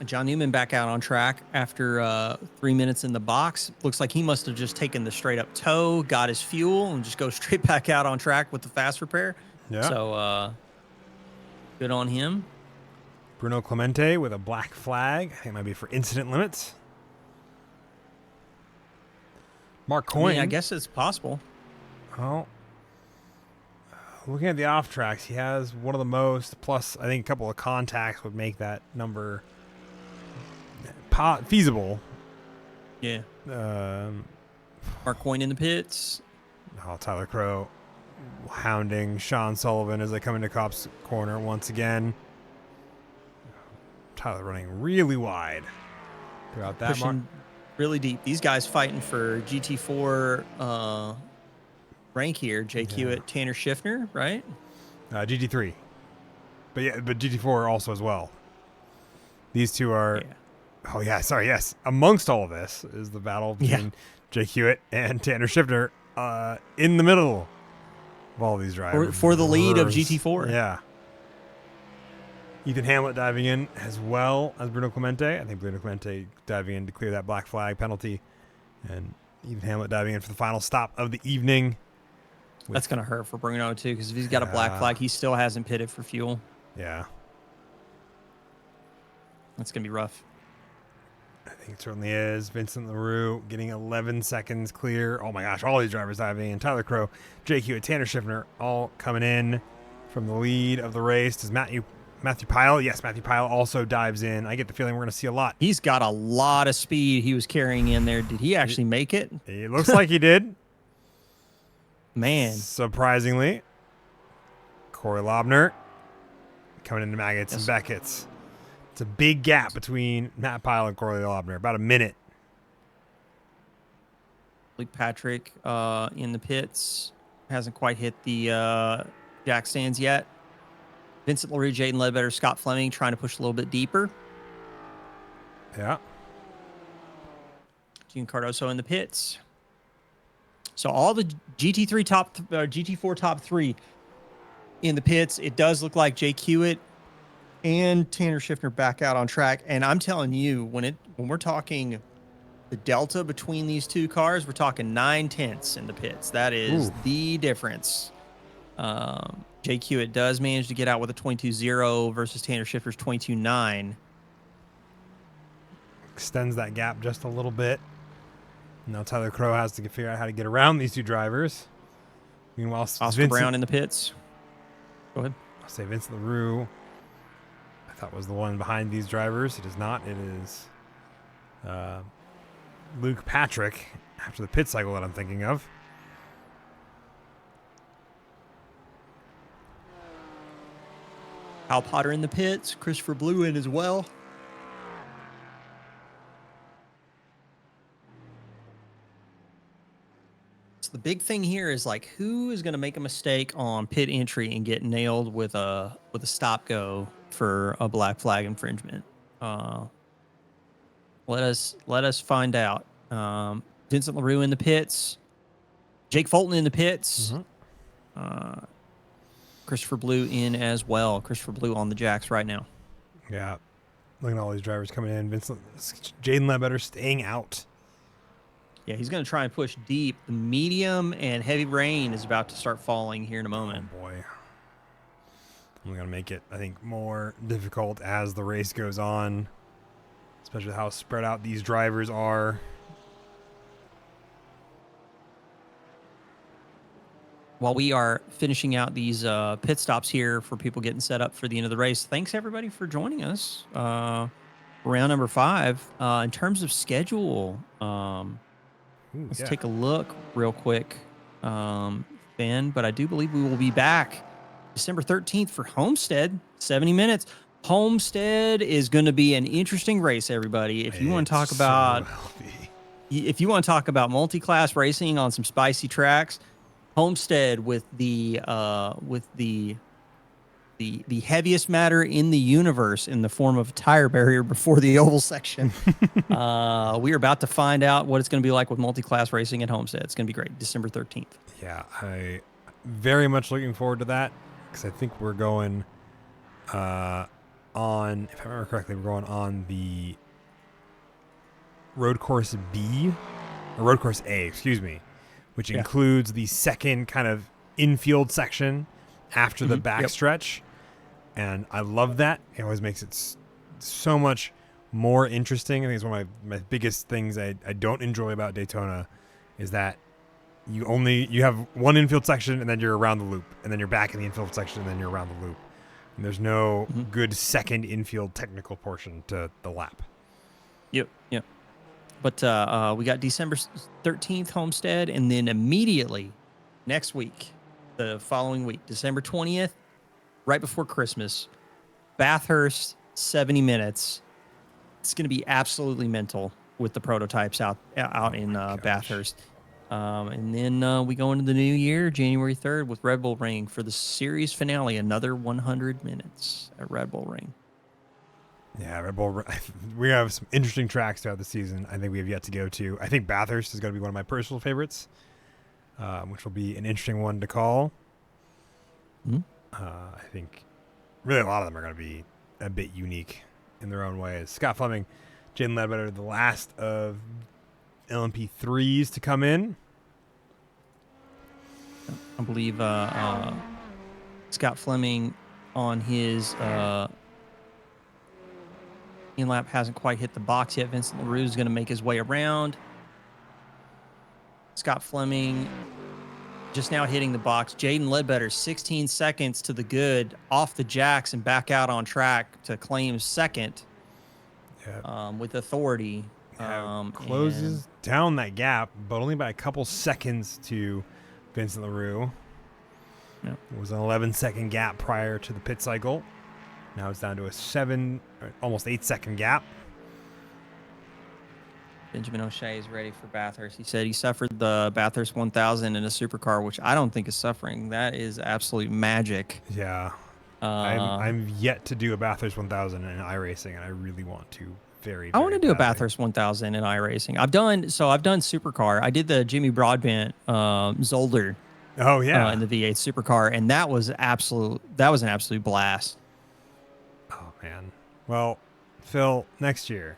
John Newman back out on track after 3 minutes in the box. Looks like he must have just taken the straight up toe, got his fuel, and just go straight back out on track with the fast repair. Yeah. So good on him. Bruno Clemente with a black flag. I think it might be for incident limits. Mark Coyne. I guess it's possible. Oh. Looking at the off tracks, he has one of the most, plus I think a couple of contacts would make that number feasible. Yeah. Mark Coyne in the pits. Tyler Crow hounding Sean Sullivan as they come into Cops Corner once again. Tyler running really wide throughout that mark. Pushing really deep. These guys fighting for GT4 rank here. Jake Hewitt, Tanner Schiffner, right? GT3. But GT4 also as well. These two are... Yeah. Oh, yeah. Sorry. Yes. Amongst all of this is the battle between Jake Hewitt and Tanner Schiffner in the middle of all these drivers. For the lead of GT4. Yeah. Ethan Hamlet diving in as well as Bruno Clemente. I think Bruno Clemente diving in to clear that black flag penalty. And Ethan Hamlet diving in for the final stop of the evening. That's going to hurt for Bruno, too, because if he's got a black flag, he still hasn't pitted for fuel. Yeah. That's going to be rough. I think it certainly is. Vincent LaRue getting 11 seconds clear. Oh, my gosh. All these drivers diving in. Tyler Crow, Jake Hewitt, Tanner Schiffner all coming in from the lead of the race. Does Matthew Pyle? Yes, Matthew Pyle also dives in. I get the feeling we're going to see a lot. He's got a lot of speed he was carrying in there. Did he actually make it? It looks like he did. Man. Surprisingly. Corey Lobner coming into Maggots and Beckett's. It's a big gap between Matt Pyle and Corey Lobner, about a minute. Luke Patrick in the pits. Hasn't quite hit the jack stands yet. Vincent LaRue, Jaden Ledbetter, Scott Fleming trying to push a little bit deeper. Yeah. Gene Cardoso in the pits. So all the GT4 top three in the pits. It does look like Jake Hewitt and Tanner Schiffner back out on track. And I'm telling you, when we're talking the delta between these two cars, we're talking 9/10 in the pits. That is the difference. Jake Hewitt does manage to get out with a 22.0 versus Tanner Schiffner's 22.9. Extends that gap just a little bit. Now Tyler Crow has to figure out how to get around these two drivers. Meanwhile, Oscar Brown in the pits. Go ahead. I'll say Vincent LaRue, I thought was the one behind these drivers. It is not. It is Luke Patrick after the pit cycle that I'm thinking of. Al Potter in the pits. Christopher Blue in as well. So the big thing here is like, who is going to make a mistake on pit entry and get nailed with a stop go for a black flag infringement? Let us find out. Vincent LaRue in the pits. Jake Fulton in the pits. Christopher Blue in as well. Christopher Blue on the jacks right now. Yeah. Looking at all these drivers coming in. Jaden Ledbetter staying out. Yeah, he's going to try and push deep. The medium and heavy rain is about to start falling here in a moment. Oh, boy. I'm going to make it, I think, more difficult as the race goes on, especially how spread out these drivers are. While we are finishing out these pit stops here for people getting set up for the end of the race, thanks everybody for joining us. Round number 5. In terms of schedule, let's take a look real quick, Ben. But I do believe we will be back December 13th for Homestead, 70 minutes. Homestead is going to be an interesting race, everybody. If you want to talk about, multi-class racing on some spicy tracks, Homestead with the heaviest matter in the universe in the form of a tire barrier before the oval section. We are about to find out what it's going to be like with multi-class racing at Homestead. It's going to be great. December 13th. Yeah, I very much looking forward to that because I think we're going on, if I remember correctly, we're going on the road course B, or road course A, excuse me, which includes the second kind of infield section after the backstretch. And I love that. It always makes it so much more interesting. I think it's one of my biggest things I don't enjoy about Daytona is that you have one infield section and then you're around the loop, and then you're back in the infield section and then you're around the loop. And there's no good second infield technical portion to the lap. Yep. But we got December 13th Homestead, and then immediately next week, the following week, December 20th, right before Christmas, Bathurst, 70 minutes. It's going to be absolutely mental with the prototypes out in Bathurst. And then we go into the new year, January 3rd, with Red Bull Ring for the series finale, another 100 minutes at Red Bull Ring. Yeah, Red Bull. We have some interesting tracks throughout the season. I think we have yet to go to. I think Bathurst is going to be one of my personal favorites, which will be an interesting one to call. Mhm. I think really a lot of them are going to be a bit unique in their own ways. Scott Fleming, Jaden Ledbetter, the last of LMP3s to come in. I believe Scott Fleming on his in-lap hasn't quite hit the box yet. Vincent LaRue is going to make his way around. Scott Fleming just now hitting the box. Jaden Ledbetter, 16 seconds to the good, off the jacks and back out on track to claim second with authority. Closes down that gap, but only by a couple seconds to Vincent LaRue. Yep. It was an 11-second gap prior to the pit cycle. Now it's down to a almost 8-second gap. Benjamin O'Shea is ready for Bathurst. He said he suffered the Bathurst 1000 in a supercar, which I don't think is suffering. That is absolute magic. Yeah. I'm yet to do a Bathurst 1000 in iRacing, and I really want to. I want to do a Bathurst 1000 in iRacing. I've done supercar. I did the Jimmy Broadbent Zolder. Oh yeah, in the V8 supercar, and that was an absolute blast. Oh man. Well, Phil, next year,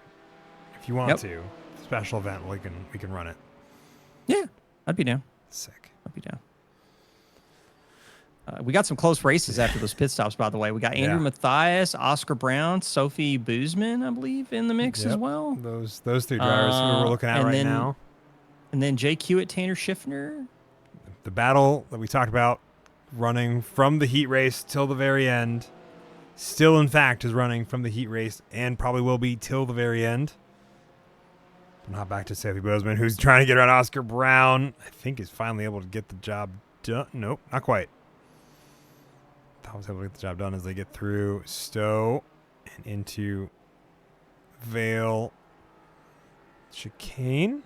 if you want to, special event, we can run it. Yeah, I'd be down. Sick. I'd be down. We got some close races after those pit stops, by the way. We got Andrew Mathias, Oscar Brown, Sophie Boozman, I believe, in the mix as well. Those three drivers who we're looking at right now. And then Jake Hewitt, Tanner Schiffner. The battle that we talked about, running from the heat race till the very end, still in fact is running from the heat race and probably will be till the very end. Not back to Sophie Boozman, who's trying to get around Oscar Brown. I think is finally able to get the job done. Nope, not quite. I was able to get the job done as they get through Stowe and into Vale chicane.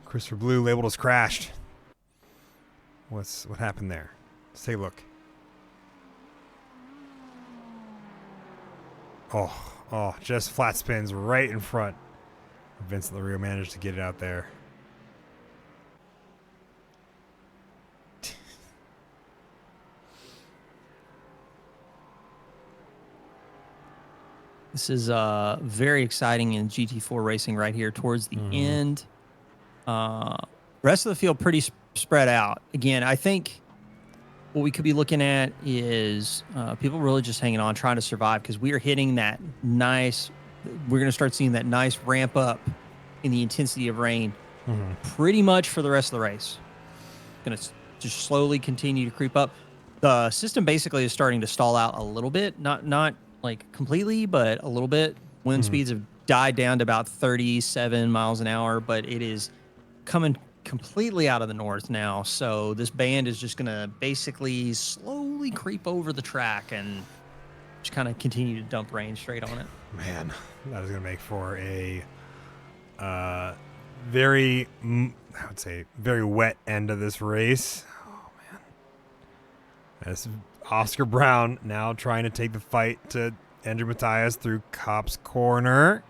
Christopher Blue labeled as crashed. What happened there? Let's take a look. Oh, just flat spins right in front. Vincent LaRue managed to get it out there. This is very exciting in GT4 racing right here towards the end. Rest of the field pretty spread out. Again, I think what we could be looking at is people really just hanging on, trying to survive, because we are hitting that nice. We're going to start seeing that nice ramp up in the intensity of rain pretty much for the rest of the race. Going to just slowly continue to creep up. The system basically is starting to stall out a little bit, not like completely, but a little bit. Wind speeds have died down to about 37 miles an hour, but it is coming completely out of the north now. So this band is just going to basically slowly creep over the track and just kind of continue to dump rain straight on it. Man, that is going to make for a very, I would say, very wet end of this race. Oh, man. That's Oscar Brown now trying to take the fight to Andrew Mathias through Cop's Corner.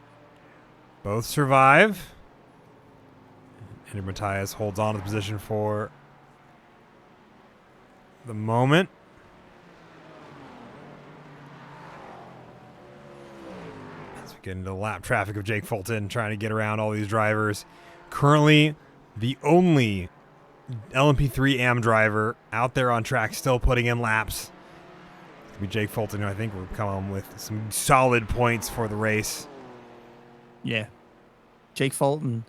Both survive. Andrew Mathias holds on to the position for the moment. As we get into lap traffic of Jake Fulton trying to get around all these drivers. Currently, the only LMP3 AM driver out there on track still putting in laps. It's going to be Jake Fulton, who I think will come home with some solid points for the race. Yeah. Jake Fulton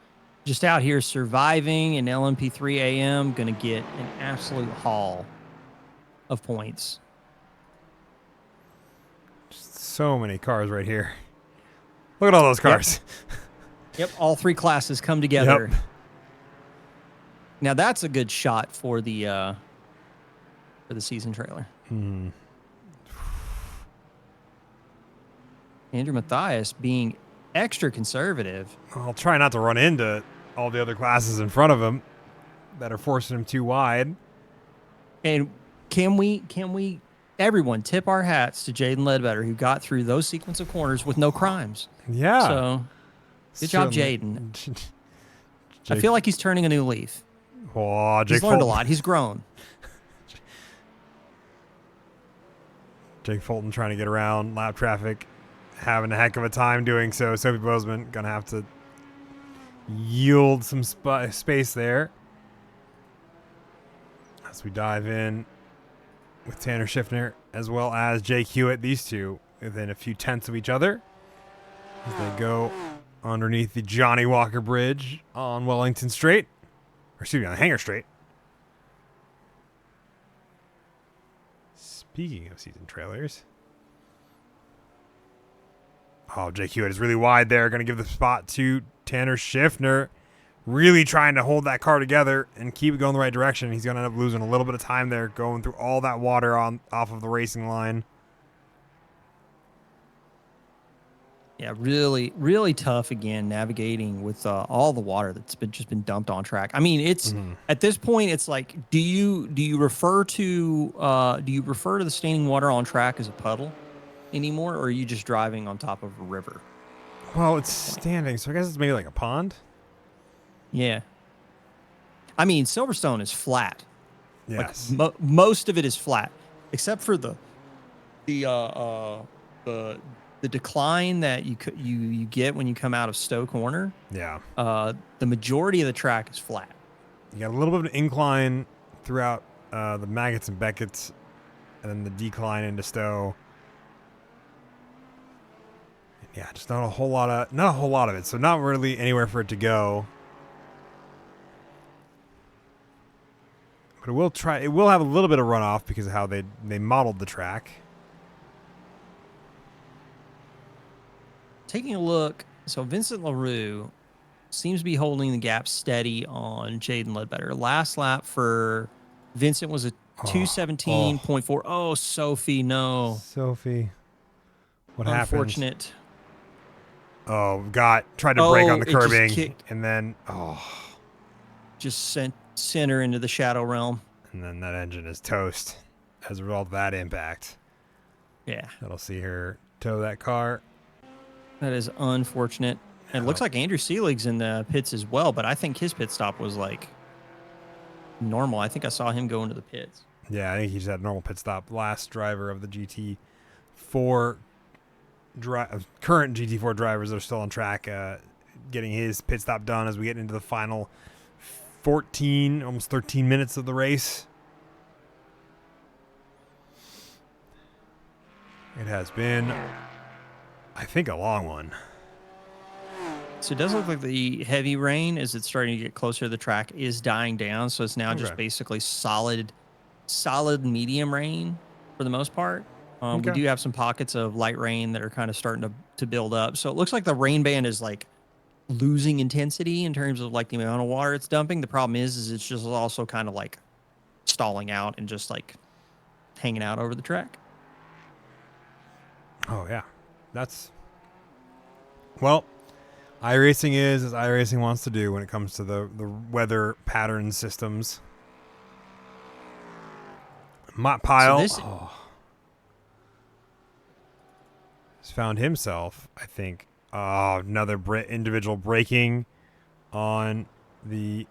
just out here surviving in LMP3 AM, going to get an absolute haul of points. Just so many cars right here. Look at all those cars. Yep, all three classes come together. Yep. Now that's a good shot for the season trailer. Andrew Mathias being extra conservative. I'll try not to run into all the other classes in front of him that are forcing him too wide. And can we everyone tip our hats to Jaden Ledbetter, who got through those sequence of corners with no crimes. Yeah. So good job, Jaden. I Jake, feel like he's turning a new leaf. oh, Jake He's learned a Fulton. lot. He's grown. Jake Fulton trying to get around lap traffic, having a heck of a time doing so. Sophie Bozeman gonna have to yield some space there as we dive in with Tanner Schiffner as well as Jake Hewitt. These two within a few tenths of each other as they go underneath the Johnny Walker Bridge on Wellington Straight, or excuse me, on Hangar Straight. Speaking of season trailers, oh, Jake Hewitt is really wide there. Going to give the spot to Tanner Schiffner. Really trying to hold that car together and keep it going the right direction. He's going to end up losing a little bit of time there, going through all that water off of the racing line. Yeah, really, really tough again navigating with all the water that's just been dumped on track. I mean, it's at this point, it's like, do you refer to the standing water on track as a puddle anymore, or are you just driving on top of a river? Well, it's standing, so I guess it's maybe like a pond. Yeah. I mean, Silverstone is flat. Yes. Like most of it is flat, except for the decline that you get when you come out of Stowe Corner. Yeah. The majority of the track is flat. You got a little bit of an incline throughout the Maggots and Beckett's, and then the decline into Stowe. Yeah, just not a whole lot of it. So not really anywhere for it to go. But it will have a little bit of runoff because of how they modeled the track. Taking a look, so Vincent LaRue seems to be holding the gap steady on Jaden Ledbetter. Last lap for Vincent was a 2:17.4. Oh, Sophie, no. Sophie. What happened? Unfortunate. Oh, tried to brake on the it just curbing kicked. and then Just sent her into the shadow realm. and then that engine is toast as a result of that impact. Yeah. That'll see her tow that car. That is unfortunate. And it looks like Andrew Selig's in the pits as well, but I think his pit stop was like normal. I think I saw him go into the pits. Yeah, I think he just had a normal pit stop. Last driver of the GT4 current GT4 drivers that are still on track, getting his pit stop done as we get into the final 14, almost 13 minutes of the race. It has been, I think, a long one. So it does look like the heavy rain, as it's starting to get closer to the track, is dying down. So it's now just basically solid medium rain for the most part. We do have some pockets of light rain that are kind of starting to build up. So it looks like the rain band is like losing intensity in terms of like the amount of water it's dumping. The problem is it's just also kind of like stalling out and just like hanging out over the track. Oh, yeah. Well, iRacing is as iRacing wants to do when it comes to the weather pattern systems. Matt Pyle has found himself, I think, another individual braking on the...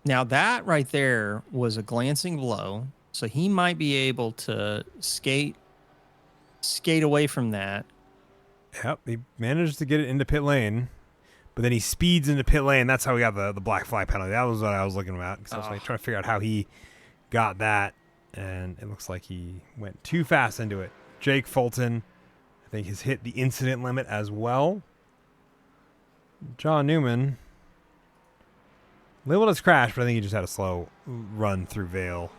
Now that right there was a glancing blow, so he might be able to skate away from that. Yep, he managed to get it into pit lane, but then he speeds into pit lane. That's how we got the black flag penalty. That was what I was looking at, because I was like, trying to figure out how he got that, and it looks like he went too fast into it. Jake Fulton, I think, has hit the incident limit as well. John Newman labeled as crash, but I think he just had a slow run through Vale.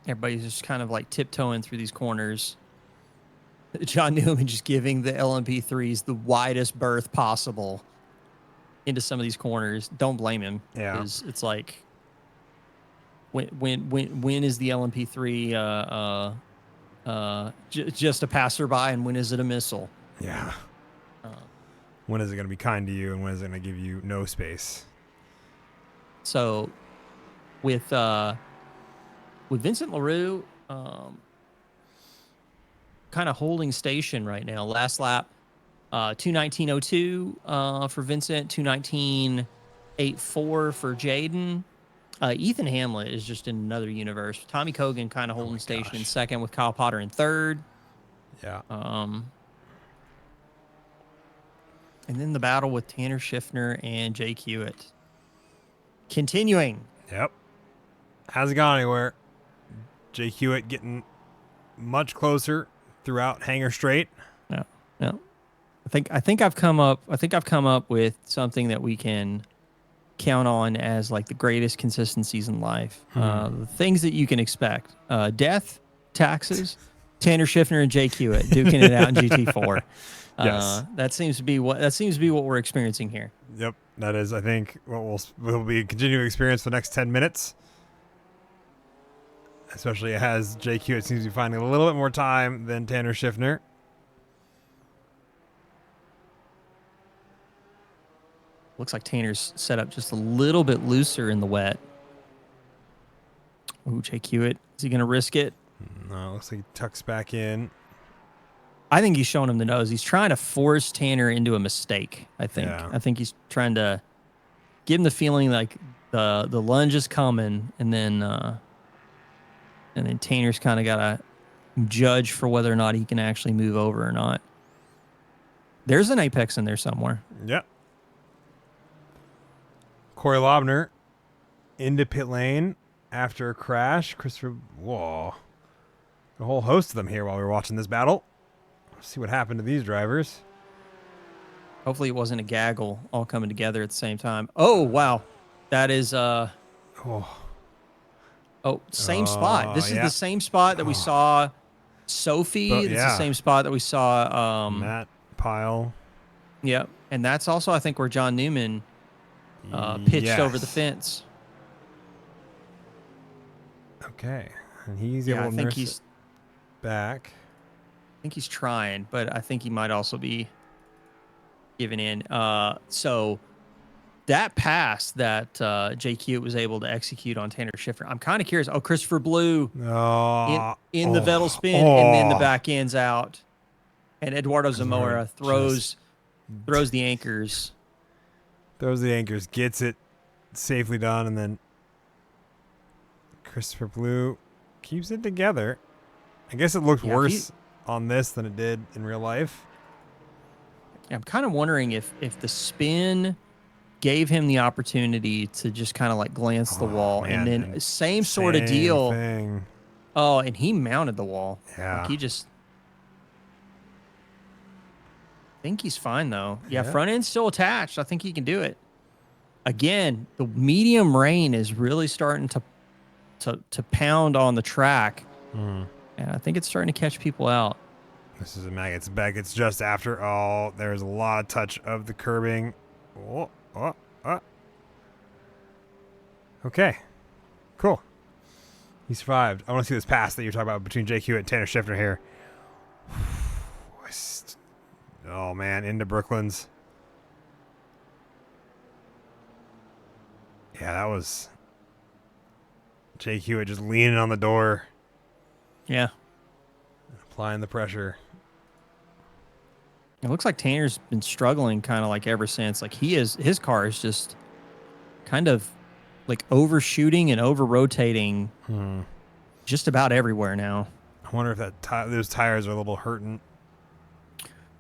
Everybody's just kind of like tiptoeing through these corners. John Newman just giving the LMP3s the widest berth possible into some of these corners. Don't blame him. Yeah. It's like when is the LMP3 just a passerby, and when is it a missile? Yeah. Uh, When is it going to be kind to you, and when is it going to give you no space? so with Vincent LaRue kind of holding station right now. Last lap, 2:19.02 for Vincent, 2:19.84 for Jaden. Ethan Hamlet is just in another universe. Tommy Kogan kind of holding station in second, with Kyle Potter in third. Yeah. And then the battle with Tanner Schiffner and Jake Hewitt continuing. Yep. Hasn't gone anywhere. Jake Hewitt getting much closer throughout Hanger Straight. Yeah. Yeah. I think I've come up with something that we can count on as like the greatest consistencies in life. The things that you can expect: death, taxes, Tanner Schiffner and Jake Hewitt duking it out in GT4. Yes. That seems to be what we're experiencing here. Yep, that is, I think, what will be a continuing experience for the next 10 minutes. Especially as Jake Hewitt seems to be finding a little bit more time than Tanner Schiffner. Looks like Tanner's set up just a little bit looser in the wet. Ooh, Jake Hewitt, is he going to risk it? No, it looks like he tucks back in. I think he's showing him the nose. He's trying to force Tanner into a mistake, I think. Yeah. I think he's trying to give him the feeling like the lunge is coming, and then Tanner's kind of got to judge for whether or not he can actually move over or not. There's an apex in there somewhere. Yep. Corey Lobner into pit lane after a crash. Christopher, whoa. A whole host of them here while we were watching this battle. Let's see what happened to these drivers. Hopefully it wasn't a gaggle all coming together at the same time. Oh, wow. That is same spot. This is the same spot that we saw Sophie. It's the same spot that we saw Matt Pyle. Yep. And that's also, I think, where John Newman pitched over the fence. Okay. And he's able to nurse it back. I think he's trying, but I think he might also be giving in. So that pass that Jake Hewitt was able to execute on Tanner Schiffner, I'm kind of curious. Oh, Christopher Blue in the Vettel spin, and then the back end's out. And Eduardo Zamora throws the anchors. Throws the anchors, gets it safely done, and then Christopher Blue keeps it together. I guess it looked worse on this than it did in real life. I'm kind of wondering if the spin gave him the opportunity to just kind of like glance the wall, man, and then same sort of deal. Thing. Oh, and he mounted the wall. Yeah. Like he just. I think he's fine though. Yeah, front end's still attached. I think he can do it. Again, the medium rain is really starting to pound on the track, and I think it's starting to catch people out. This is a Maggots back. It's just after. Oh, there's a lot of touch of the curbing. Okay, cool. He survived. I want to see this pass that you're talking about between Jake Hewitt and Tanner Schiffner here. Oh, man, into Brooklands. Yeah, that was Jake Hewitt just leaning on the door. Yeah. Applying the pressure. It looks like Tanner's been struggling kind of like ever since. Like his car is just kind of like overshooting and over-rotating just about everywhere now. I wonder if those tires are a little hurting.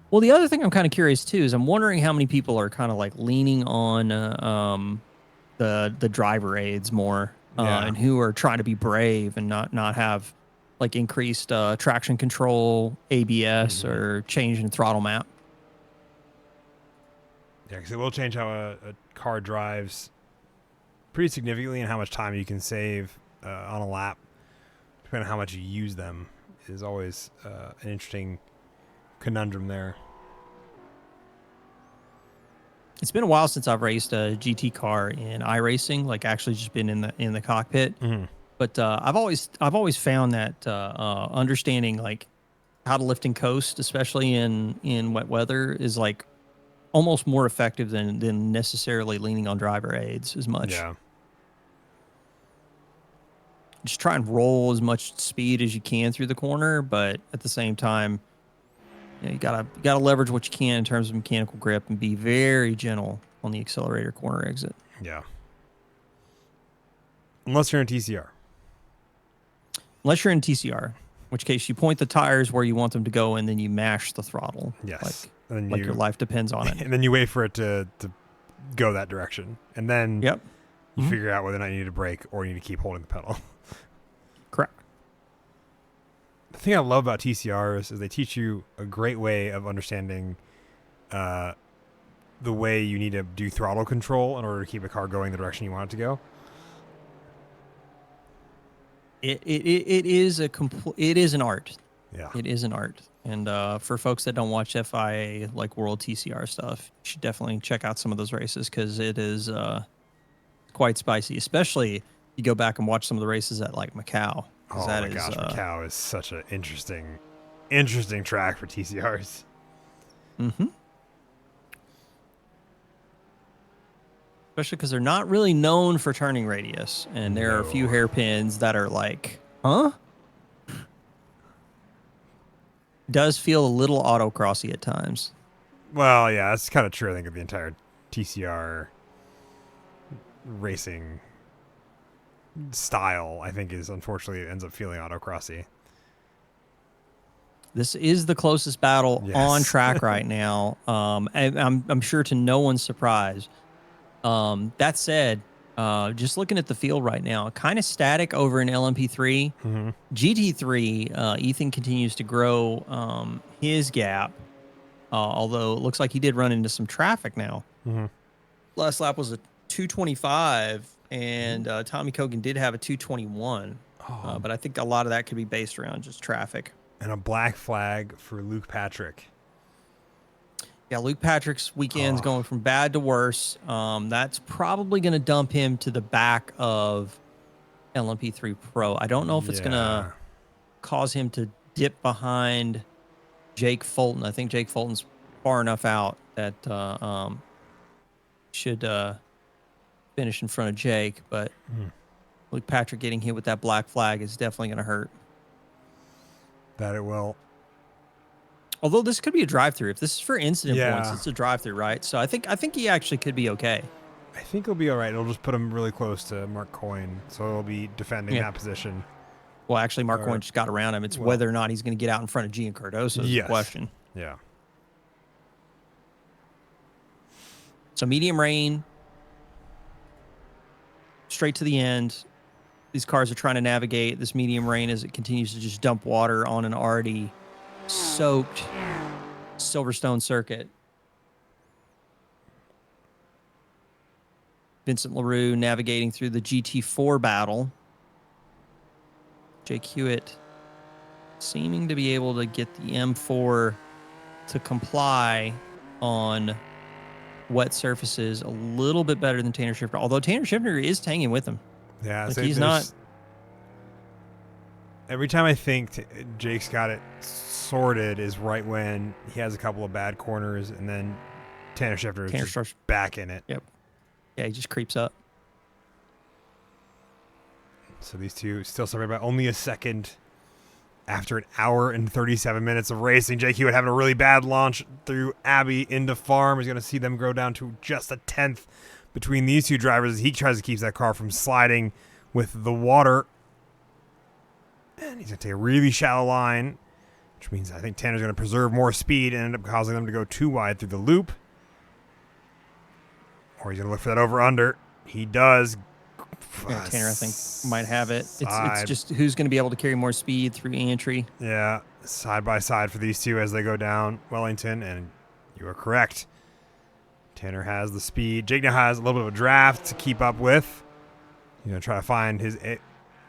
Well, the other thing I'm kind of curious too is I'm wondering how many people are kind of like leaning on the driver aids more, and who are trying to be brave and not have like increased traction control, ABS, or change in throttle map. Yeah, because it will change how a car drives pretty significantly, and how much time you can save on a lap, depending on how much you use them. Is always an interesting conundrum there. It's been a while since I've raced a GT car in iRacing, like actually just been in the cockpit. But I've always found that understanding like how to lift and coast, especially in wet weather, is like almost more effective than necessarily leaning on driver aids as much. Yeah. Just try and roll as much speed as you can through the corner, but at the same time, you gotta leverage what you can in terms of mechanical grip and be very gentle on the accelerator corner exit. Yeah. Unless you're in TCR. Unless you're in TCR, in which case you point the tires where you want them to go and then you mash the throttle. Yes. Like your life depends on it. And then you wait for it to go that direction. And then Yep. you figure out whether or not you need to brake or you need to keep holding the pedal. Correct. The thing I love about TCRs is they teach you a great way of understanding the way you need to do throttle control in order to keep a car going the direction you want it to go. It is it is an art. Yeah. It is an art. And for folks that don't watch FIA like World TCR stuff, you should definitely check out some of those races because it is quite spicy. Especially you go back and watch some of the races at like Macau. Oh my gosh, Macau is such an interesting track for TCRs. Mm-hmm. Especially because they're not really known for turning radius, and there are a few hairpins that are like, huh? Does feel a little autocrossy at times. Well, yeah, that's kind of true. I think of the entire TCR racing style. I think is unfortunately it ends up feeling autocrossy. This is the closest battle on track right now, and I'm sure to no one's surprise. That said, just looking at the field right now, kind of static over in LMP3. Mm-hmm. GT3, Ethan continues to grow his gap, although it looks like he did run into some traffic now. Mm-hmm. Last lap was a 225, and Tommy Kogan did have a 221, but I think a lot of that could be based around just traffic. And a black flag for Luke Patrick. Yeah, Luke Patrick's weekend's going from bad to worse. That's probably going to dump him to the back of LMP3 Pro. I don't know if it's going to cause him to dip behind Jake Fulton. I think Jake Fulton's far enough out that should finish in front of Jake. But Luke Patrick getting hit with that black flag is definitely going to hurt. That it will. Although this could be a drive-through. If this is for incident points, it's a drive-through, right? So I think he actually could be okay. I think he'll be all right. It'll just put him really close to Mark Coyne, so he'll be defending that position. Well, actually, Mark Coyne just got around him. It's whether or not he's going to get out in front of Gian Cardoso is the question. Yeah. So medium rain, straight to the end. These cars are trying to navigate this medium rain as it continues to just dump water on an already soaked Silverstone circuit. Vincent LaRue navigating through the GT4 battle. Jake Hewitt seeming to be able to get the M4 to comply on wet surfaces a little bit better than Tanner Shifter, although Tanner Shifter is hanging with him. Yeah, like he's not. Every time I think Jake's got it sorted is right when he has a couple of bad corners, and then Tanner Shifter is just back in it. Yep. Yeah, he just creeps up. So these two still separated by only a second after an hour and 37 minutes of racing. Jake Hewitt having a really bad launch through Abbey into Farm. He's going to see them go down to just a 10th between these two drivers as he tries to keep that car from sliding with the water. And he's going to take a really shallow line, which means I think Tanner's going to preserve more speed and end up causing them to go too wide through the loop. Or he's going to look for that over-under. He does. Yeah, Tanner, I think, might have it. It's just who's going to be able to carry more speed through entry. Yeah, side by side for these two as they go down Wellington, and you are correct. Tanner has the speed. Jake now has a little bit of a draft to keep up with. He's going to try to find his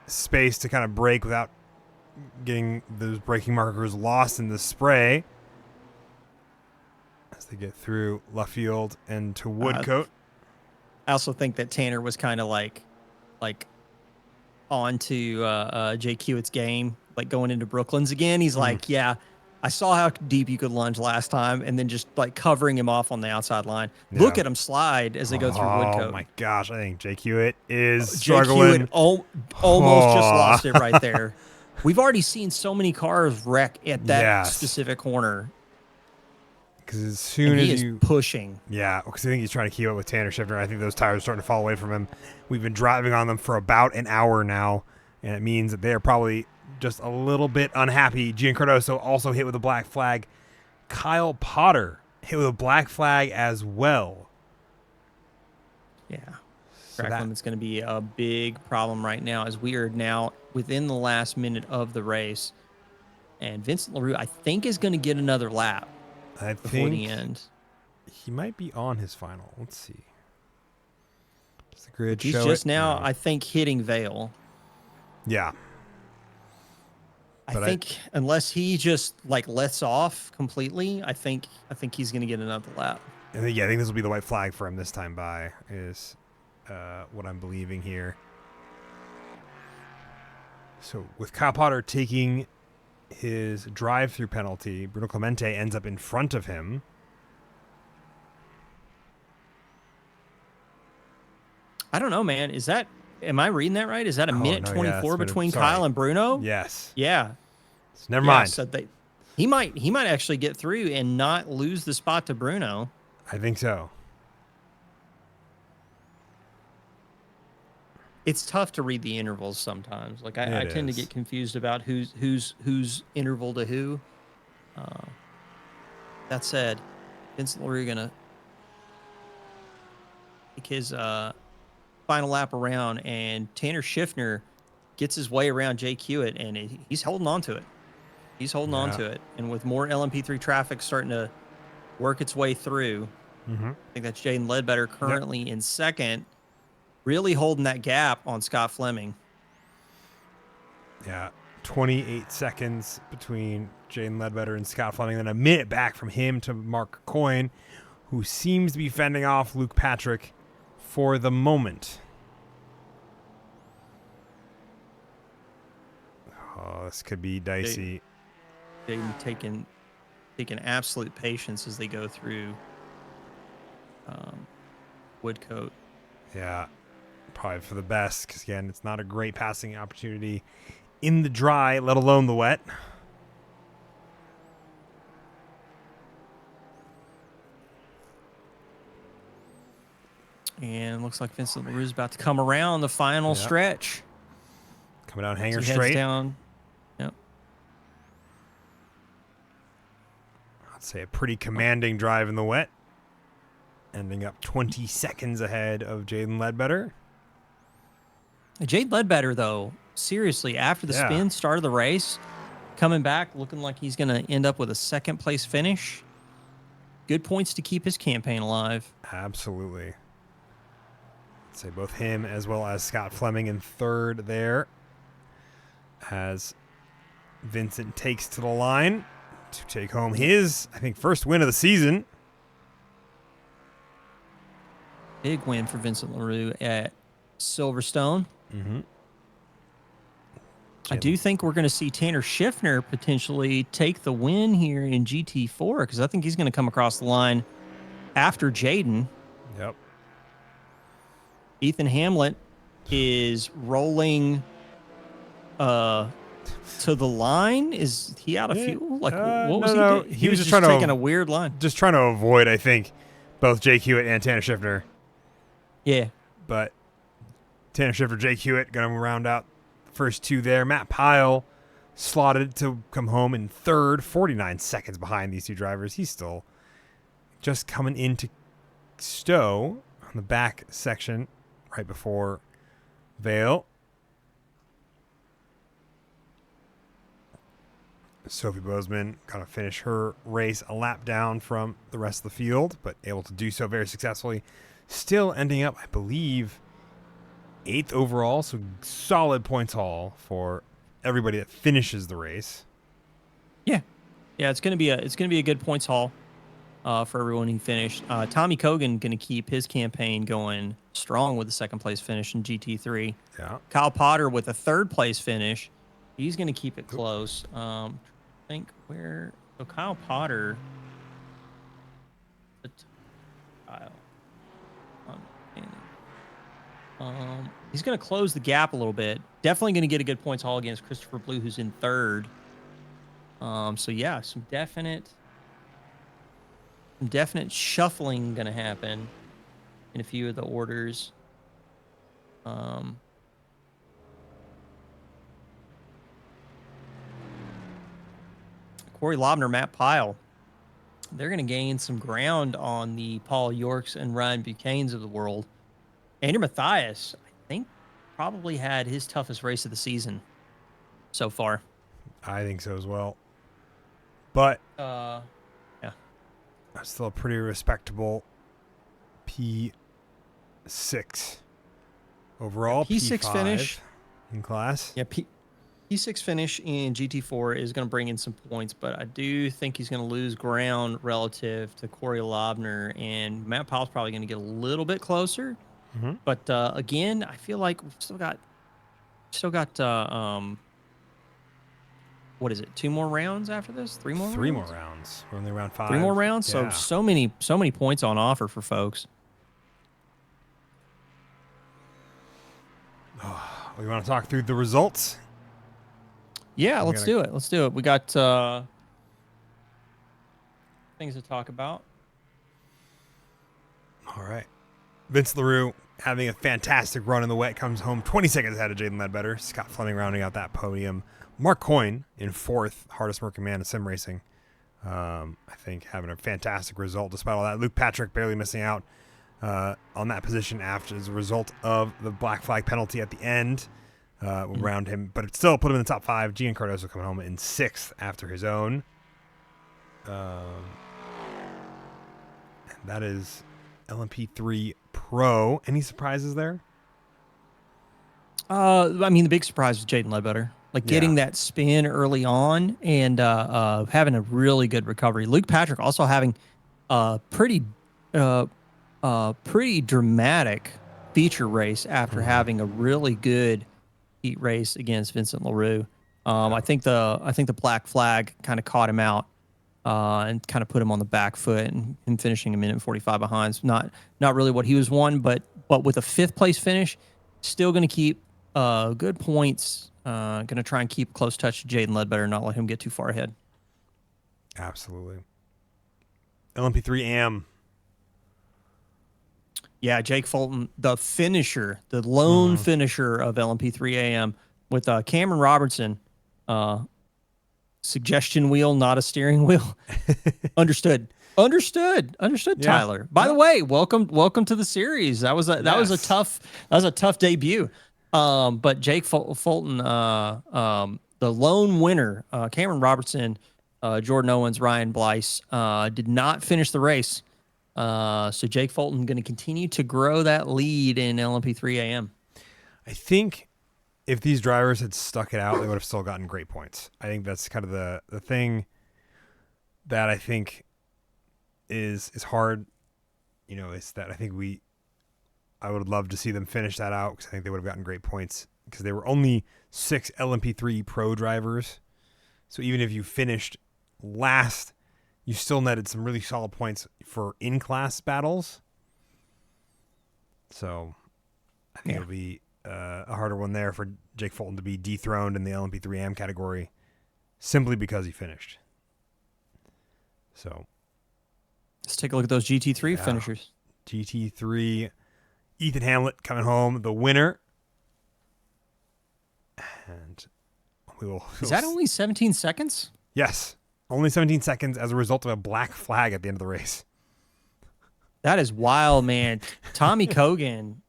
space to kind of brake without getting those braking markers lost in the spray as they get through Luffield and to Woodcote. I also think that Tanner was kind of like onto Jay Hewitt's game, like going into Brooklyn's again. He's like, yeah, I saw how deep you could lunge last time, and then just like covering him off on the outside line. Yeah. Look at him slide as they go through Woodcote. Oh my gosh, I think Jake Hewitt is Jake struggling. Hewitt almost just lost it right there. We've already seen so many cars wreck at that specific corner. Because as soon as he is pushing. Yeah, because I think he's trying to keep up with Tanner Schiffner. I think those tires are starting to fall away from him. We've been driving on them for about an hour now, and it means that they are probably just a little bit unhappy. Gian Cardoso also hit with a black flag. Kyle Potter hit with a black flag as well. Yeah. Track limit's going to be a big problem right now, as we are now within the last minute of the race. And Vincent LaRue, I think, is going to get another lap before the end. He might be on his final. Let's see. Does the grid He's show just it? now, No. I think, hitting Vale. Yeah. I think unless he just like lets off completely, I think he's going to get another lap. I think this will be the white flag for him this time by is what I'm believing here. So with Kyle Potter taking his drive-through penalty, Bruno Clemente ends up in front of him. I don't know, man. Am I reading that right? Is that a minute 24 between Kyle and Bruno? Yes. Yeah. So never mind. So he might actually get through and not lose the spot to Bruno. I think so. It's tough to read the intervals sometimes. Like I tend to get confused about who's interval to who. That said, Vincent LaRue gonna take his final lap around, and Tanner Schiffner gets his way around Jake Hewitt, and he's holding on to it. He's holding on to it, and with more LMP3 traffic starting to work its way through, I think that's Jaden Ledbetter currently in second. Really holding that gap on Scott Fleming. Yeah, 28 seconds between Jaden Ledbetter and Scott Fleming, then a minute back from him to Mark Coyne, who seems to be fending off Luke Patrick for the moment. Oh, this could be dicey. Jaden taking absolute patience as they go through Woodcote. Yeah. Probably for the best, because again, it's not a great passing opportunity in the dry, let alone the wet. And looks like Vincent LaRue's about to come around the final stretch. Coming down hanger He straight. heads down. Yep. I'd say a pretty commanding drive in the wet. Ending up 20 seconds ahead of Jaden Ledbetter. Jade Ledbetter, though, seriously, after the spin, start of the race, coming back, looking like he's going to end up with a second-place finish. Good points to keep his campaign alive. Absolutely. I'd say both him as well as Scott Fleming in third there. As Vincent takes to the line to take home his, I think, first win of the season. Big win for Vincent LaRue at Silverstone. I do think we're going to see Tanner Schiffner potentially take the win here in GT4, because I think he's going to come across the line after Jaden. Yep. Ethan Hamlet is rolling to the line. Is he out of fuel? Like, what was he doing? He was just trying trying taking to a weird line. Just trying to avoid, I think, both Jake Hewitt and Tanner Schiffner. Yeah. But Tanner Schiffner, Jake Hewitt going to round out the first two there. Matt Pyle slotted to come home in third, 49 seconds behind these two drivers. He's still just coming into Stowe on the back section right before Vale. Sophie Bozeman got to finish her race a lap down from the rest of the field, but able to do so very successfully. Still ending up, I believe, 8th overall, so solid points haul for everybody that finishes the race. Yeah, it's gonna be a good points haul. for everyone who finished. Tommy Kogan going to keep his campaign going strong with a second place finish in GT3. Yeah. Kyle Potter with a third place finish. He's going to keep it close. I think where so Kyle Potter. Kyle. He's going to close the gap a little bit. Definitely going to get a good points haul against Christopher Blue, who's in third. So yeah, some definite shuffling going to happen in a few of the orders. Corey Lobner, Matt Pyle, they're going to gain some ground on the Paul Yorks and Ryan Buchanans of the world. Andrew Mathias, I think, probably had his toughest race of the season so far. I think so as well. But Yeah, still a pretty respectable P6 overall. P6 P5 finish in class. Yeah, P6 finish in GT4 is going to bring in some points, but I do think he's going to lose ground relative to Corey Lobner, and Matt Pyle's probably going to get a little bit closer. Mm-hmm. But again, I feel like we've still got what is it? 2 more rounds after this? 3 more? Three rounds? more rounds. We're only round 5. 3 more rounds. Yeah. So many points on offer for folks. We want to talk through the results. Yeah, let's do it. We got things to talk about. All right. Vince LaRue having a fantastic run in the wet, comes home 20 seconds ahead of Jaden Ledbetter. Scott Fleming rounding out that podium. Mark Coyne in 4th, hardest working man in sim racing. I think having a fantastic result despite all that. Luke Patrick barely missing out on that position as a result of the black flag penalty at the end. Around him, but it still put him in the top 5. Gian Cardoso coming home in 6th after his own. And that is LMP3 Pro. Any surprises there? I mean, the big surprise was Jaden Ledbetter, getting that spin early on and having a really good recovery. Luke Patrick also having a pretty dramatic feature race after having a really good heat race against Vincent LaRue. I think the black flag kind of caught him out and kind of put him on the back foot, and him finishing a minute and 45 behind is not really what he was wanting, but with a 5th place finish, still going to keep good points. Going to try and keep close touch to Jaden Ledbetter and not let him get too far ahead. Absolutely. LMP3 AM. Yeah, Jake Fulton, the finisher, the lone finisher of LMP3 AM with Cameron Robertson. Suggestion wheel, not a steering wheel. Understood. Yeah. Tyler. By the way, welcome to the series. That was a tough debut. But Jake Fulton, the lone winner, Cameron Robertson, Jordan Owens, Ryan Blyce, did not finish the race. So Jake Fulton going to continue to grow that lead in LMP3 AM. I think if these drivers had stuck it out, they would have still gotten great points. I think that's kind of the thing that I think is hard. Is that I think I would love to see them finish that out because I think they would have gotten great points because there were only 6 LMP3 Pro drivers. So even if you finished last, you still netted some really solid points for in-class battles. So I think it'll be a harder one there for Jake Fulton to be dethroned in the LMP3M category simply because he finished. So let's take a look at those GT3 finishers. GT3, Ethan Hamlet coming home, the winner. And Is that only 17 seconds? Yes. Only 17 seconds as a result of a black flag at the end of the race. That is wild, man. Tommy Kogan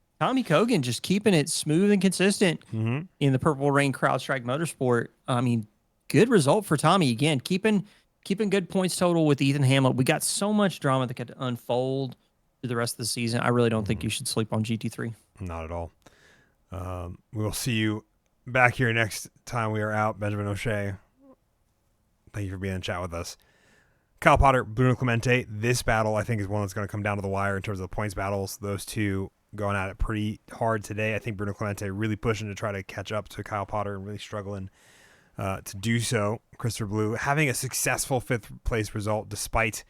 just keeping it smooth and consistent in the Purple Rain CrowdStrike Motorsport. I mean, good result for Tommy. Again, keeping good points total with Ethan Hamlet. We got so much drama that could unfold through the rest of the season. I really don't think you should sleep on GT3. Not at all. We will see you back here next time we are out. Benjamin O'Shea, thank you for being in chat with us. Kyle Potter, Bruno Clemente. This battle, I think, is one that's going to come down to the wire in terms of the points battles. Those two going at it pretty hard today. I think Bruno Clemente really pushing to try to catch up to Kyle Potter and really struggling to do so. Christopher Blue having a successful 5th place result despite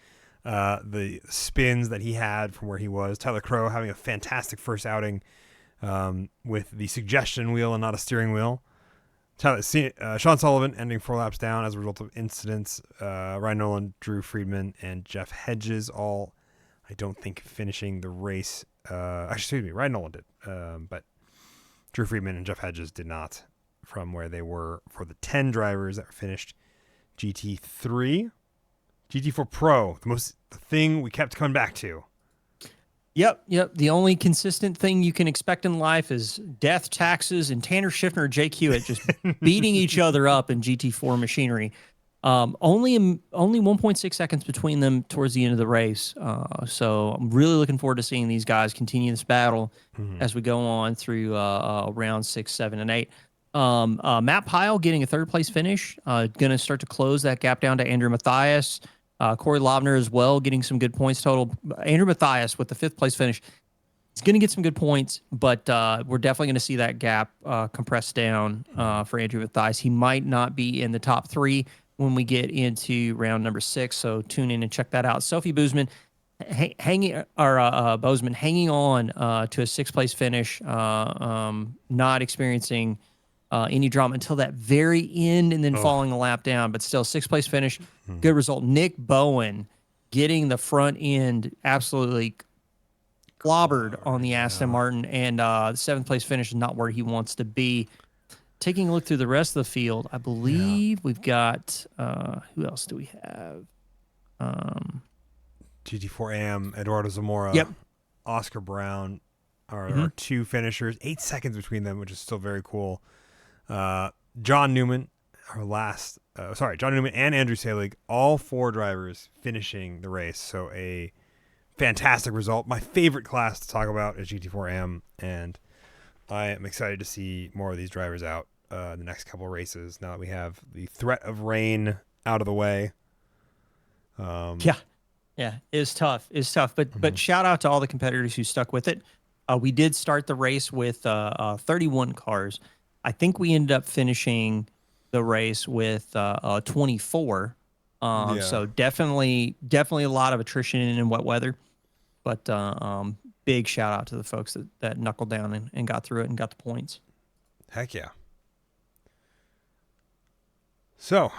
the spins that he had from where he was. Tyler Crow having a fantastic first outing with the suggestion wheel and not a steering wheel. Sean Sullivan ending 4 laps down as a result of incidents. Ryan Nolan, Drew Friedman, and Jeff Hedges all, I don't think, finishing the race. Excuse me, Ryan Nolan did. But Drew Friedman and Jeff Hedges did not from where they were for the 10 drivers that finished GT3. GT4 Pro, the thing we kept coming back to. Yep. The only consistent thing you can expect in life is death, taxes, and Tanner Schiffner or Jake Hewitt just beating each other up in GT4 machinery. Only 1.6 seconds between them towards the end of the race. So I'm really looking forward to seeing these guys continue this battle as we go on through round 6, 7, and 8. Matt Pyle getting a 3rd place finish, going to start to close that gap down to Andrew Mathias. Corey Lovner as well, getting some good points total. Andrew Mathias with the 5th place finish. He's going to get some good points, but we're definitely going to see that gap compressed down for Andrew Mathias. He might not be in the top 3 when we get into round number 6, so tune in and check that out. Sophie Bozeman hanging on to a 6th place finish, not experiencing any drama until that very end and then falling a lap down, but still 6th place finish. Good result. Nick Bowen getting the front end absolutely clobbered on the Aston Martin, and the 7th place finish is not where he wants to be. Taking a look through the rest of the field, I believe we've got who else do we have? GT4 AM, Eduardo Zamora, Oscar Brown are our 2 finishers. 8 seconds between them, which is still very cool. John Newman, John Newman and Andrew Selig, all 4 drivers finishing the race. So a fantastic result. My favorite class to talk about is GT4M, and I am excited to see more of these drivers out the next couple of races now that we have the threat of rain out of the way. It's tough. But shout out to all the competitors who stuck with it. We did start the race with 31 cars. I think we ended up finishing the race with 24. So definitely a lot of attrition in wet weather. But big shout out to the folks that knuckled down and got through it and got the points. Heck yeah. So,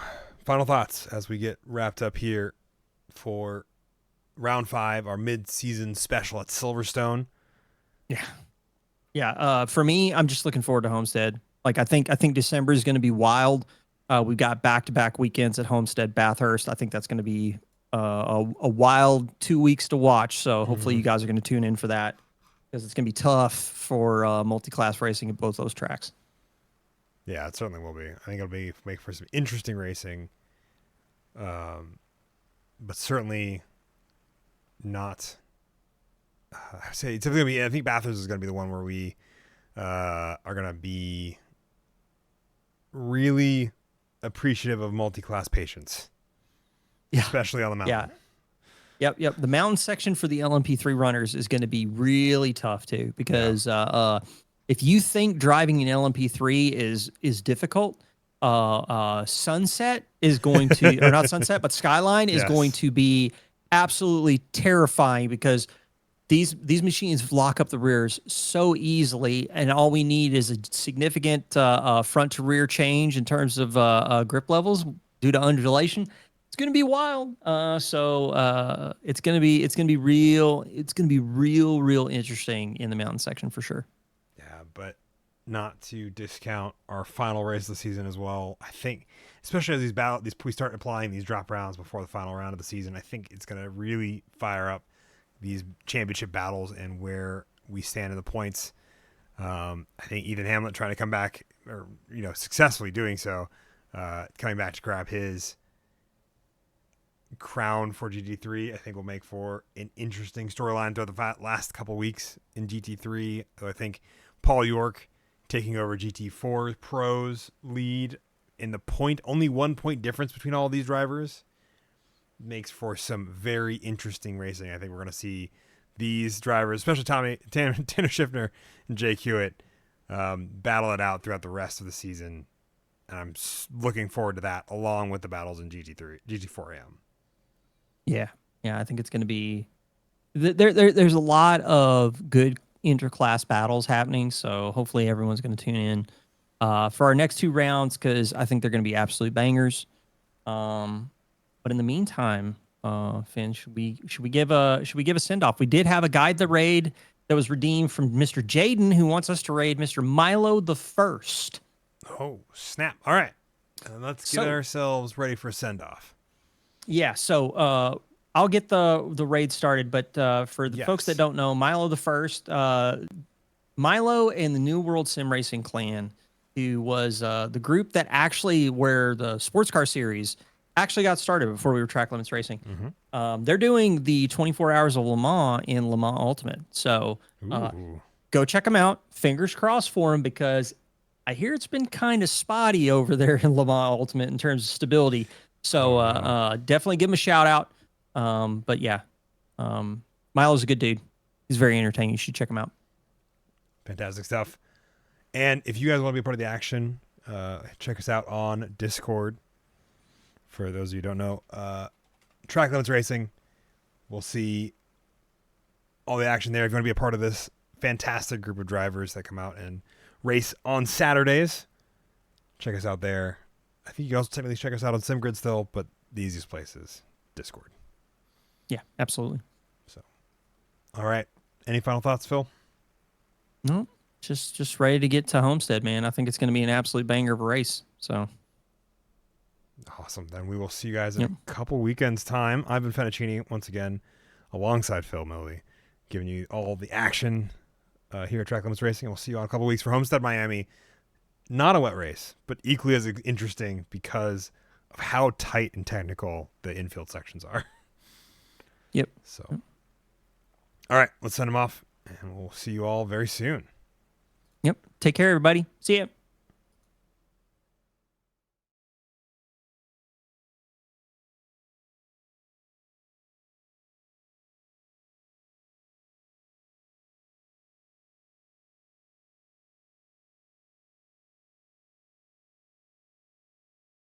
final thoughts as we get wrapped up here for round 5, our mid-season special at Silverstone. Yeah. For me, I'm just looking forward to Homestead. Like I think December is going to be wild. We've got back-to-back weekends at Homestead, Bathurst. I think that's going to be a wild 2 weeks to watch. So hopefully you guys are going to tune in for that, because it's going to be tough for multi-class racing at both those tracks. Yeah, it certainly will be. I think it'll make for some interesting racing, but certainly not. I say it's going to be. I think Bathurst is going to be the one where we are going to be really appreciative of multi-class patience, especially on the mountain. Yep. The mountain section for the LMP3 runners is going to be really tough too, because if you think driving an LMP3 is difficult, Sunset is going to, or not Sunset, but Skyline is going to be absolutely terrifying, because these machines lock up the rears so easily, and all we need is a significant front to rear change in terms of grip levels due to undulation. It's going to be wild. So it's going to be real interesting in the mountain section for sure. Yeah, but not to discount our final race of the season as well. I think, especially as we start applying these drop rounds before the final round of the season, I think it's going to really fire up these championship battles and where we stand in the points. I think Ethan Hamlet trying to come back, or successfully doing so, coming back to grab his crown for GT3, I think will make for an interesting storyline throughout the last couple weeks in GT3. I think Paul York taking over GT4 Pro's lead in the point, only 1 point difference between all of these drivers. makes for some very interesting racing. I think we're going to see these drivers, especially Tanner Schiffner and Jake Hewitt, battle it out throughout the rest of the season. And I'm looking forward to that, along with the battles in GT4 AM. Yeah, I think it's going to be there's a lot of good interclass battles happening, so hopefully everyone's going to tune in for our next 2 rounds, because I think they're going to be absolute bangers. But in the meantime, Finn, should we give a send off? We did have a guide the raid that was redeemed from Mr. Jaden, who wants us to raid Mr. Milo the First. Oh, snap. All right. And let's get ourselves ready for a send off. Yeah, so I'll get the raid started, but for the folks that don't know, Milo the First, Milo and the New World Sim Racing Clan, who was the group that actually where the sports car series actually got started before we were Track Limits Racing. Mm-hmm. They're doing the 24 Hours of Le Mans in Le Mans Ultimate. So go check them out. Fingers crossed for them, because I hear it's been kind of spotty over there in Le Mans Ultimate in terms of stability. So definitely give him a shout out. But yeah, Milo's a good dude. He's very entertaining. You should check him out. Fantastic stuff. And if you guys want to be a part of the action, check us out on Discord. For those of you who don't know, Track Limits Racing, we'll see all the action there. If you want to be a part of this fantastic group of drivers that come out and race on Saturdays, check us out there. I think you can also technically check us out on SimGrid still, but the easiest place is Discord. Yeah, absolutely. So, all right. Any final thoughts, Phil? No, just ready to get to Homestead, man. I think it's going to be an absolute banger of a race. So. Awesome. Then we will see you guys in a couple weekends' time. I've been Fettuccini once again, alongside Phil Milley, giving you all the action here at Track Limits Racing. And we'll see you in a couple weeks for Homestead, Miami. Not a wet race, but equally as interesting because of how tight and technical the infield sections are. Yep. So, all right, let's send them off, and we'll see you all very soon. Yep. Take care, everybody. See ya.